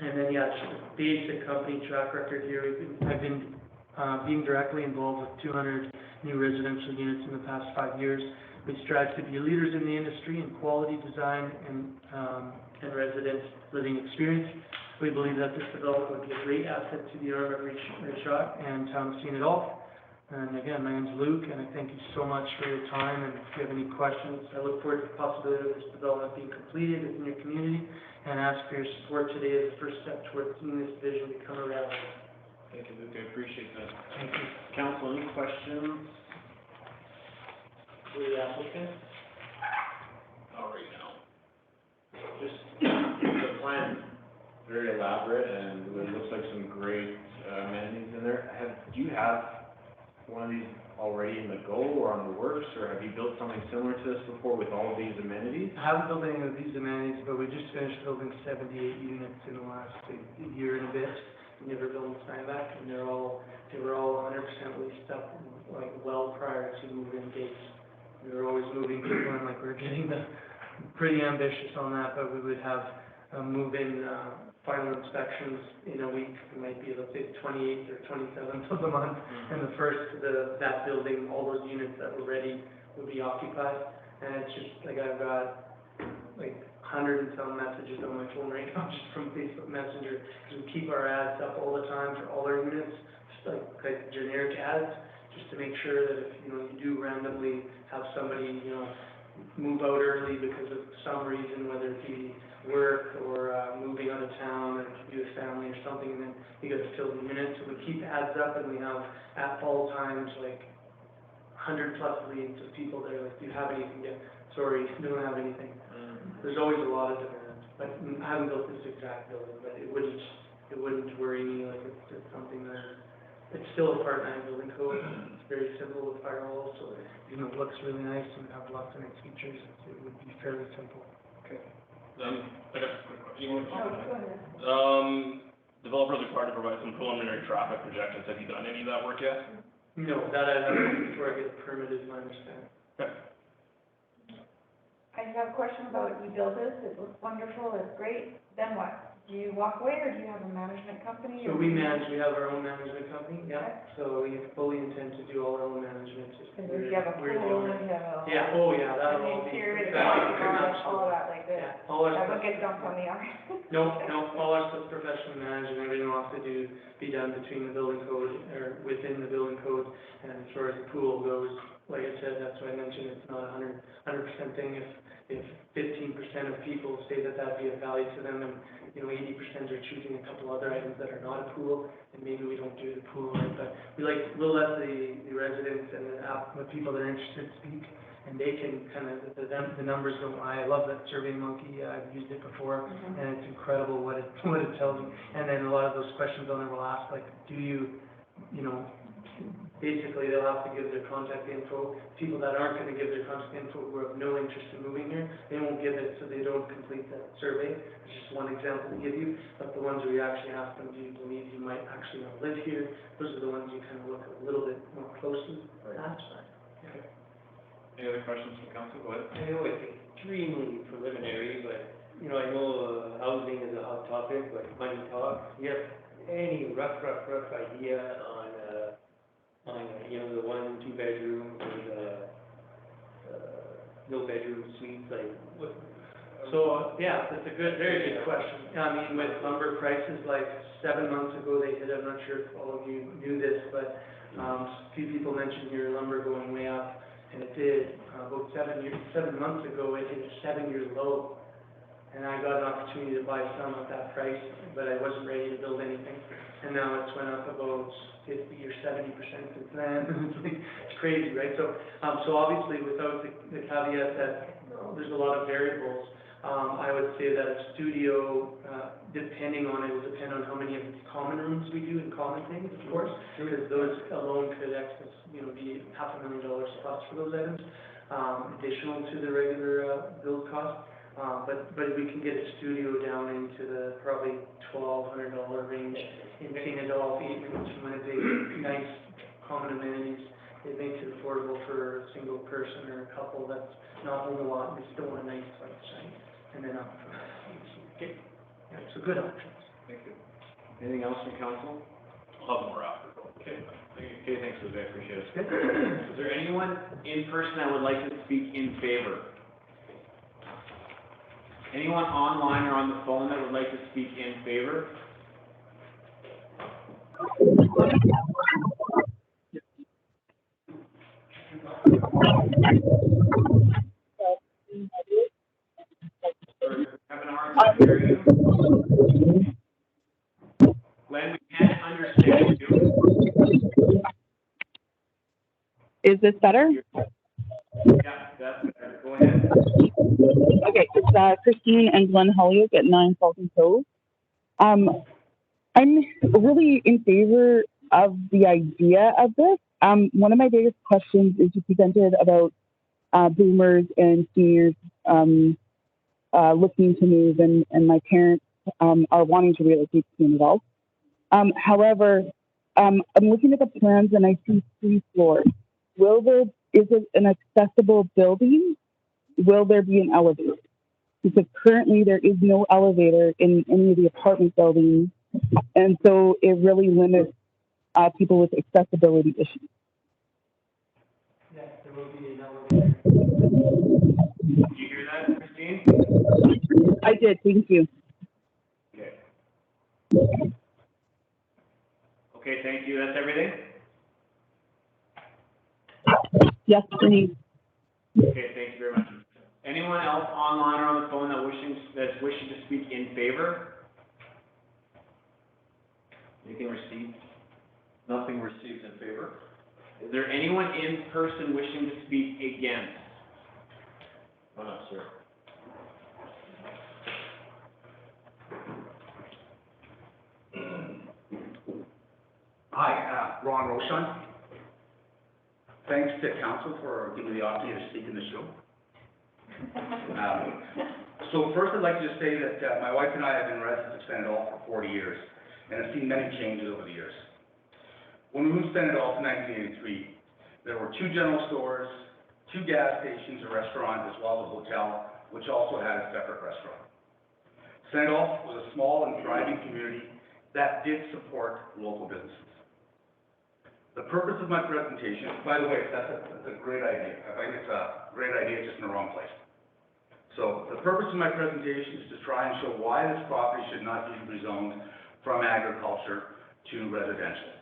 And then, yeah, just a basic company track record here. I've been being directly involved with 200 new residential units in the past 5 years. We strive to be leaders in the industry in quality design and resident living experience. We believe that this development would be a great asset to the RM of Richat and town of St. Adolphe. And again, my name's Luke, and I thank you so much for your time, and if you have any questions, I look forward to the possibility of this development being completed within your community, and ask for your support today as a first step towards seeing this vision become a reality. Thank you, Luke, I appreciate that. Thank you. Council, any questions for the applicant? Not right now. Just, the plan, very elaborate, and it looks like some great amenities in there. Do you have one of these already in the go or on the works, or have you built something similar to this before with all of these amenities? I haven't built any of these amenities, but we just finished building 78 units in the last year and a bit. We never built in Steinbach, and they were all 100% leased up, like, well prior to move-in dates. We were always moving people in, like, we're getting pretty ambitious on that, but we would have move-in final inspections in a week. It might be, let's say, 28th or 27th of the month, and the first, that building, all those units that were ready would be occupied. And it's just, like, I've got, like, 100 and some messages on my phone right now, just from Facebook Messenger, because we keep our ads up all the time for all our units, just like generic ads, just to make sure that if, you know, you do randomly have somebody, you know, move out early because of some reason, whether it be work or moving out of town or to be with family or something, and then you get to fill the unit. So we keep ads up, and we have at all times like 100+ leads of people that are like, do you have anything yet? Sorry, don't have anything. There's always a lot of demand. But I haven't built this exact building, but it wouldn't worry me. Like, it's something that it's still a Part 9 building code. It's very simple with firewalls, so you know, it looks really nice and have lots of nice features. It would be fairly simple. Okay. I got a quick question. You want to Oh, comment? go ahead. Developers are required to provide some preliminary traffic projections. Have you done any of that work yet? No, that I have before I get a permit is my understanding. Okay. I just have a question about, you build this, it looks wonderful, it's great, then what? Do you walk away, or do you have a management company? So or- we have our own management company, yeah, so we fully intend to do all our own management. Just And if you have a we're the pool, owner. and you have a. Yeah, oh yeah, that'll And all be. interior, the Absolutely. all of that, like the, Yeah, all our that stuff. would get dumped on the yard. No, all our stuff's professionally managed, and everything will have to be done between the building code, or within the building code. And as far as the pool goes, like I said, that's why I mentioned it's not a 100% thing. If 15% of people say that that'd be of value to them, and, you know, 80% are choosing a couple other items that are not a pool, and maybe we don't do the pool, right? But we'll let the residents and the people that are interested speak, and they can kind of, the numbers don't lie. I love that Survey Monkey, I've used it before, and it's incredible what it tells you. And then a lot of those questions on there will ask, like, do you know, basically they'll have to give their contact info. People that aren't gonna give their contact info, who have no interest in moving here, they won't give it, so they don't complete that survey. It's just one example to give you, but the ones where you actually ask them, do you believe you might actually want to live here? Those are the ones you kind of look at a little bit more closely. That's fine. Okay. Any other questions from council? Go ahead. I know it's extremely preliminary, but, you know, I know housing is a hot topic, like money talks. Do you have any rough idea on, you know, the 1-2 bedroom or the, no bedroom suites, like, what? So, yeah, that's a very good question. I mean, with lumber prices, like 7 months ago, they hit, I'm not sure if all of you knew this, but, a few people mentioned here lumber going way up, and it did. About 7 months ago, it hit a 7-year low. And I got an opportunity to buy some at that price, but I wasn't ready to build anything. And now it's went up about 50 or 70% since then. It's crazy, right? So obviously, without the caveat that there's a lot of variables, I would say that a studio, depending on it, will depend on how many of the common rooms we do and common things, of course, because those alone could excess, you know, be $500,000 plus for those items, additional to the regular build cost. But we can get a studio down into the probably $1,200 range in St. Adolphe, 8 minutes from Winnipeg, nice common amenities. It makes it affordable for a single person or a couple that's not home a lot, and they still want a nice site, and then up from that. Okay, yeah, so good options. Thank you. Anything else from council? I'll have more after. Okay, thanks, Jose, I appreciate it. Is there anyone in person that would like to speak in favor? Anyone online or on the phone that would like to speak in favor? Sorry, having a hard time hearing you. Glenn, we can't understand you. Is this better? Yeah, that's better. Go ahead. Okay, it's Christine and Glenn Holyoke at 9 Falcon Cove. I'm really in favor of the idea of this. One of my biggest questions is you presented about boomers and seniors looking to move, and my parents are wanting to relocate to St. Adolphe. However, I'm looking at the plans and I see 3 floors. Is it an accessible building? Will there be an elevator? Because currently there is no elevator in any of the apartment buildings, and so it really limits people with accessibility issues. Yes, there will be an elevator. Did you hear that, Christine? I did, thank you. Okay. Okay, thank you, that's everything? Yes, please. Okay, thank you very much. Anyone else online or on the phone that's wishing to speak in favor? Anything received? Nothing received in favor. Is there anyone in person wishing to speak against? Come on up, sir. Hi, Ron Rochon. Thanks to council for giving me the opportunity to speak in the show. So first I'd like to just say that my wife and I have been residents of St. Adolphe for 40 years and have seen many changes over the years. When we moved to St. Adolphe in 1983, there were 2 general stores, 2 gas stations, a restaurant, as well as a hotel, which also had a separate restaurant. St. Adolphe was a small and thriving community that did support local businesses. The purpose of my presentation, by the way, that's a great idea. I think it's a great idea, just in the wrong place. So the purpose of my presentation is to try and show why this property should not be rezoned from agriculture to residential.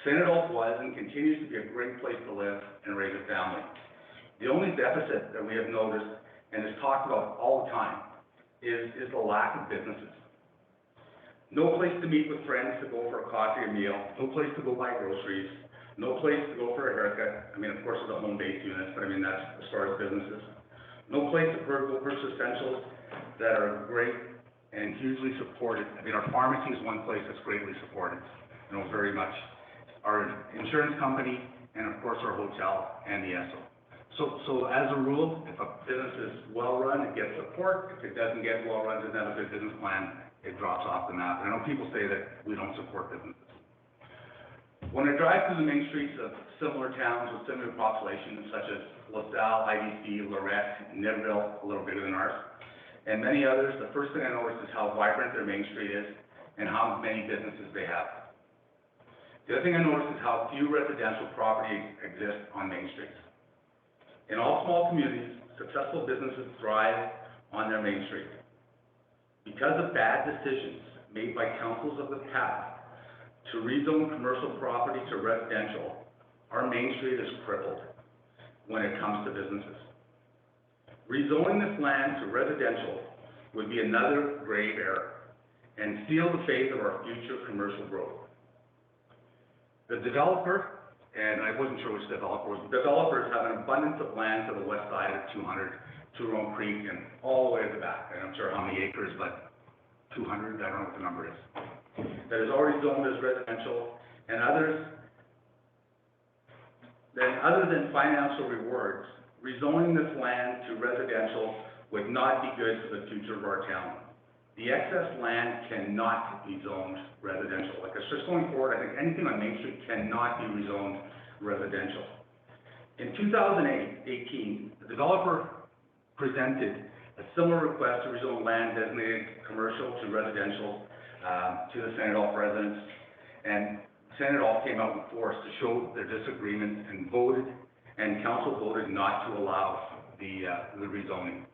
St. Adolphe was and continues to be a great place to live and raise a family. The only deficit that we have noticed and is talked about all the time is the lack of businesses. No place to meet with friends to go for a coffee or meal, no place to go buy groceries, no place to go for a haircut. I mean, of course, there's a home-based unit, but I mean, that's as far as businesses. No place to go purchase essentials that are great and hugely supported. I mean, our pharmacy is one place that's greatly supported, very much. Our insurance company, and of course, our hotel and the Esso. So as a rule, if a business is well-run, it gets support. If it doesn't get well-run, doesn't have a good business plan, it drops off the map. And I know people say that we don't support businesses. When I drive through the main streets of similar towns with similar populations, such as LaSalle, IBC, Lorette, Nibbeville, a little bigger than ours, and many others, the first thing I notice is how vibrant their main street is and how many businesses they have. The other thing I notice is how few residential properties exist on main streets. In all small communities, successful businesses thrive on their main street. Because of bad decisions made by councils of the past to rezone commercial property to residential, our main street is crippled when it comes to businesses. Rezoning this land to residential would be another grave error and seal the fate of our future commercial growth. The developer, and I wasn't sure which developer was, developers have an abundance of land to the west side of 200, Turone Creek, and all the way at the back. I'm not sure how many acres, but 200, I don't know what the number is, that is already zoned as residential, and others, then other than financial rewards, rezoning this land to residential would not be good for the future of our town. The excess land cannot be zoned residential. Like, it's just going forward, I think anything on Main Street cannot be rezoned residential. In 2018, the developer presented a similar request to rezone land designated commercial to residential to the St. Adolphe residents. And St. Adolphe came out in force to show their disagreement and voted, and council voted not to allow the rezoning.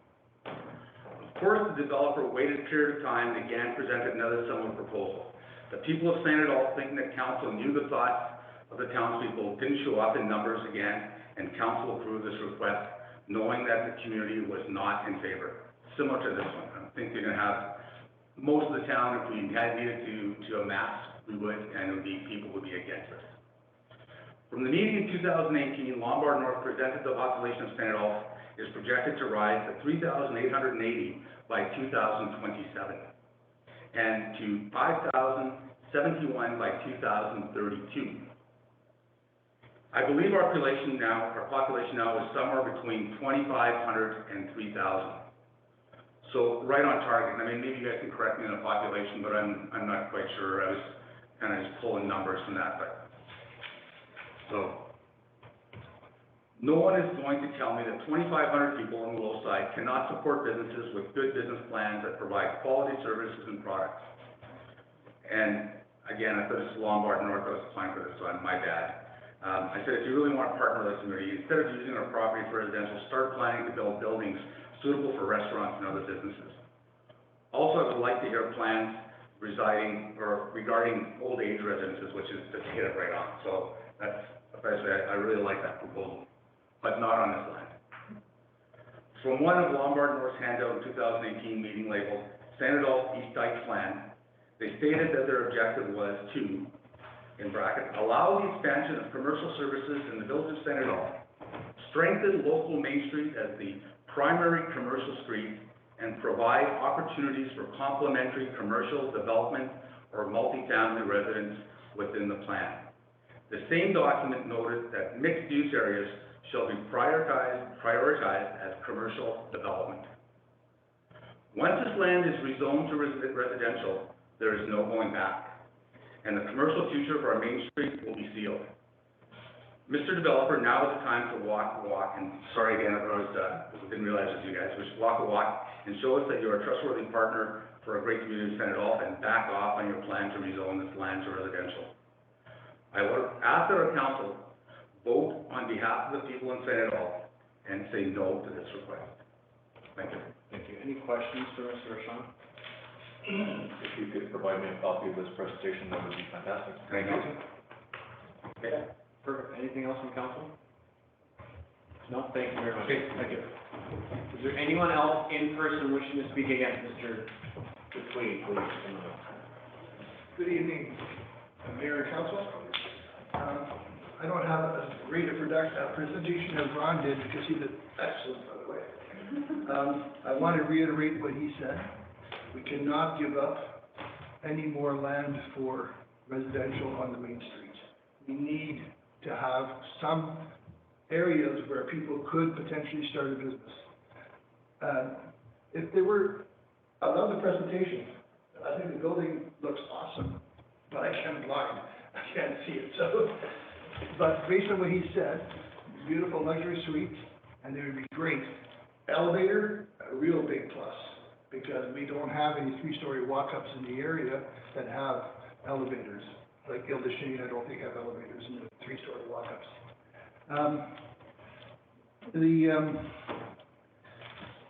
Of course, the developer waited a period of time and again presented another similar proposal. The people of St. Adolphe, thinking that council knew the thoughts of the townspeople, didn't show up in numbers again, and council approved this request, knowing that the community was not in favor. Similar to this one. I think you're gonna have most of the town, if we had needed to amass, we would, and it would be, people would be against it. From the meeting in 2018, Lombard North presented the population of St. Adolphe is projected to rise to 3,880 by 2027, and to 5,071 by 2032. I believe our population now is somewhere between 2,500 and 3,000. So right on target. I mean, maybe you guys can correct me on the population, but I'm not quite sure. I was kind of just pulling numbers from that, but. So, no one is going to tell me that 2,500 people on the low side cannot support businesses with good business plans that provide quality services and products. And again, I thought this is Lombard North, I was applying for this, so my bad. I said, if you really want to partner with the community, instead of using our property for residential, start planning to build buildings suitable for restaurants and other businesses. Also, I would like to hear plans regarding old age residences, which is to hit it right on. So that's, I really like that proposal, but not on this land. From one of Lombard North's handout in 2018 meeting labeled St. Adolph East Dyke Plan, they stated that their objective was to, in brackets, allow the expansion of commercial services in the village of St. Adolph, strengthen local Main Street as the primary commercial street, and provide opportunities for complementary commercial development or multifamily residence within the plan. The same document noted that mixed-use areas shall be prioritized as commercial development. Once this land is rezoned to residential, there is no going back, and the commercial future of our Main Street will be sealed. Mr. Developer, now is the time to walk the walk, and sorry again, didn't realize it was you guys, we should walk the walk and show us that you're a trustworthy partner for a great community in St. Adolph, and back off on your plan to rezone this land to residential. I would ask that our council vote on behalf of the people in St. Adolph and say no to this request. Thank you. Thank you. Any questions for Mr. Rochon? If you could provide me a copy of this presentation, that would be fantastic. Thank you. Okay, perfect. Anything else from council? No, thank you very much. Okay, thank you. Is there anyone else in person wishing to speak against Mr. Dupuy, please? Good evening, Mayor and Council. I don't have as great a presentation as Ron did, because he did excellent, by the way. I want to reiterate what he said. We cannot give up any more land for residential on the Main Street. We need to have some areas where people could potentially start a business. If they were, I love the presentation. I think the building looks awesome, but I'm blind. I can't see it, so. But based on what he said, beautiful luxury suites, and they would be great. Elevator, a real big plus, because we don't have any three-story walk-ups in the area that have elevators. Like Il de Chine, I don't think have elevators in the three-story walk-ups. The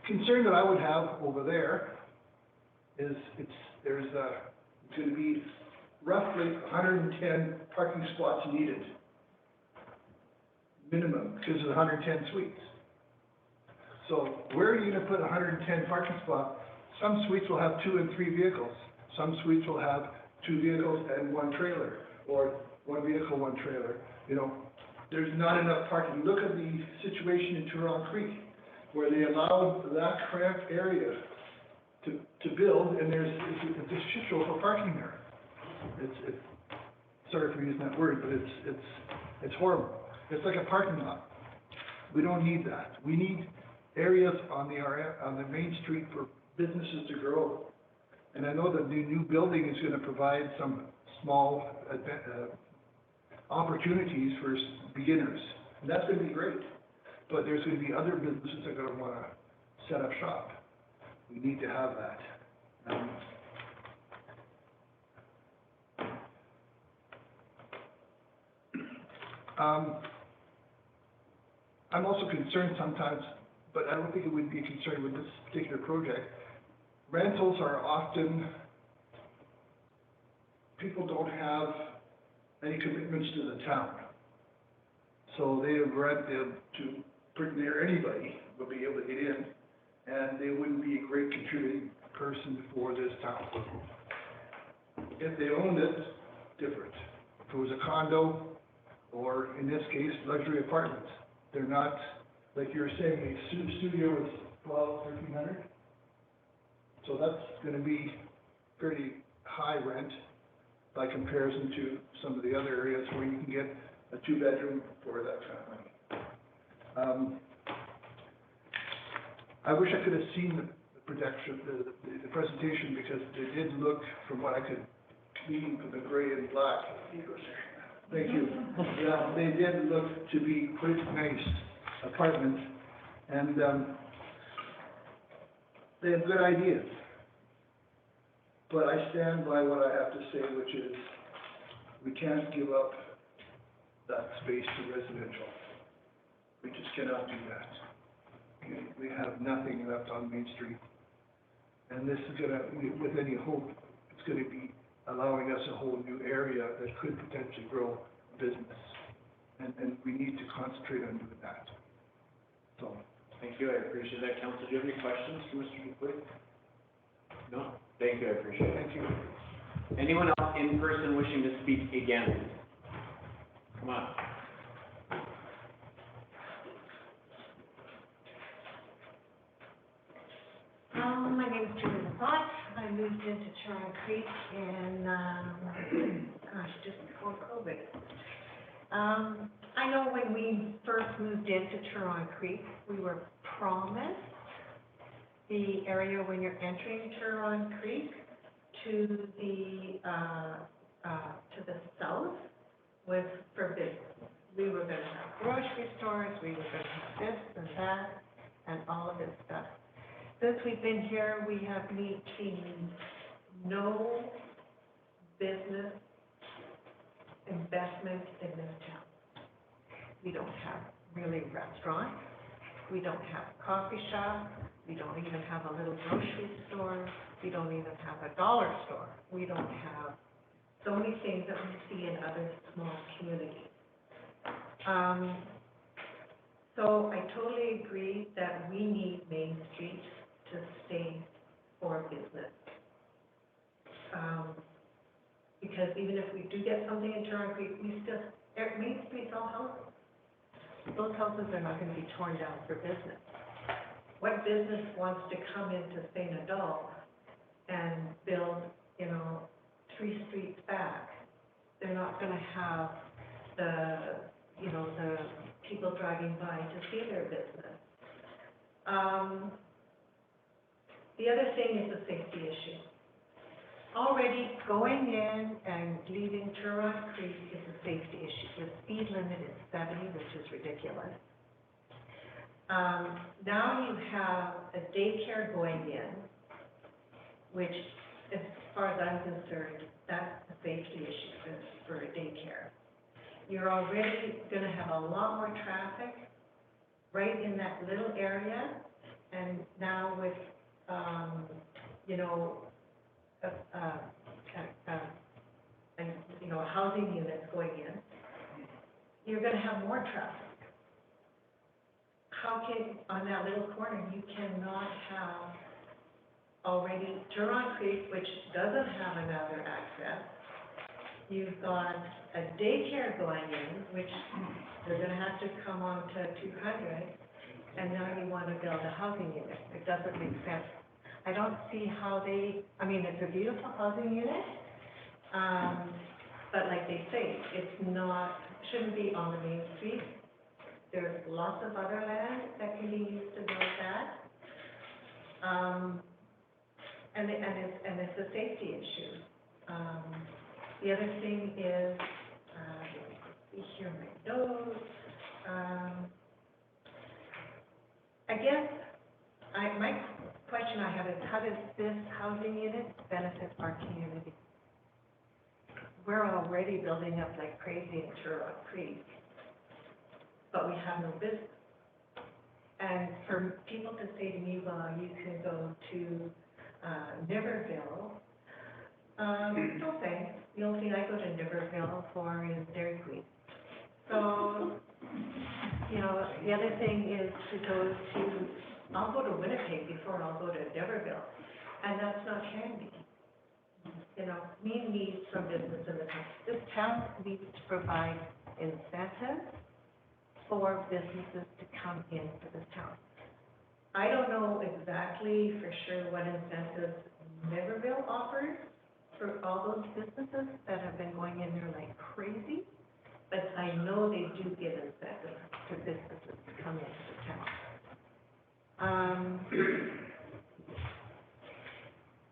concern that I would have over there is there's going to be roughly 110 parking spots needed, minimum, because of the 110 suites. So where are you going to put 110 parking spots? Some suites will have 2 and 3 vehicles. Some suites will have 2 vehicles and 1 trailer, or 1 vehicle, 1 trailer. You know, there's not enough parking. Look at the situation in Turon Creek, where they allowed that cramped area to build, and it's a shit show for parking there. It's sorry for using that word, but it's horrible. It's like a parking lot. We don't need that. We need areas on the Main Street for businesses to grow. And I know that the new building is going to provide some small opportunities for beginners, and that's going to be great. But there's going to be other businesses that are going to want to set up shop. We need to have that. I'm also concerned sometimes, but I don't think it would be a concern with this particular project. Rentals are often, people don't have any commitments to the town. So they rent to pretty near anybody will be able to get in, and they wouldn't be a great contributing person for this town. If they owned it, different. If it was a condo, or in this case, luxury apartments, they're not, like you were saying, a studio is $1,200, $1,300. So that's going to be fairly high rent by comparison to some of the other areas where you can get a two-bedroom for that kind of money. I wish I could have seen the projection, the presentation, because they did look, from what I could glean from the gray and black. Thank you. Yeah, they did look to be quite nice apartments, and, they have good ideas. But I stand by what I have to say, which is, we can't give up that space to residential. We just cannot do that. We have nothing left on Main Street. And this is gonna, with any hope, it's gonna be allowing us a whole new area that could potentially grow business. And we need to concentrate on doing that. So. Thank you, I appreciate that. Council, do you have any questions for Mr. Dupuy? No? Thank you, I appreciate it. Thank you. Anyone else in person wishing to speak against? Come on. My name is Julie Lassat. I moved into Charon Creek in, just before COVID. I know when we first moved into Charon Creek, we were promised the area when you're entering Charon Creek to the south was for business. We were gonna have grocery stores, we were gonna have this and that, and all of this stuff. Since we've been here, we have seen no business investment in this town. We don't have really restaurants, we don't have coffee shops, we don't even have a little grocery store, we don't even have a dollar store. We don't have so many things that we see in other small communities. So I totally agree that we need Main Street to stay for business. Because even if we do get something in Charon Creek, Main Street's all houses. Those houses are not gonna be torn down for business. What business wants to come into St. Adolphe and build, 3 streets back? They're not gonna have the people driving by to see their business. The other thing is the safety issue. Already going in and leaving Charon Creek is a safety issue. The speed limit is 70, which is ridiculous. Now you have a daycare going in, which, as far as I'm concerned, that's a safety issue for a daycare. You're already gonna have a lot more traffic right in that little area, and now with, housing units going in, you're gonna have more traffic. On that little corner, you cannot have already Charon Creek, which doesn't have another access. You've got a daycare going in, which they're gonna have to come on to 200, and now you wanna build a housing unit. It doesn't make sense. I don't see how it's a beautiful housing unit, but like they say, shouldn't be on the main street. There's lots of other land that can be used to build that. And it's a safety issue. The other thing is, let me see here my notes. I guess, my question I have is, how does this housing unit benefit our community? We're already building up like crazy in Charon Creek, but we have no business. And for people to say to me, well, you can go to Niverville, no thanks. The only thing I go to Niverville for is Dairy Queen. So, the other thing is I'll go to Winnipeg before I'll go to Niverville, and that's not handy. We need some business in the town. This town needs to provide incentives for businesses to come into this town. I don't know exactly for sure what incentives Niverville offers for all those businesses that have been going in there like crazy. but I know they do give incentives for businesses to come into the town.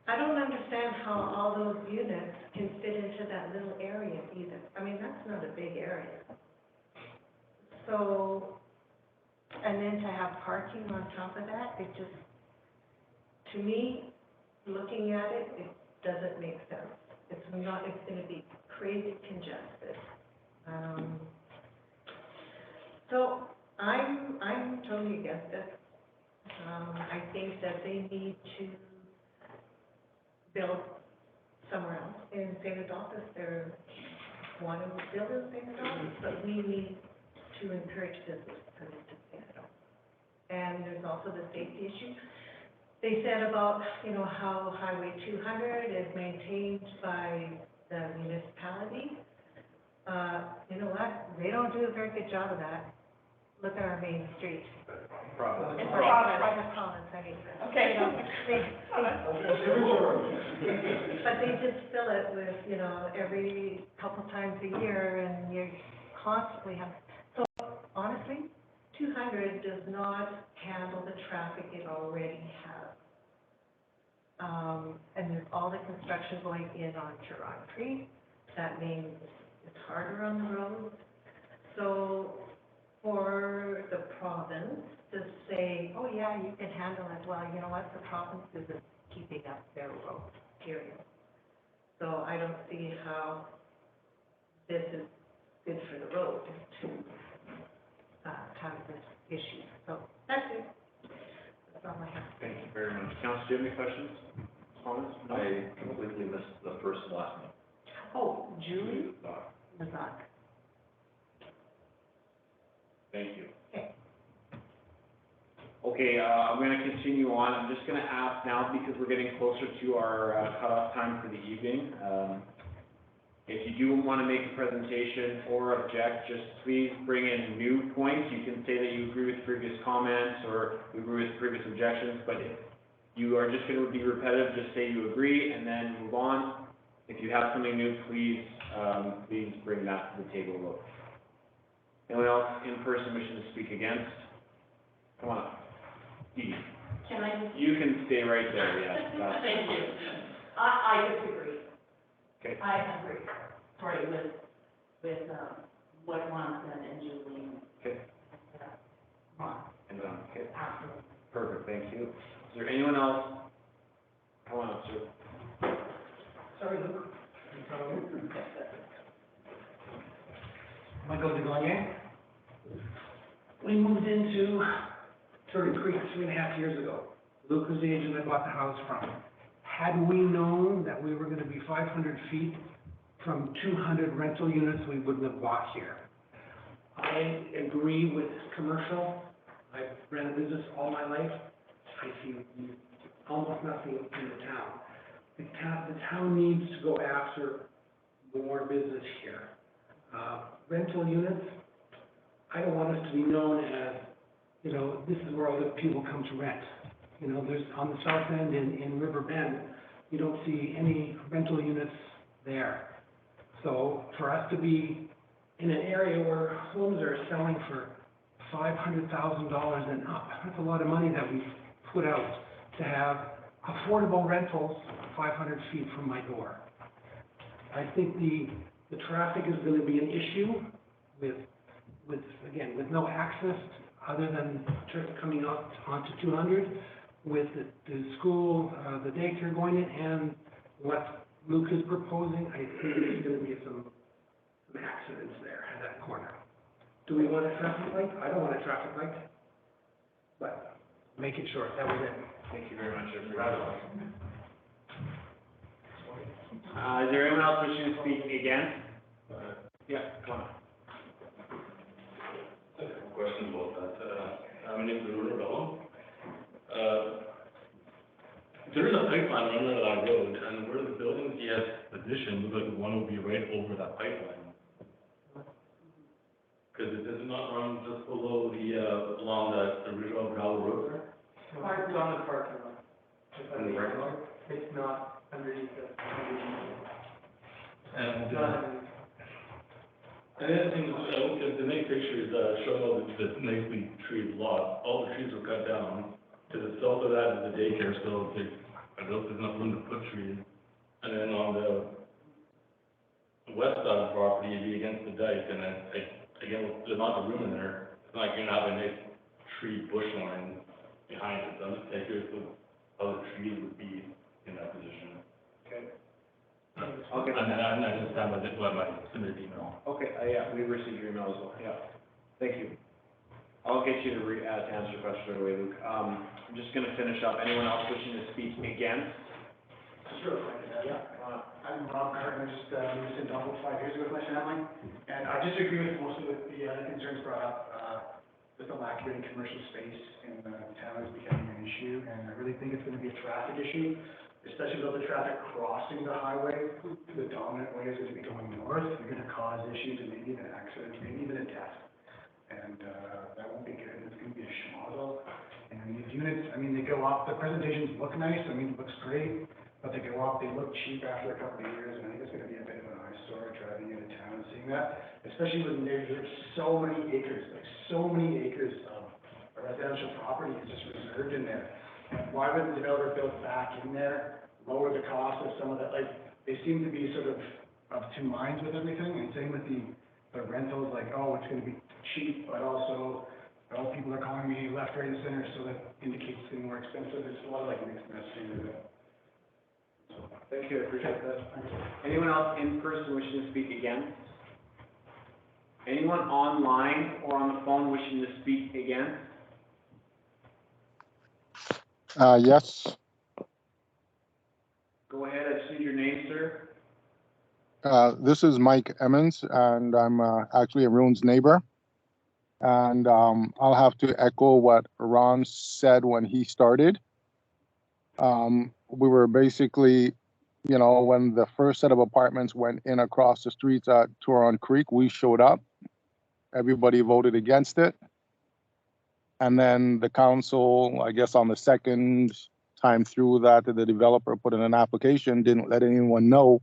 I don't understand how all those units can fit into that little area either. I mean, that's not a big area. So, and then to have parking on top of that, it just, to me, looking at it, it doesn't make sense. It's gonna be crazy congested. So I'm totally against it. I think that they need to build somewhere else in St. Adolphus. They're wanting to build in St. Adolphus, but we need to encourage business to come into St. Adolphus. And there's also the safety issue. They said about, how Highway 200 is maintained by the municipality. You know what? They don't do a very good job of that. Look at our main street. Province. It's province, I mean. Okay. But they just fill it with, every couple times a year, and you constantly have, so honestly, 200 does not handle the traffic it already has. And there's all the construction going in on Huron Creek, that means it's harder on the road. So for the province to say, oh yeah, you can handle it, well, you know what, the province isn't keeping up their road, period. So I don't see how this is good for the road to have this issue. So that's it. That's all I have. Thank you very much. Council, do you have any questions, comments? No? I completely missed the first and last name. Oh, Julie Mazak. Thank you. Okay. Okay, I'm gonna continue on. I'm just gonna ask now, because we're getting closer to our cutoff time for the evening. If you do wanna make a presentation or object, just please bring in new points. You can say that you agree with previous comments or you agree with previous objections, but if you are just gonna be repetitive, just say you agree and then move on. If you have something new, please bring that to the table. Anyone else in person wishing to speak against? Come on up. Edie. Can I just? You can stay right there, yes. Thank you. I disagree. Okay. I agree, sorry, with, what Ron said and Julie. Okay. Ron. And Don, okay. Absolutely. Perfect, thank you. Is there anyone else? Come on up, sir. Sorry, Luke. Michael DeGagné. We moved into Turtle Creek 3.5 years ago. Luke was the agent I bought the house from. Had we known that we were gonna be 500 feet from 200 rental units, we wouldn't have bought here. I agree with commercial. I've ran a business all my life. I see almost nothing in the town. The town needs to go after more business here. Rental units, I don't want us to be known as, this is where all the people come to rent. There's, on the south end in River Bend, you don't see any rental units there. So for us to be in an area where homes are selling for $500,000 and up, that's a lot of money that we've put out to have affordable rentals 500 feet from my door. I think the traffic is gonna be an issue with no access other than coming out onto 200, with the school, the daycare going in, and what Luke is proposing. I think there's gonna be some accidents there at that corner. Do we want a traffic light? I don't want a traffic light, but make it short, that was it. Thank you very much, everybody. Is there anyone else wishing to speak again? Yeah, come on. I have a question about that. My name is Ruler Bello. There is a pipeline running along that road, and where the buildings he has positioned, looks like one will be right over that pipeline. Because it does not run just below along the original gravel road there? It's on the parking lot. On the parking lot? It's not underneath the. And And the other thing, the main picture is, showing all the nicely treated lot, all the trees were cut down. To the south of that is the daycare, so I don't think there's enough room to put trees. And then on the west side of the property, you'd be against the dike, and then, again, there's not the room in there. It's not like you're gonna have a nice tree bush line behind it, so I'm just curious what other trees would be in that position. Okay. I'll get. And I just have my submitted email. Okay, yeah, we've received your email as well, yeah. Thank you. I'll get you to answer your question right away, Luke. I'm just gonna finish up. Anyone else wishing to speak against? Sure, yeah. I'm Rob Carter, I just moved to Dunville 5 years ago with my family, and I disagree with mostly with the concerns brought up, with the lack of any commercial space in the town is becoming an issue, and I really think it's gonna be a traffic issue, especially with the traffic crossing the highway. The dominant way is gonna be going north, you're gonna cause issues and maybe even accidents, maybe even a death. And, that won't be good, it's gonna be a schmozzle. And these units, I mean, they go up, the presentations look nice, I mean, it looks great, but they go up, they look cheap after a couple of years, and I think it's gonna be a bit of an eyesore driving into town and seeing that. Especially when there's so many acres, like so many acres of residential property is just reserved in there. And why would the developer build back in there, lower the cost of some of that, like, they seem to be sort of two minds with everything, and same with the rentals, like, oh, it's gonna be cheap, but also, oh, people are calling me left, right, and center, so that indicates it's getting more expensive. There's a lot of like mixed messaging with it. Thank you, I appreciate that. Anyone else in person wishing to speak against? Anyone online or on the phone wishing to speak against? Yes. Go ahead, I just need your name, sir. This is Mike Emmons, and I'm actually Arun's neighbor. And I'll have to echo what Ron said when he started. We were basically, you know, when the first set of apartments went in across the streets at Turon Creek, we showed up. Everybody voted against it. And then the council, I guess on the second time through that, the developer put in an application, didn't let anyone know.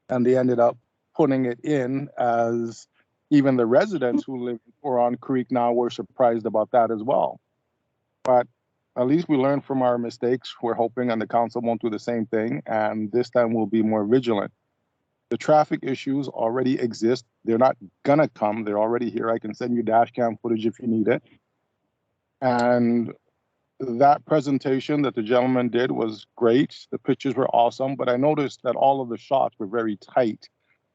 And they ended up putting it in, as even the residents who live in Turon Creek now were surprised about that as well. But at least we learned from our mistakes. We're hoping, and the council won't do the same thing, and this time we'll be more vigilant. The traffic issues already exist. They're not gonna come. They're already here. I can send you dash cam footage if you need it. And that presentation that the gentleman did was great. The pictures were awesome, but I noticed that all of the shots were very tight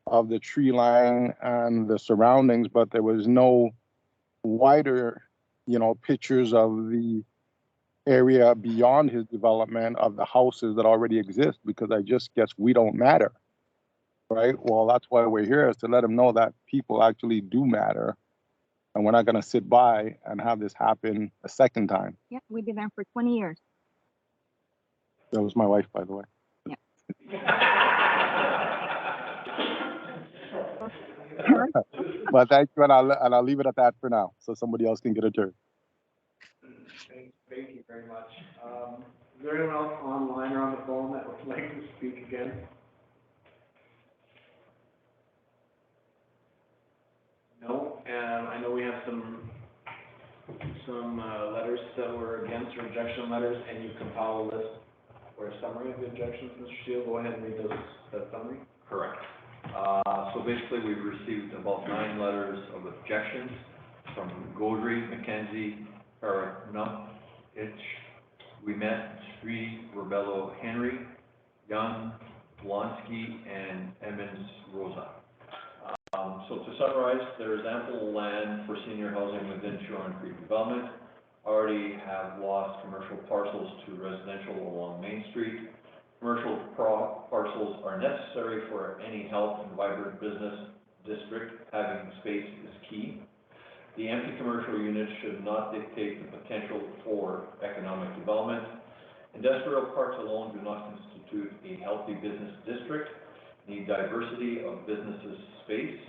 of the tree line and the surroundings, but there was no wider, you know, pictures of the area beyond his development of the houses that already exist, because I just guess we don't matter, right? Well, that's why we're here, is to let them know that people actually do matter. And we're not gonna sit by and have this happen a second time. Yeah, we've been there for 20 years. That was my wife, by the way. But thank you, and I'll leave it at that for now, so somebody else can get a turn. Thank you very much. Is there anyone else online or on the phone that would like to speak again? No, and I know we have some letters that were against, or objection letters, and you compile a list or a summary of the objections, Mr. Steele. Go ahead and read that summary. Correct. So basically, we've received about 9 letters of objections from Gaudry, McKenzie, Itch, We Met, Street, Rebello, Henry, Young, Blonsky, and Emmons Rosa. So to summarize, there is ample land for senior housing within Turon Creek development. Already have lost commercial parcels to residential along Main Street. Commercial parcels are necessary for any health and vibrant business district. Having space is key. The empty commercial units should not dictate the potential for economic development. Industrial parks alone do not constitute a healthy business district. Need diversity of businesses space.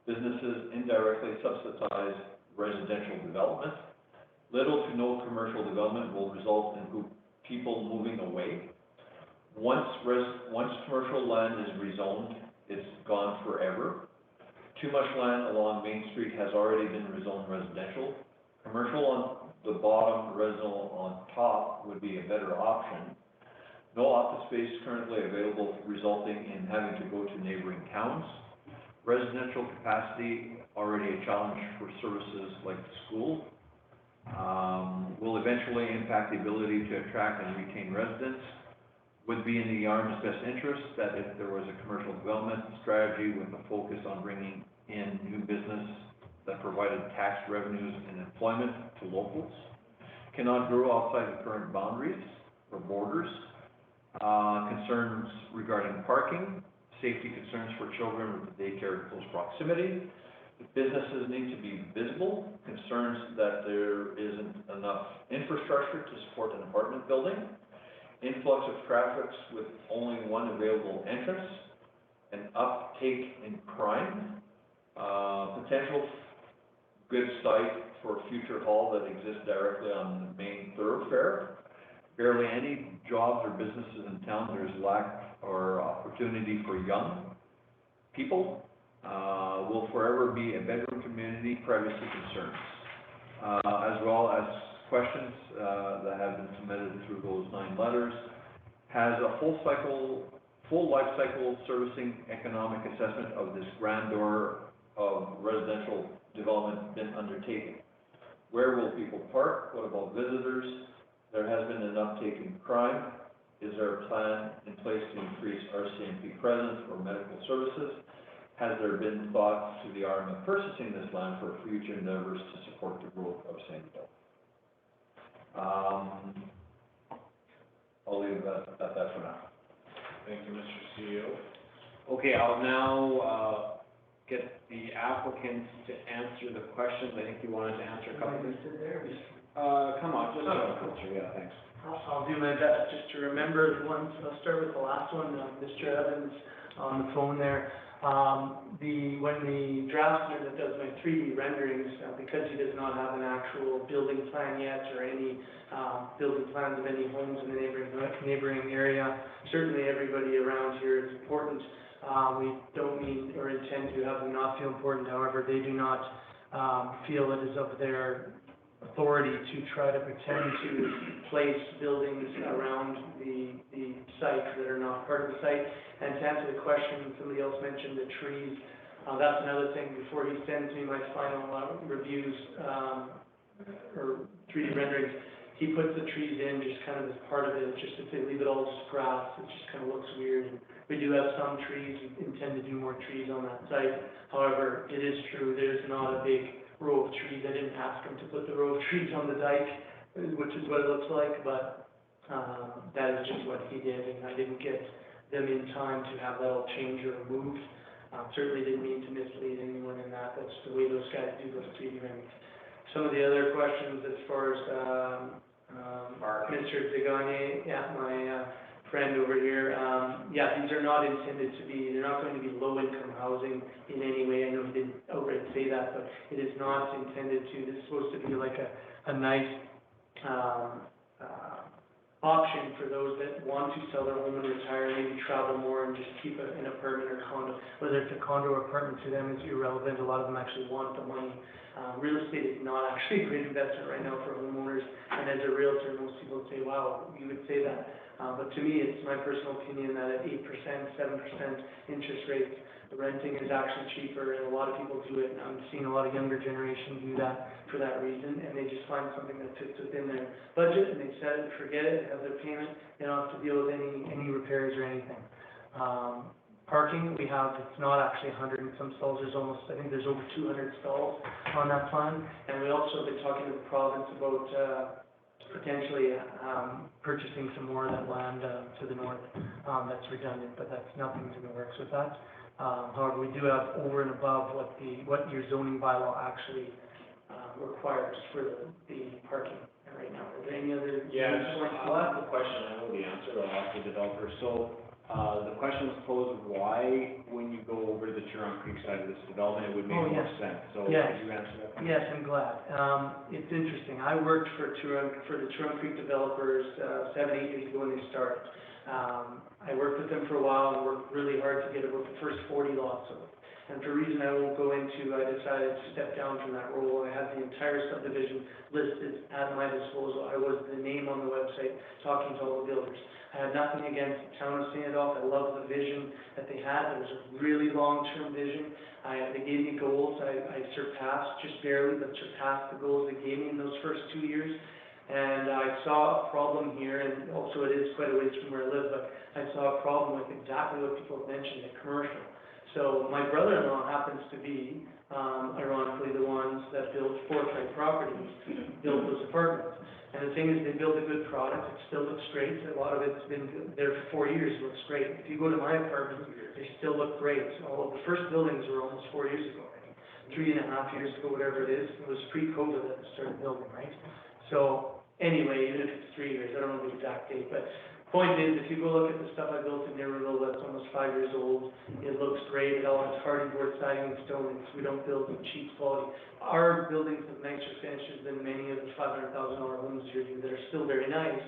Businesses indirectly subsidize residential development. Little to no commercial development will result in people moving away. Once commercial land is rezoned, it's gone forever. Too much land along Main Street has already been rezoned residential. Commercial on the bottom, residential on top would be a better option. No office space currently available, resulting in having to go to neighboring towns. Residential capacity already a challenge for services like the school. Will eventually impact the ability to attract and retain residents. Would be in the Yarmouth's best interest that if there was a commercial development strategy with a focus on bringing in new business that provided tax revenues and employment to locals, cannot grow outside the current boundaries or borders. Concerns regarding parking, safety concerns for children with the daycare in close proximity. The businesses need to be visible, concerns that there isn't enough infrastructure to support an apartment building, influx of traffic with only one available entrance, an uptake in crime, potential good site for a future hall that exists directly on the main thoroughfare, barely any jobs or businesses in town, there's lack or opportunity for young people, will forever be a bedroom community, privacy concerns, as well as questions that have been submitted through those 9 letters. Has a full life cycle servicing economic assessment of this grandeur of residential development been undertaken? Where will people park? What about visitors? There has been an uptake in crime. Is there a plan in place to increase RCMP presence or medical services? Has there been thought to the RM of purchasing this land for future endeavors to support the growth of Sandyville? I'll leave it at that for now. Thank you, Mr. CEO. Okay, I'll now, get the applicants to answer the questions. I think you wanted to answer a couple of them. Come on, just go through, yeah, thanks. I'll do my best just to remember the ones. I'll start with the last one, Mr. Evans on the phone there. When the draftsman that does my 3D renderings, because he does not have an actual building plan yet or any building plans of any homes in the neighboring area, certainly everybody around here is important. We don't mean or intend to have them not feel important. However, they do not feel it is of their authority to try to pretend to place buildings around the site that are not part of the site. And to answer the question, somebody else mentioned the trees. That's another thing. Before he sends me my final reviews or 3D renderings, he puts the trees in just kind of as part of it. Just if they leave it all just grass, it just kind of looks weird. And we do have some trees. We intend to do more trees on that site. However, it is true there's not a big row of trees. I didn't ask him to put the row of trees on the dike, which is what it looks like, but that is just what he did, and I didn't get them in time to have that all changed or removed. Certainly didn't mean to mislead anyone in that. That's the way those guys do those 3D renderings. Some of the other questions as far as Mr. Degagne, my friend over here, these are not intended to be, they're not going to be low-income housing in any way. I know he didn't outright say that, but it is not intended to. This is supposed to be like a nice option for those that want to sell their home and retire, maybe travel more and just keep an apartment or condo. Whether it's a condo or apartment to them is irrelevant. A lot of them actually want the money. Real estate is not actually a great investment right now for homeowners, and as a realtor, most people say, wow, you would say that. But to me, it's my personal opinion that at 8%, 7% interest rates, the renting is actually cheaper, and a lot of people do it. I'm seeing a lot of younger generation do that for that reason, and they just find something that fits within their budget, and they set it and forget it, they have their payment, they don't have to deal with any repairs or anything. Parking, we have, it's not actually 100 and some stalls, there's almost, I think there's over 200 stalls on that plan, and we also have been talking to the province about potentially purchasing some more of that land to the north that's redundant, but that's nothing's in the works with that. However, we do have over and above what your zoning bylaw actually requires for the parking right now. Are there any other? Yeah, I'll ask the question, I know the answer, I'll ask the developer. So, the question was posed, why, when you go over to the Turon Creek side of this development, it would make more sense. So, could you answer that question? Yes, I'm glad. It's interesting. I worked for the Turon Creek developers 7, 8 years ago when they started. I worked with them for a while and worked really hard to get about the first 40 lots of it. And for a reason I won't go into, I decided to step down from that role. I had the entire subdivision listed at my disposal. I was the name on the website, talking to all the builders. I had nothing against the town of St. Adolphe. I love the vision that they had. It was a really long-term vision. They gave me goals. I surpassed, just barely, but surpassed the goals they gave me in those first 2 years. And I saw a problem here, and also it is quite a ways from where I live, but I saw a problem with exactly what people have mentioned, the commercial. So my brother-in-law happens to be, ironically, the ones that built Forthright Properties, built those apartments. And the thing is, they build a good product, it still looks great, a lot of it's been there for 4 years, it looks great. If you go to my apartment, they still look great. All of the first buildings were almost 4 years ago, 3.5 years ago, whatever it is. It was pre-COVID that they started building, right? So, anyway, even if it's 3 years, I don't know the exact date, but point is, if you go look at the stuff I built in Niverville that's almost 5 years old, it looks great, it all has hardy board siding and stone, we don't build in cheap quality. Our buildings have nicer finishes than many of the $500,000 homes here do that are still very nice,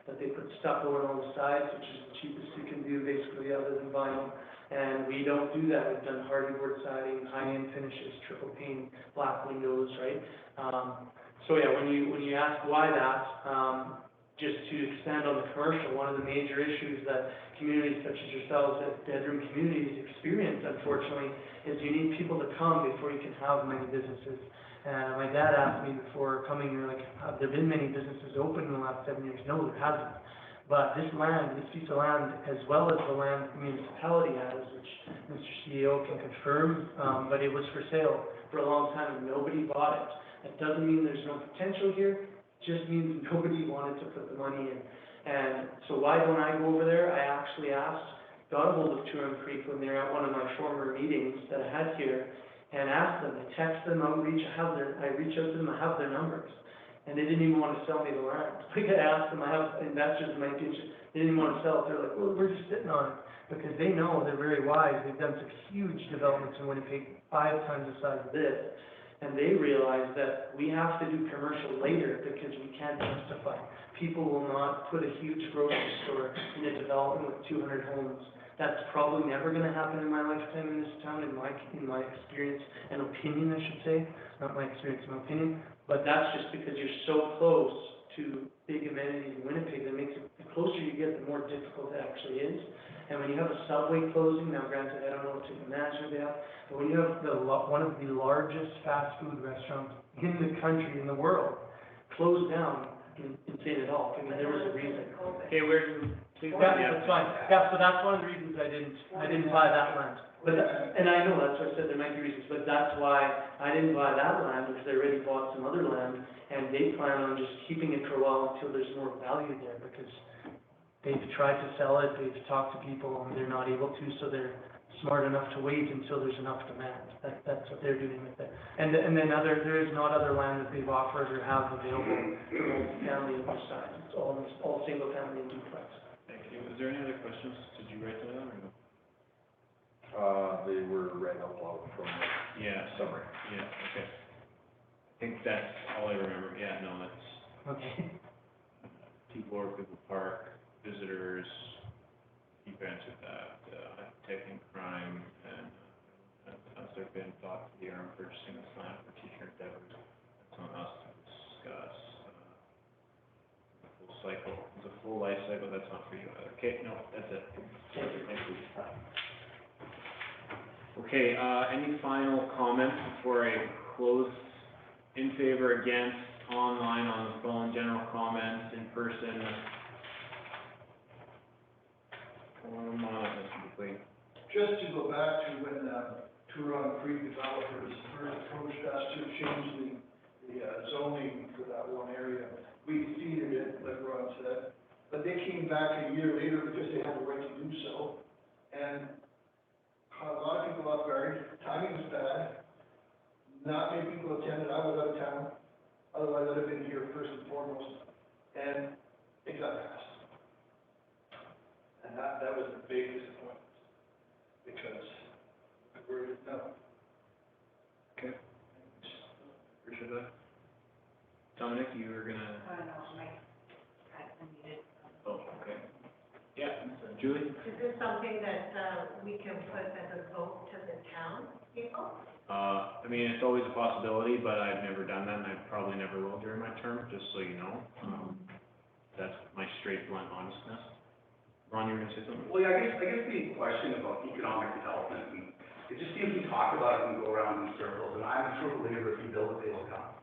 but they put stucco on all the sides, which is the cheapest you can do basically other than vinyl. And we don't do that, we've done hardy board siding, high-end finishes, triple pane, black windows, right? So yeah, when you ask why that, just to expand on the commercial, one of the major issues that communities such as yourselves, as bedroom communities, experience, unfortunately, is you need people to come before you can have many businesses. And my dad asked me before coming here, like, have there been many businesses open in the last 7 years? No, there hasn't. But this land, this piece of land, as well as the land the municipality has, which Mr. CEO can confirm, but it was for sale for a long time and nobody bought it. That doesn't mean there's no potential here. Just means nobody wanted to put the money in. And so why don't I go over there? I actually got a hold of Turon Creek when they were at one of my former meetings that I had here, and asked them, I text them, I reach out to them, I have their numbers. And they didn't even want to sell me the land. Like I asked them, I have investors in my future, they didn't even want to sell it. They're like, well, we're just sitting on it. Because they know, they're very wise, they've done some huge developments in Winnipeg, 5 times the size of this. And they realize that we have to do commercial later because we can't justify. People will not put a huge grocery store in a development with 200 homes. That's probably never gonna happen in my lifetime in this town, in my experience and opinion, I should say. Not my experience, my opinion. But that's just because you're so close to big amenities in Winnipeg that makes it, the closer you get, the more difficult it actually is. And when you have a Subway closing, now granted, I don't know what to imagine they have, but when you have one of the largest fast food restaurants in the country, in the world, closed down in St. Adolphe, I mean, there was a reason. Okay, please, Yeah, that's fine. Yeah, so that's one of the reasons I didn't buy that land. But, and I know, that's what I said, there might be reasons, but that's why I didn't buy that land, because they already bought some other land, and they plan on just keeping it for a while until there's more value there, because they've tried to sell it, they've talked to people, and they're not able to, so they're smart enough to wait until there's enough demand. That's what they're doing with it. And then there is not other land that they've offered or have available for multi-family on this side. It's all single family and duplex. Thank you. Is there any other questions? Did you write that down or no? They were read out loud from the summary. Yeah, okay. I think that's all I remember. Yeah, no, that's Okay. people park, visitors, you've answered that, detecting crime, and has there been thought to the arm purchasing this land for future endeavors? That's on us to discuss. The full cycle, the full life cycle, that's not for you either. Okay, no, that's it. Thank you. Okay, any final comments before I close? In favor, against, online, on the phone, general comments, in person? Just to go back to when, Turon Creek developers first approached us to change the zoning for that one area, we ceded it, like Ron said, but they came back a year later because they had the right to do so, and caught a lot of people off guard, timing was bad, not many people attended, I was out of town, otherwise I'd have been here first and foremost, and it got passed. And that was the big disappointment, because we're, no. Okay. Appreciate that. Dominic, you were gonna? No, my, I needed. Oh, okay. Yeah, Julie? Is this something that, we can put as a vote to the town people? I mean, it's always a possibility, but I've never done that, and I probably never will during my term, just so you know. That's my straight blunt honestness. Ron, you were gonna say something? Well, yeah, I guess the question about economic development, and it just seems we talk about it and go around in circles, and I'm a true believer if you build it, they will come.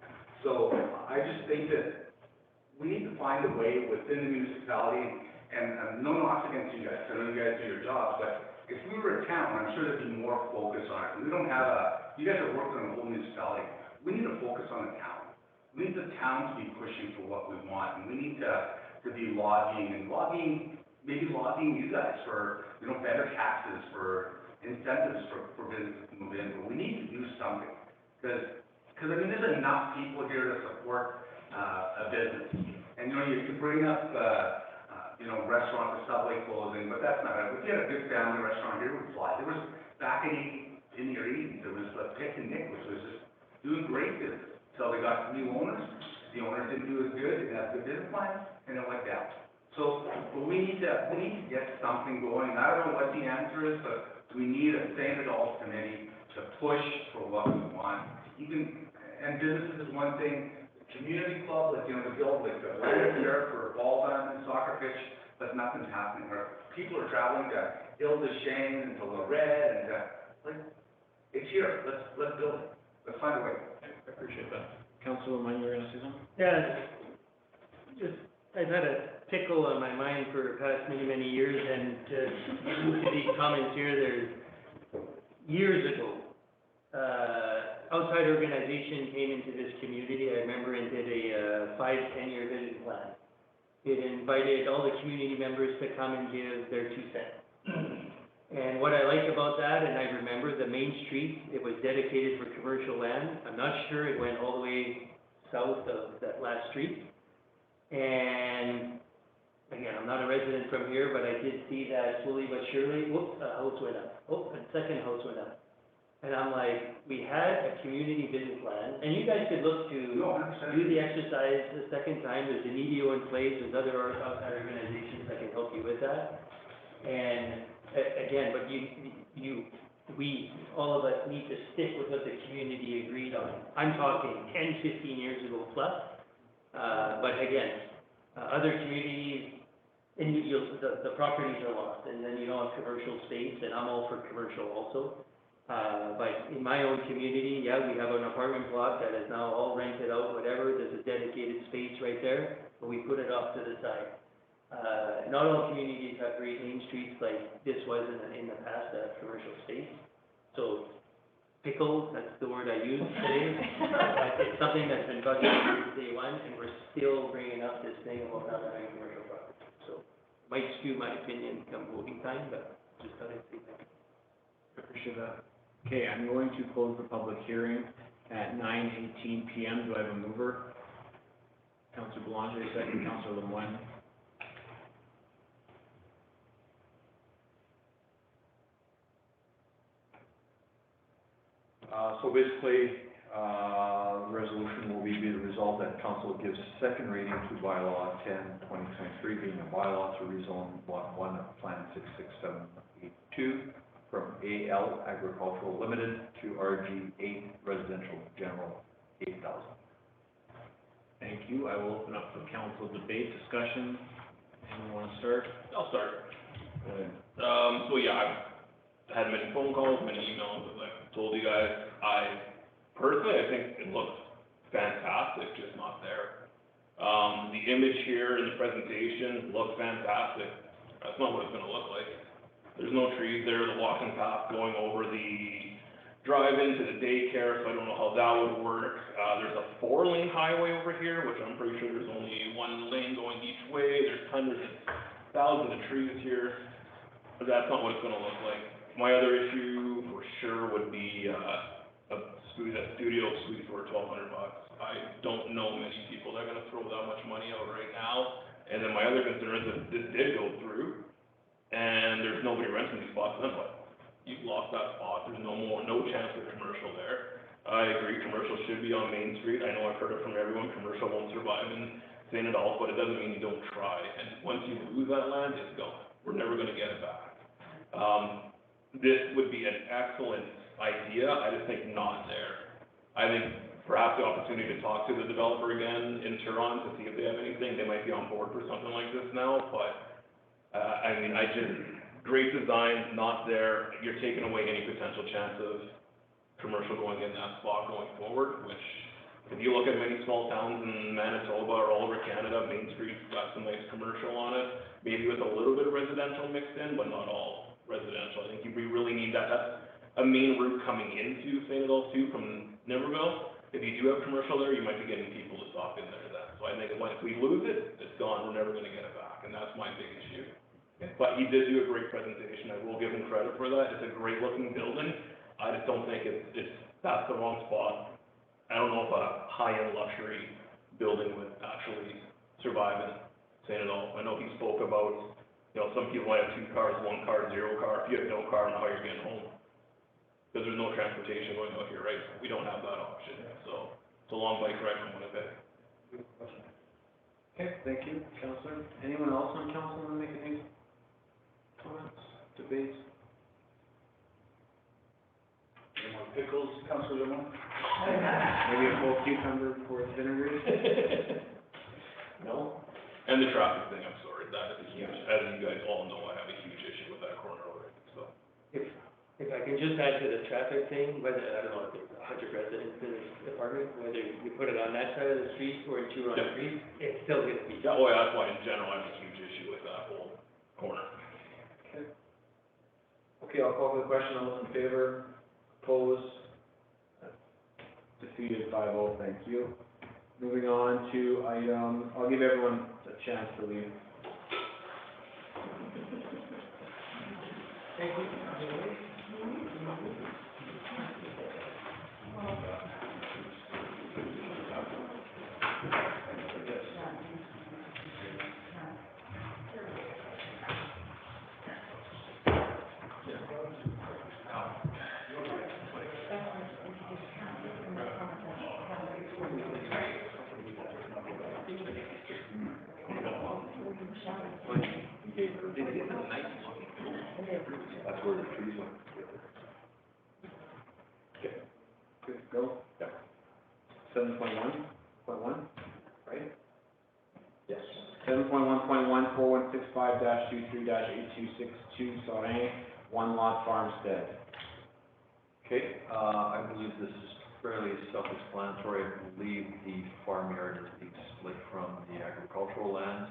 So I just think that we need to find a way within the municipality, and no knocks against you guys, I know you guys do your jobs, but if we were a town, I'm sure there'd be more focus on it. We don't have you guys are working on a whole municipality, we need to focus on the town. We need the town to be pushing for what we want, and we need to be lobbying maybe lobbying you guys for, better taxes, for incentives for businesses to move in, but we need to do something. Because I mean, there's enough people here to support, a business. And, you can bring up, restaurants, the Subway closing, but that's not it. If you had a good family restaurant here, it would fly. There was, back in the '80s, there was a Pick and Nick, which was just doing great business. Until they got new owners, the owners didn't do as good, didn't have good business plans, and it went down. So, but we need to get something going. I don't know what the answer is, but we need a St. Adolph committee to push for what we want. And businesses is one thing, community club, to build the land there for ball diamond, soccer pitch, but nothing's happening. Where people are traveling to Ile des Chênes and to Lorette and it's here, let's build it. Let's find a way. I appreciate that. Councilor Lemon, you were gonna say something? Yeah, just, I've had a pickle on my mind for the past many, many years, and to these comments here, there's, years ago, outside organization came into this community, I remember, and did a 5-10-year vision plan. It invited all the community members to come and give their 2 cents. And what I like about that, and I remember the main street, it was dedicated for commercial land. I'm not sure it went all the way south of that last street. And again, I'm not a resident from here, but I did see that slowly but surely, whoops, a house went up. Oh, a second house went up. And I'm like, we had a community business plan, and you guys could look to do the exercise the second time. There's an EDO in place, there's other outside organizations that can help you with that. And again, but we, all of us need to stick with what the community agreed on. I'm talking 10, 15 years ago plus. But again, other communities, and the properties are lost, and then you don't have commercial space, and I'm all for commercial also. But in my own community, yeah, we have an apartment block that is now all rented out, whatever, there's a dedicated space right there, but we put it off to the side. Not all communities have great main streets like this was in the past, commercial space. So, pickle, that's the word I used today. But it's something that's been bugging me since day one, and we're still bringing up this thing about not having commercial property. So, might skew my opinion come voting time, but just thought I'd say that. I appreciate that. Okay, I'm going to close the public hearing at 9:18 PM. Do I have a mover? Councilor Belanger, second. Councilor Lemoine. So basically, the resolution will be the result that council gives second reading to bylaw 10/2023, being a bylaw to rezone lot 1 of Plan 66782 from AL Agricultural Limited to RG 8 Residential General 8,000. Thank you. I will open up for council debate, discussion. Anyone want to start? I'll start. Go ahead. So yeah, I've had many phone calls, many emails, as I told you guys. Personally, I think it looks fantastic, just not there. The image here in the presentation looks fantastic. That's not what it's gonna look like. There's no trees there, the walking path going over the drive-in to the daycare, so I don't know how that would work. There's a 4-lane highway over here, which I'm pretty sure there's only 1 lane going each way. There's hundreds of thousands of trees here, but that's not what it's gonna look like. My other issue for sure would be, a studio suite for $1,200. I don't know many people that are gonna throw that much money out right now. And then my other concern is if this did go through, and there's nobody renting these spots, then what? You've lost that spot, there's no chance of commercial there. I agree, commercial should be on Main Street, I know I've heard it from everyone, commercial won't survive in St. Adolph, but it doesn't mean you don't try, and once you lose that land, it's gone, we're never gonna get it back. This would be an excellent idea, I just think not there. I think perhaps the opportunity to talk to the developer again in Turon to see if they have anything, they might be on board for something like this now, but, I mean, great design, not there, you're taking away any potential chance of commercial going in that spot going forward, which, if you look at many small towns in Manitoba or all over Canada, Main Street's got some nice commercial on it, maybe with a little bit of residential mixed in, but not all residential. I think we really need that, that's a main route coming into St. Adolph too from Niverville. If you do have commercial there, you might be getting people to stop in there then. So I think if we lose it, it's gone, we're never gonna get it back, and that's my big issue. But he did do a great presentation, I will give him credit for that, it's a great looking building, I just don't think that's the wrong spot. I don't know if a high-end luxury building would actually survive in St. Adolph. I know he spoke about, some people might have 2 cars, 1 car, 0 car, if you have no car, I don't know how you're getting home. Because there's no transportation going out here, right? We don't have that option, so it's a long bike ride from Winnipeg. Okay, thank you, Councillor. Anyone else on council want to make any comments, debates? Any more pickles, Councillor Lemon? Maybe a full cucumber for vinaigrette? No? And the traffic thing, I'm sorry, that is a huge, as you guys all know, I have a huge issue with that corner already, so. If I can just add to the traffic thing, whether, I don't know, if it's 100 residents in the apartment, whether you put it on that side of the street or in Turon Street, it's still gonna be. Yeah, oh yeah, that's why in general, I have a huge issue with that whole corner. Okay, I'll call for the question, all those in favor, opposed, defeated 5-0, thank you. Moving on to item, I'll give everyone a chance to leave. That's where the trees are. Okay, good to go? Yep. 7.1.1, right? Yes. 7.1.1, 4165-23-8262, Sorin, one lot farmstead. Okay, I believe this is fairly self-explanatory. I believe the farmyard is being split from the agricultural lands.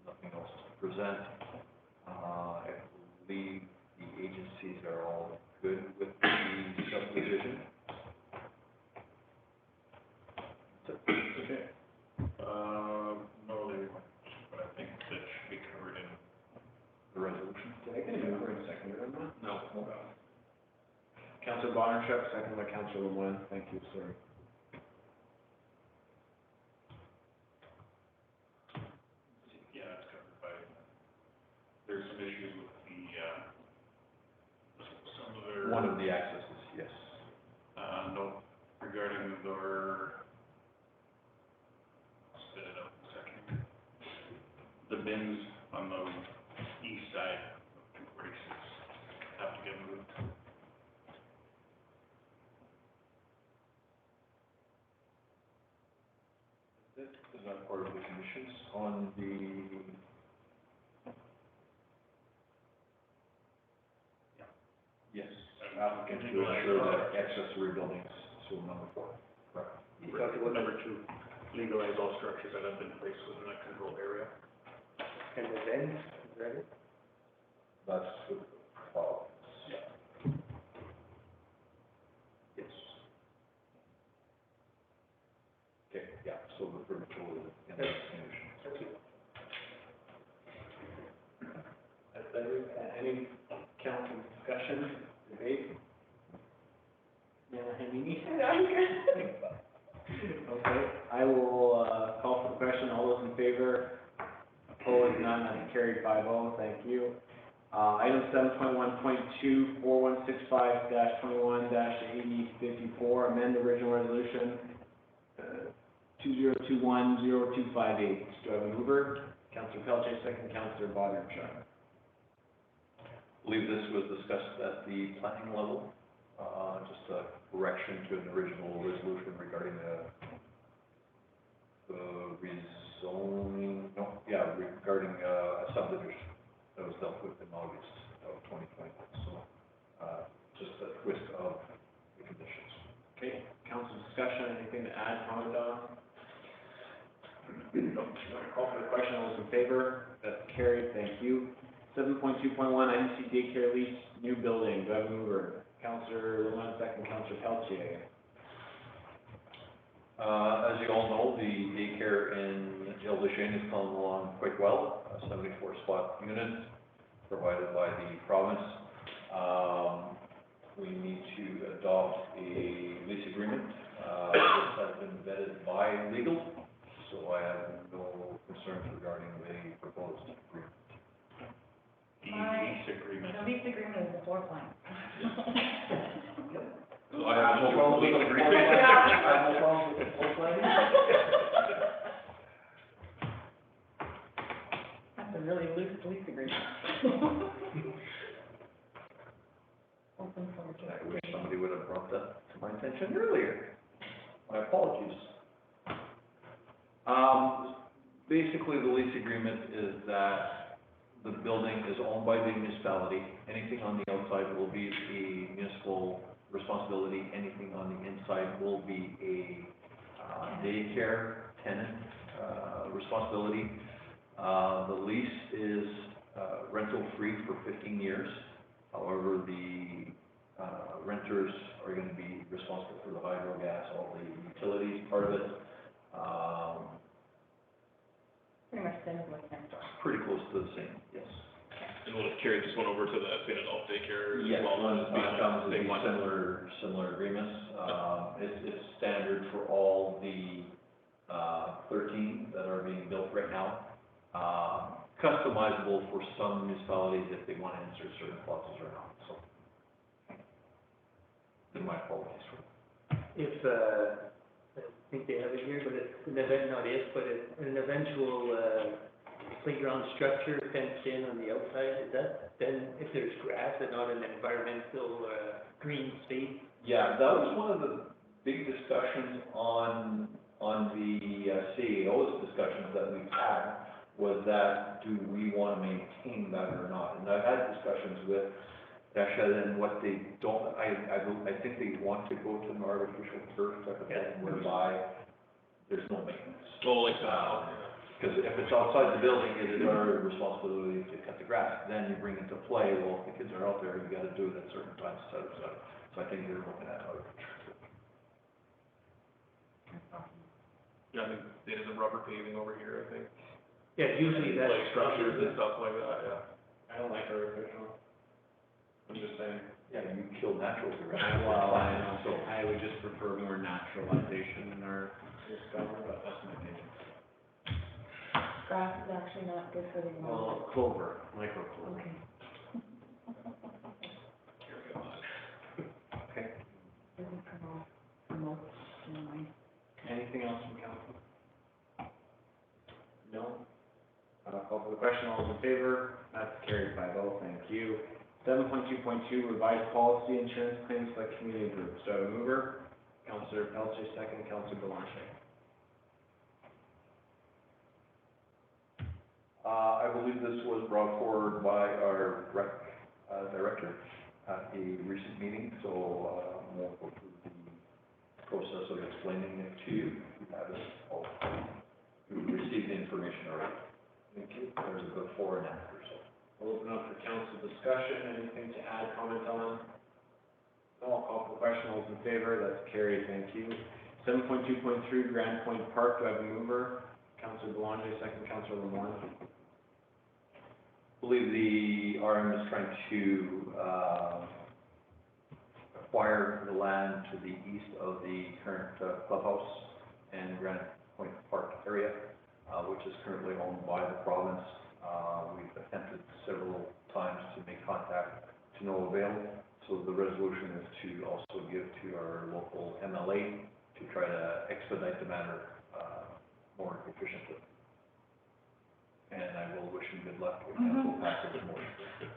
Nothing else to present. I believe the agencies are all good with the subdivision. Okay. No, they weren't, but I think that should be covered in the resolution. Did I get a mover and seconder on that? No. Councillor Bonnerchuk, second by Councillor Lemoine, thank you, sir. Yeah, it's covered by, there's some issues with some of their. One of the accesses, yes. No, regarding their, I'll spit it out in a second. The bins on the east side of 246 have to get moved. Is that part of the conditions on the? Yes, applicant to ensure that accessory buildings, so number 4, correct. You talked about number 2, legalize all structures that have been placed within that control area. And the vents, is that it? That's the province. Yes. Okay, yeah, so the vertical is in the condition. Any council discussion, debate? Yeah, Okay, I will, call for the question, all those in favor, opposed, none, that's carried 5-0, thank you. Item 7.1.2, 4165-21-8054, amend the original resolution, 2021-0258. Do I have a mover? Councillor Pelletier, second, Councillor Bonarshaw. I believe this was discussed at the planning level, just a correction to an original resolution regarding the rezoning, regarding a subdivision that was dealt with in August of 2020. So, just a twist of the conditions. Okay, council discussion, anything to add, comment on? No. Call for the question, all those in favor? That's carried, thank you. 7.2.1, IDC daycare lease, new building, do I have a mover? Councillor Lemon, second, Councillor Pelletier. As you all know, the daycare in Ile des Chênes is coming along quite well, a 74-spot unit provided by the province. We need to adopt a lease agreement. This has been vetted by legal, so I have no concerns regarding the proposed agreement. The lease agreement. The lease agreement is the floor plan. So I have no problem with the agreement. I have no problem with the full plan. That's a really loose lease agreement. Open for I wish somebody would have brought that to my attention earlier. My apologies. Basically, the lease agreement is that the building is owned by the municipality. Anything on the outside will be a municipal responsibility. Anything on the inside will be a daycare tenant responsibility. The lease is rental free for 15 years. However, the renters are going to be responsible for the hydro, gas, all the utilities part of it. Pretty much same as what's next door. Pretty close to the same, yes. And we'll just carry this one over to the St. Adolph daycare as Yes, well. one Just be on comes the with same one. similar agreements. It's standard for all the 13 that are being built right now. Customizable for some municipalities if they want to insert certain clauses or not, so. My apologies for that. If, I think they have it here, but it's an event, not if, but it's an eventual, playground structure fenced in on the outside, is that then, if there's grass and not an environmental, green space? Yeah, that was one of the big discussions on the CAO's discussions that we've had, was that do we want to maintain that or not? And I've had discussions with Dasha, and what they don't, I think they want to go to an artificial turf type of thing, whereby there's no maintenance. Oh, like that. Because if it's outside the building, it is our responsibility to cut the grass. Then you bring it to play, well, if the kids are out there, you gotta do it at certain times, et cetera, et cetera. So I think they're looking at artificial. Yeah, I think they did the rubber paving over here, I think. Yeah, usually that's. Like structures and stuff like that, yeah. I don't like artificial. I'm just saying. Yeah, you kill natural grass. Well, I know, so I would just prefer more naturalization in our discovery, but that's my opinion. Grass is actually not good for the environment. Well, clover, micro clover. Okay. Okay. Doesn't promote, never mind. Anything else from council? No? Call for the question, all those in favor? That's carried 5-0, thank you. 7.2.2, revised policy, insurance claims by community groups. Do I have a mover? Councillor Pelletier, second, Councillor Belanger. I believe this was brought forward by our rec director at a recent meeting, so we'll go through the process of explaining it to you. You have it all. You received the information already. Thank you. There's a before and after, so. We'll open up for council discussion. Anything to add, comment on? No, I'll call for the question. All those in favor? That's carried. Thank you. 7.2.3, Grand Point Park. Do I have a mover? Councillor Belanger, second, Councillor Lamont. I believe the RM is trying to acquire the land to the east of the current clubhouse and Grand Point Park area, which is currently owned by the province. We've attempted several times to make contact to no avail. So the resolution is to also give to our local MLA to try to expedite the matter more efficiently. And I will wish him good luck if council passes the motion.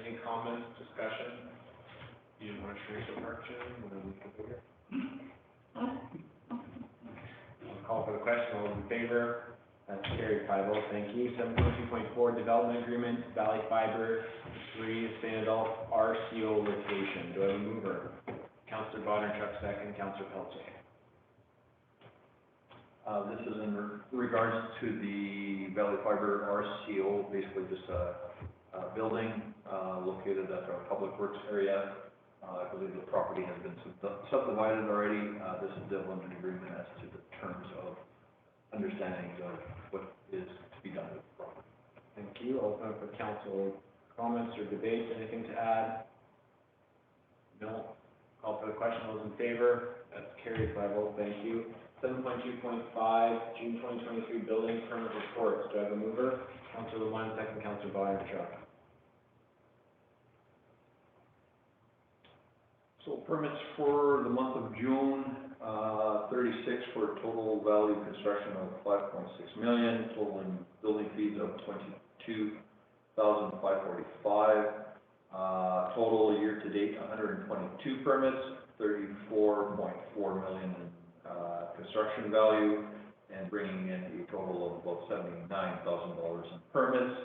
Any comments, discussion? You didn't want to shrink the park, Jim, and then we can go here? I'll call for the question, all those in favor? That's carried 5-0, thank you. 7.2.4, development agreement, Valley Fiber, 3, St. Adolph RCO location. Do I have a mover? Councillor Bonner-Chuck, second. Councillor Pelletier. This is in regards to the Valley Fiber RCO, basically just a building, located at our public works area. I believe the property has been subdivided already. This is development agreement as to the terms of understanding of what is to be done with the property. Thank you. I'll open up for council comments or debates. Anything to add? No. Call for the question. All those in favor? That's carried 5-0. Thank you. 7.2.5, June 2023 building permit reports. Do I have a mover? Councillor Lemon, second. Councillor Bonner-Chuck. So permits for the month of June, 36 for a total value of construction of 5.6 million, total in building fees of 22,545. Total year-to-date, 122 permits, 34.4 million in construction value, and bringing in a total of about $79,000 in permits.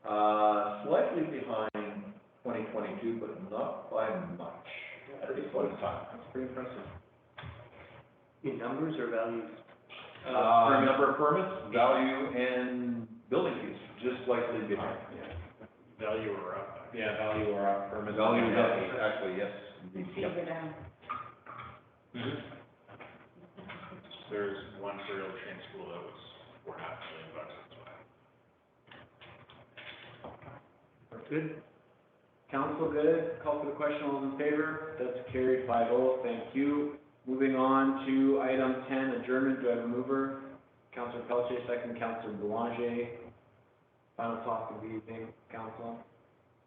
Slightly behind 2022, but not by much at this point in time. That's pretty impressive. In numbers or values? Number of permits, value, and building fees, just slightly behind. Yeah. Value or up? Yeah, value or up, permits. Value is up, actually, yes. Fees are down. There's one for Illustrating School that was $4.5 million as well. Good. Council, good. Call for the question. All those in favor? That's carried 5-0. Thank you. Moving on to item 10, adjournment. Do I have a mover? Councillor Pelletier, second. Councillor Boulanger. Final thoughts of the evening, council?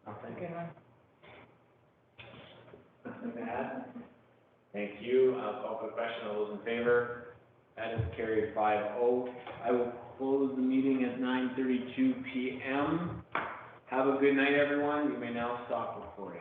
Nothing? Good one. Nothing to add? Thank you. I'll call for the question. All those in favor? That is carried 5-0. I will close the meeting at 9:32 p.m. Have a good night, everyone. You may now stop recording.